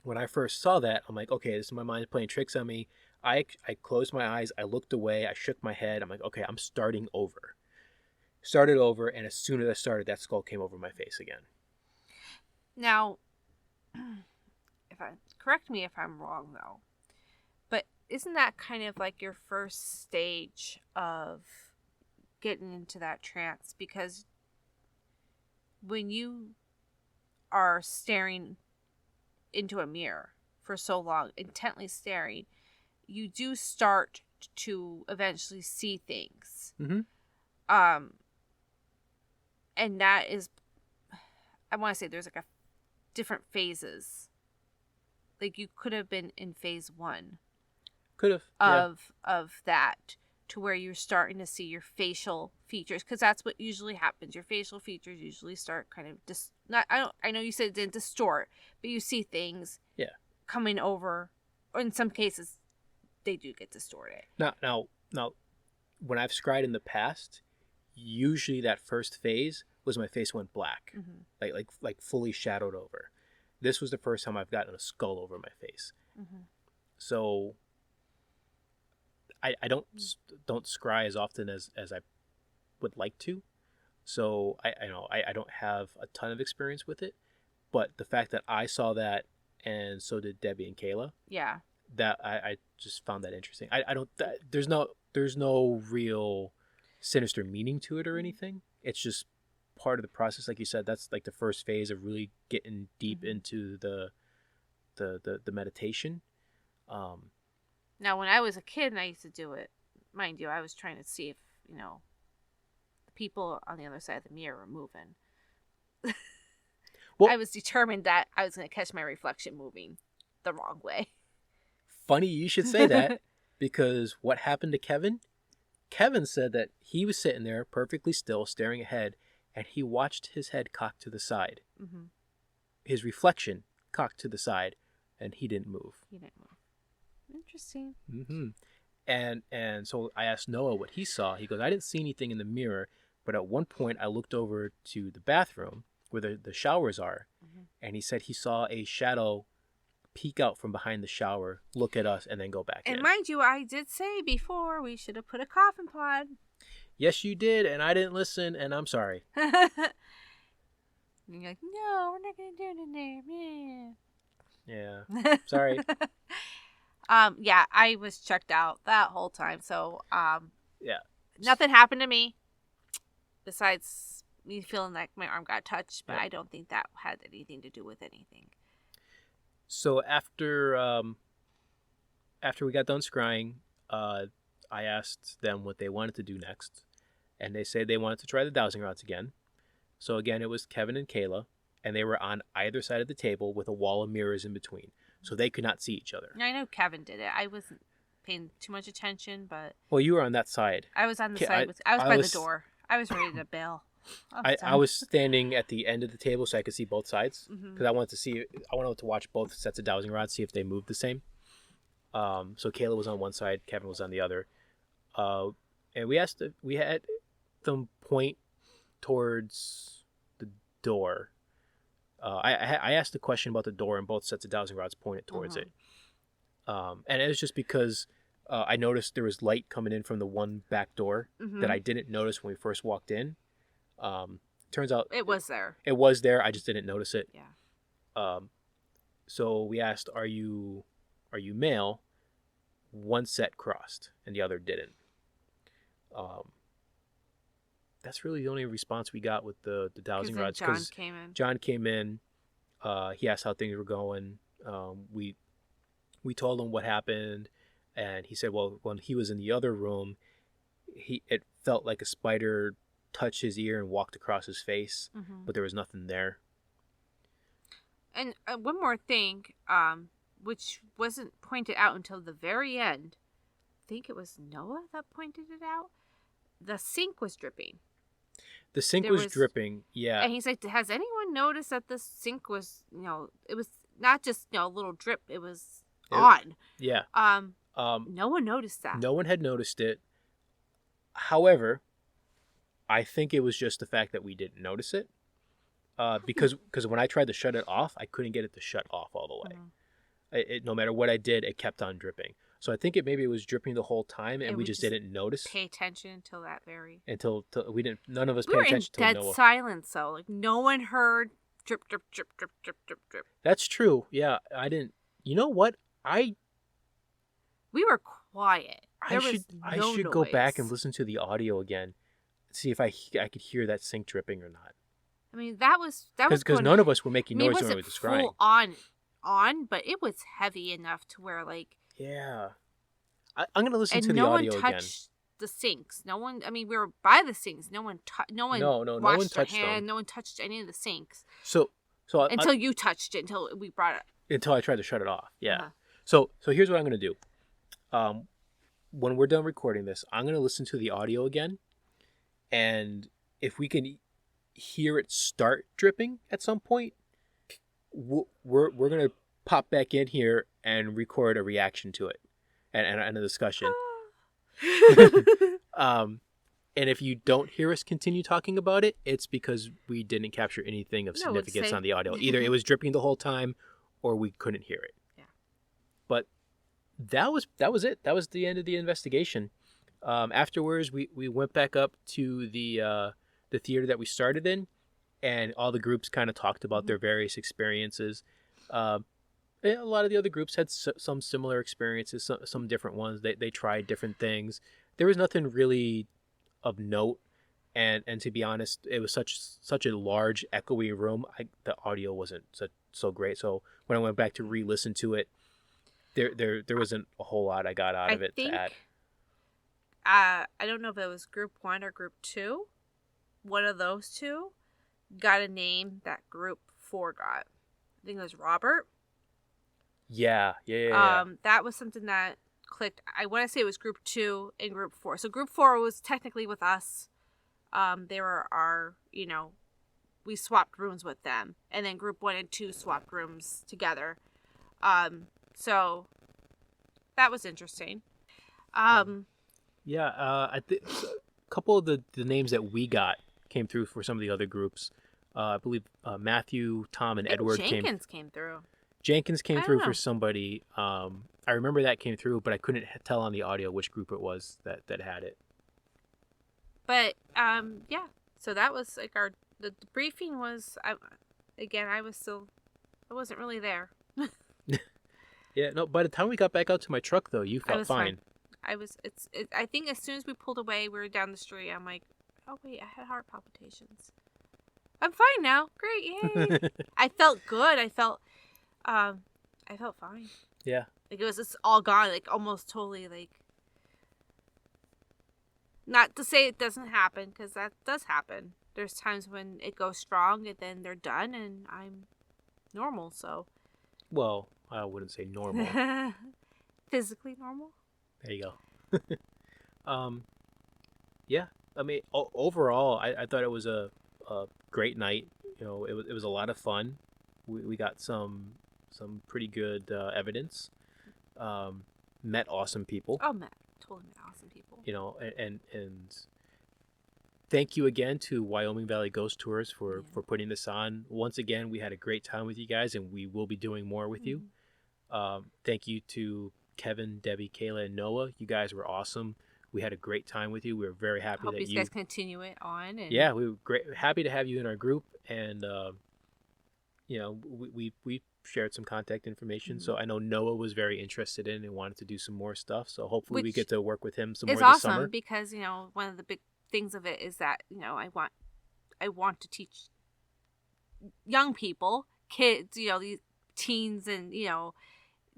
when I first saw that, I'm like, okay, this is my mind playing tricks on me. I closed my eyes, I looked away, I shook my head. I'm like, okay, I'm starting over. Started over, and as soon as I started, that skull came over my face again. Now, correct me if I'm wrong though, but isn't that kind of like your first stage of getting into that trance? Because when you are staring into a mirror for so long, intently staring, you do start to eventually see things. Mm-hmm. And that is, I want to say there's like a different phases. Like you could have been in phase 1. Could have. Of that, to where you're starting to see your facial features, because that's what usually happens. Your facial features usually start kind of I know you said it didn't distort, but you see things coming over, or in some cases they do get distorted. Now when I've scryed in the past, usually that first phase was my face went black, like fully shadowed over. This was the first time I've gotten a skull over my face. So I don't scry as often as I would like to, so I don't have a ton of experience with it. But the fact that I saw that, and so did Debbie and Kayla, Yeah. that I just found that interesting. I don't there's no real sinister meaning to it or anything. It's just part of the process, like you said. That's like the first phase of really getting deep into the meditation. Now, when I was a kid and I used to do it, mind you, I was trying to see if, the people on the other side of the mirror were moving. Well, I was determined that I was going to catch my reflection moving the wrong way. Funny you should say that, because what happened to Kevin? Kevin said that he was sitting there perfectly still, staring ahead, and he watched his head cocked to the side. Mm-hmm. His reflection cocked to the side, and he didn't move. He didn't move. Interesting. Mm-hmm. And so I asked Noah what he saw. He goes, I didn't see anything in the mirror, but at one point I looked over to the bathroom where the showers are, and he said he saw a shadow peek out from behind the shower, look at us, and then go back in. And mind you, I did say before we should have put a coffin pod. Yes, you did, and I didn't listen, and I'm sorry. And you're like, no, we're not going to do it in there. Yeah, sorry. Yeah, I was checked out that whole time, so Yeah. Nothing happened to me besides me feeling like my arm got touched, but Yeah. I don't think that had anything to do with anything. So after we got done scrying, I asked them what they wanted to do next, and they said they wanted to try the dowsing rods again. So again, it was Kevin and Kayla, and they were on either side of the table with a wall of mirrors in between, so they could not see each other. I know Kevin did it. I wasn't paying too much attention, but Well, you were on that side. I was on the Okay, side. I was I by was- the door. I was ready to bail. I was standing at the end of the table so I could see both sides, Mhm. because I wanted to watch both sets of dowsing rods, see if they moved the same. So Kayla was on one side, Kevin was on the other, and we had them point towards the door. I asked a question about the door, and both sets of dowsing rods pointed towards it. And it was just because I noticed there was light coming in from the one back door that I didn't notice when we first walked in. Turns out It was there. it was there. I just didn't notice it. Yeah. So we asked, "Are you male?" One set crossed, and the other didn't. That's really the only response we got with the dowsing Then rods. John came in. John came in. He asked how things were going. We told him what happened, and he said, "Well, when he was in the other room, it felt like a spider touched his ear and walked across his face, but there was nothing there." And one more thing, which wasn't pointed out until the very end. I think it was Noah that pointed it out. The sink was dripping. The sink There was was- dripping. Yeah. And he's like, has anyone noticed that the sink was, it was not just, a little drip. It was on. Yeah. No one noticed that. No one had noticed it. However, I think it was just the fact that we didn't notice it. Because when I tried to shut it off, I couldn't get it to shut off all the way. No matter what I did, it kept on dripping. So I think maybe it was dripping the whole time, and we just didn't notice Pay attention until that very. until we didn't. None of us We paid were in attention to dead Noah. silence, though. Like no one heard drip, drip, drip, drip, drip, drip, drip. That's true. Yeah, I didn't. You know what? We were quiet. There was I no should go back noise. and listen to the audio again, see if I could hear that sink dripping or not. I mean, that was Because going- none of us were making I mean, noise it when we wasn't were scrying. full on, but it was heavy enough to where Yeah. I'm gonna listen to and the no one audio again. touched the sinks. No one. I mean, we were by the sinks. No one. No one. No one washed their touched hand. them. No one touched any of the sinks So until you touched it. Until we brought it. until I tried to shut it off. Yeah. Uh-huh. So here's what I'm gonna do. When we're done recording this, I'm gonna listen to the audio again, and if we can hear it start dripping at some point, we're gonna pop back in here and record a reaction to it and a discussion. And if you don't hear us continue talking about it, it's because we didn't capture anything of No, it's significance safe. on the audio. Either it was dripping the whole time, or we couldn't hear it. Yeah. But that was it. That was the end of the investigation. Afterwards, we went back up to the theater that we started in, and all the groups kind of talked about their various experiences. A lot of the other groups had some similar experiences, some different ones. They tried different things. There was nothing really of note, and to be honest, it was such a large, echoey room. The audio wasn't so great. So when I went back to re-listen to it, there wasn't a whole lot I got out of it to add. I don't know if it was group 1 or group 2. One of those two got a name that group 4 got. I think it was Robert. Yeah. That was something that clicked. I want to say it was group 2 and group 4. So group 4 was technically with us. They were our, we swapped rooms with them. And then group 1 and 2 swapped rooms together. So that was interesting. Yeah, I think a couple of the names that we got came through for some of the other groups. I believe Matthew, Tom, and Edward Jenkins came through. Jenkins came through for somebody. I remember that came through, but I couldn't tell on the audio which group it was that had it. But yeah, so that was like the briefing was. I wasn't really there. Yeah, no. By the time we got back out to my truck, though, you felt fine. I think as soon as we pulled away, we were down the street. I'm like, oh wait, I had heart palpitations. I'm fine now. Great, yay! I felt good. I felt fine. Yeah. Like it's all gone. Like almost totally. Like, not to say it doesn't happen, because that does happen. There's times when it goes strong and then they're done, and I'm normal. So. Well, I wouldn't say normal. Physically normal. There you go. Yeah. I mean, overall, I thought it was a great night. It was a lot of fun. We got some pretty good evidence. Met awesome people. Oh, totally met awesome people. And thank you again to Wyoming Valley Ghost Tours for putting this on. Once again, we had a great time with you guys, and we will be doing more with you. Thank you to Kevin, Debbie, Kayla, and Noah. You guys were awesome. We had a great time with you. We were very happy that you guys continue it on. And... Yeah, we were happy to have you in our group, and we shared some contact information. So I know Noah was very interested in and wanted to do some more stuff. So hopefully we get to work with him some more this summer. It's awesome because one of the big things of it is that I want to teach young people, kids, these teens, and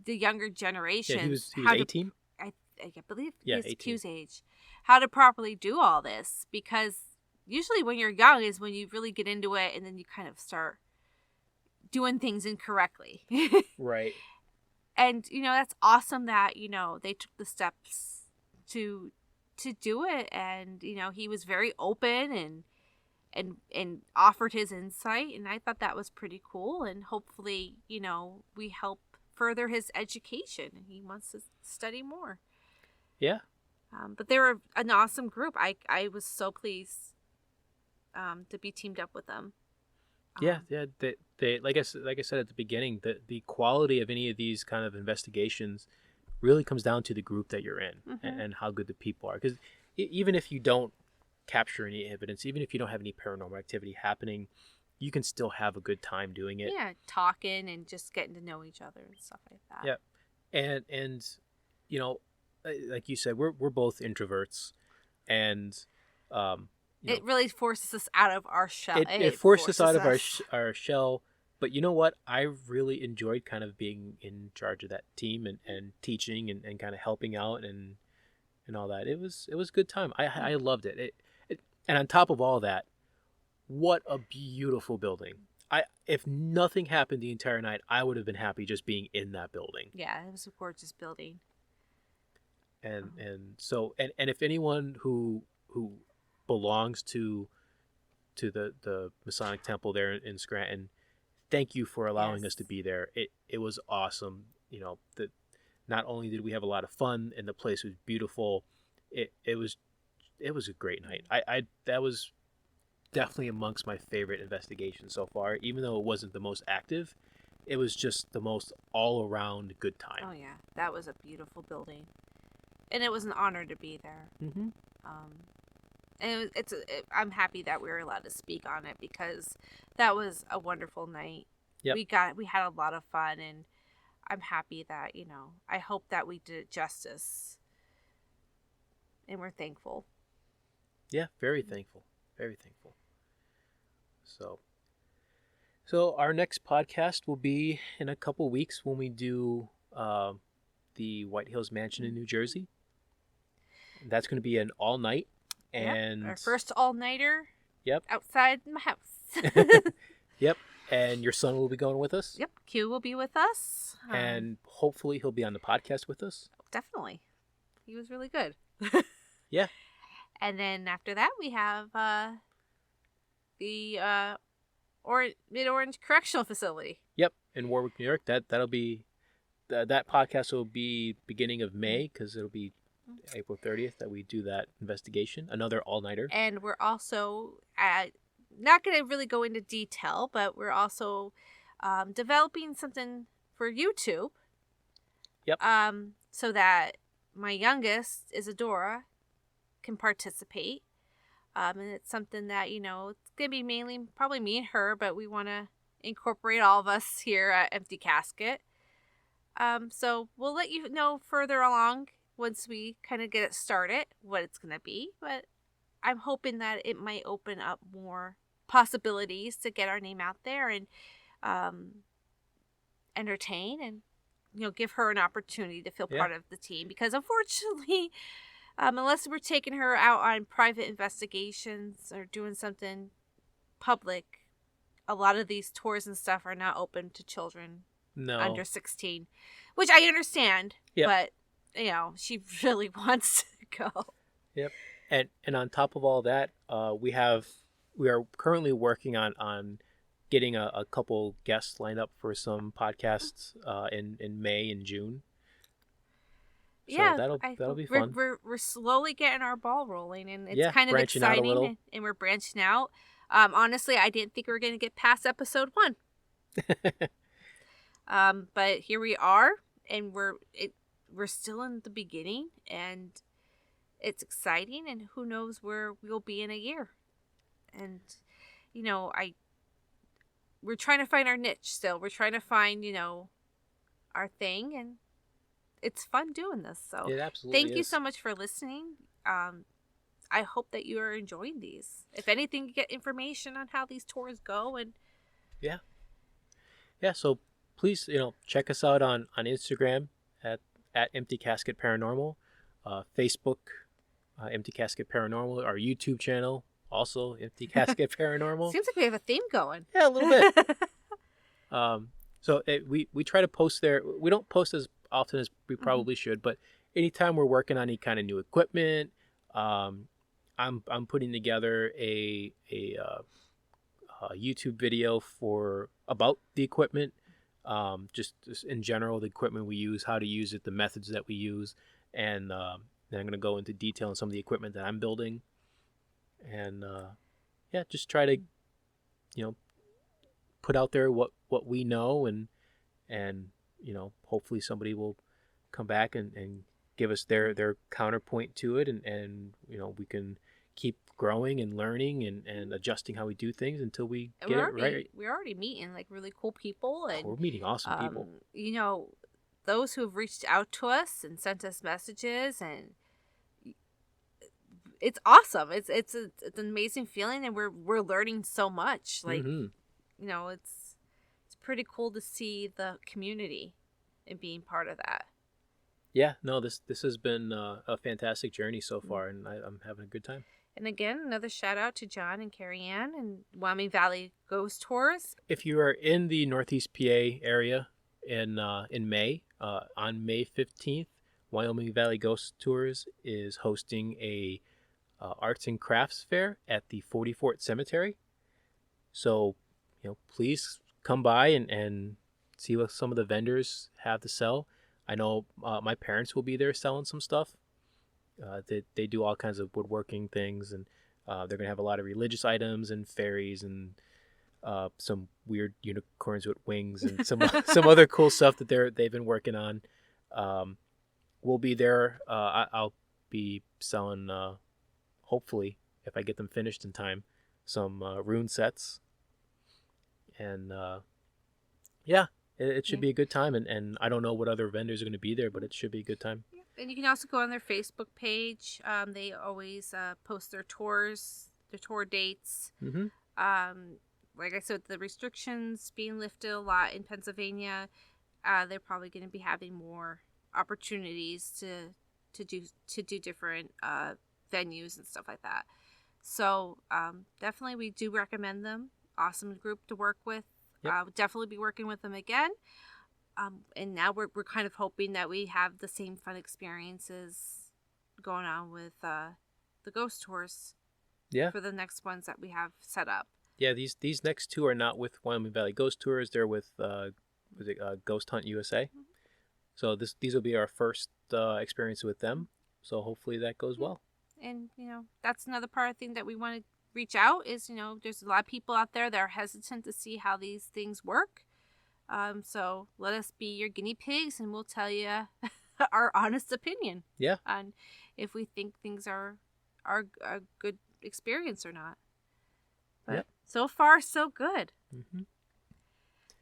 the younger generation. Yeah, he was 18. I believe he's 18. Q's age. How to properly do all this, because usually when you're young is when you really get into it, and then you kind of start doing things incorrectly. Right. And that's awesome that they took the steps to do it, and he was very open and offered his insight, and I thought that was pretty cool. And hopefully we help further his education, and he wants to study more. Yeah. But they were an awesome group. I was so pleased to be teamed up with them. Yeah. They like I said at the beginning, the quality of any of these kind of investigations really comes down to the group that you're in and how good the people are. Because even if you don't capture any evidence, even if you don't have any paranormal activity happening, you can still have a good time doing it. Yeah, talking and just getting to know each other and stuff like that. Yeah, and like you said, we're both introverts, and it really forces us out of our shell. It forces us out of our shell. But you know what? I really enjoyed kind of being in charge of that team and teaching and kind of helping out and all that. It was a good time. I loved it. And on top of all that, what a beautiful building. If nothing happened the entire night, I would have been happy just being in that building. Yeah, it was a gorgeous building. And if anyone who belongs to the Masonic Temple there in Scranton, thank you for allowing us to be there. It was awesome. That not only did we have a lot of fun and the place was beautiful, it was a great night. That was definitely amongst my favorite investigations so far. Even though it wasn't the most active, it was just the most all-around good time. Oh yeah, that was a beautiful building, and it was an honor to be there. Mm-hmm. And I'm happy that we were allowed to speak on it because that was a wonderful night. Yep. We had a lot of fun, and I'm happy that I hope that we did it justice, and we're thankful. Yeah, very thankful. Very thankful. So our next podcast will be in a couple weeks when we do the White Hills Mansion in New Jersey. That's going to be an all-night. And our first all-nighter. Yep. Outside my house. Yep. And your son will be going with us. Yep. Q will be with us. And hopefully he'll be on the podcast with us. Definitely. He was really good. Yeah. And then after that, we have the Mid-Orange Correctional Facility. Yep. In Warwick, New York. That'll be that podcast will be beginning of May because it'll be April 30th that we do that investigation. Another all-nighter. And we're also not going to really go into detail, but we're also developing something for YouTube. Yep. So that my youngest, Isadora, can participate. And it's something that, it's going to be mainly probably me and her, but we want to incorporate all of us here at Empty Casket. So we'll let you know further along once we kind of get it started, what it's going to be. But I'm hoping that it might open up more possibilities to get our name out there and entertain and, give her an opportunity to feel part of the team. Because unfortunately, unless we're taking her out on private investigations or doing something public, a lot of these tours and stuff are not open to children under 16, which I understand, but she really wants to go. Yep. And on top of all that, we are currently working on getting a couple guests lined up for some podcasts in May and June. So that'll be fun. We're slowly getting our ball rolling, and it's kind of exciting, and we're branching out. Honestly, I didn't think we were going to get past episode 1. But here we are, and we're still in the beginning, and it's exciting, and who knows where we'll be in a year. And we're trying to find our niche still. We're trying to find our thing, and it's fun doing this. So it absolutely thank you so much for listening. I hope that you are enjoying these. If anything, you get information on how these tours go, and so please check us out on Instagram at Empty Casket Paranormal, Facebook Empty Casket Paranormal, our YouTube channel also Empty Casket Paranormal. Seems like we have a theme going. Yeah, a little bit. So we try to post there. We don't post as often as we probably should, but anytime we're working on any kind of new equipment, I'm putting together a YouTube video about the equipment, just in general, the equipment we use, how to use it, the methods that we use, and then I'm going to go into detail on some of the equipment that I'm building, and just try to put out there what we know, and hopefully somebody will come back and give us their counterpoint to it, and we can keep growing and learning and adjusting how we do things until we get it right. We're already meeting really cool people, and we're meeting awesome people. Those who have reached out to us and sent us messages, and it's awesome. It's an amazing feeling, and we're learning so much. It's pretty cool to see the community and being part of that. Yeah, no, this has been a fantastic journey so far, and I'm having a good time. And again, another shout out to John and Carrie Ann and Wyoming Valley Ghost Tours. If you are in the Northeast PA area in May, on May 15th, Wyoming Valley Ghost Tours is hosting a arts and crafts fair at the 44th Cemetery. So, please come by and see what some of the vendors have to sell. I know my parents will be there selling some stuff. They do all kinds of woodworking things, and they're going to have a lot of religious items and fairies and some weird unicorns with wings and some other cool stuff that they've been working on. We'll be there. I'll be selling, hopefully, if I get them finished in time, some rune sets. And yeah, it should be a good time. And I don't know what other vendors are going to be there, but it should be a good time. And you can also go on their Facebook page. They always post their tours, their tour dates. Mm-hmm. Like I said, the restrictions being lifted a lot in Pennsylvania, they're probably going to be having more opportunities to do different venues and stuff like that. So definitely, we do recommend them. Awesome group to work with. Yep. Definitely be working with them again. And now we're kind of hoping that we have the same fun experiences going on with the ghost tours. Yeah. For the next ones that we have set up. Yeah, these next two are not with Wyoming Valley Ghost Tours. They're with Ghost Hunt USA. Mm-hmm. So these will be our first experience with them. So hopefully that goes well. And that's another part of the thing that we want to reach out is there's a lot of people out there that are hesitant to see how these things work. So let us be your guinea pigs, and we'll tell you our honest opinion. Yeah. On if we think things are a good experience or not. But yep. So far, so good. Mm-hmm.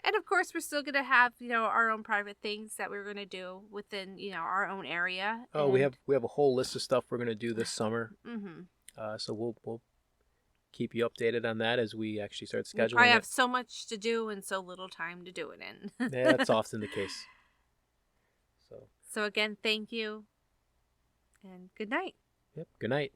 And of course, we're still going to have our own private things that we're going to do within our own area. Oh, and... we have a whole list of stuff we're going to do this summer. Mm-hmm. So we'll keep you updated on that as we actually start scheduling. I have so much to do and so little time to do it in. Yeah, that's often the case. So again, thank you, and good night. Yep. Good night.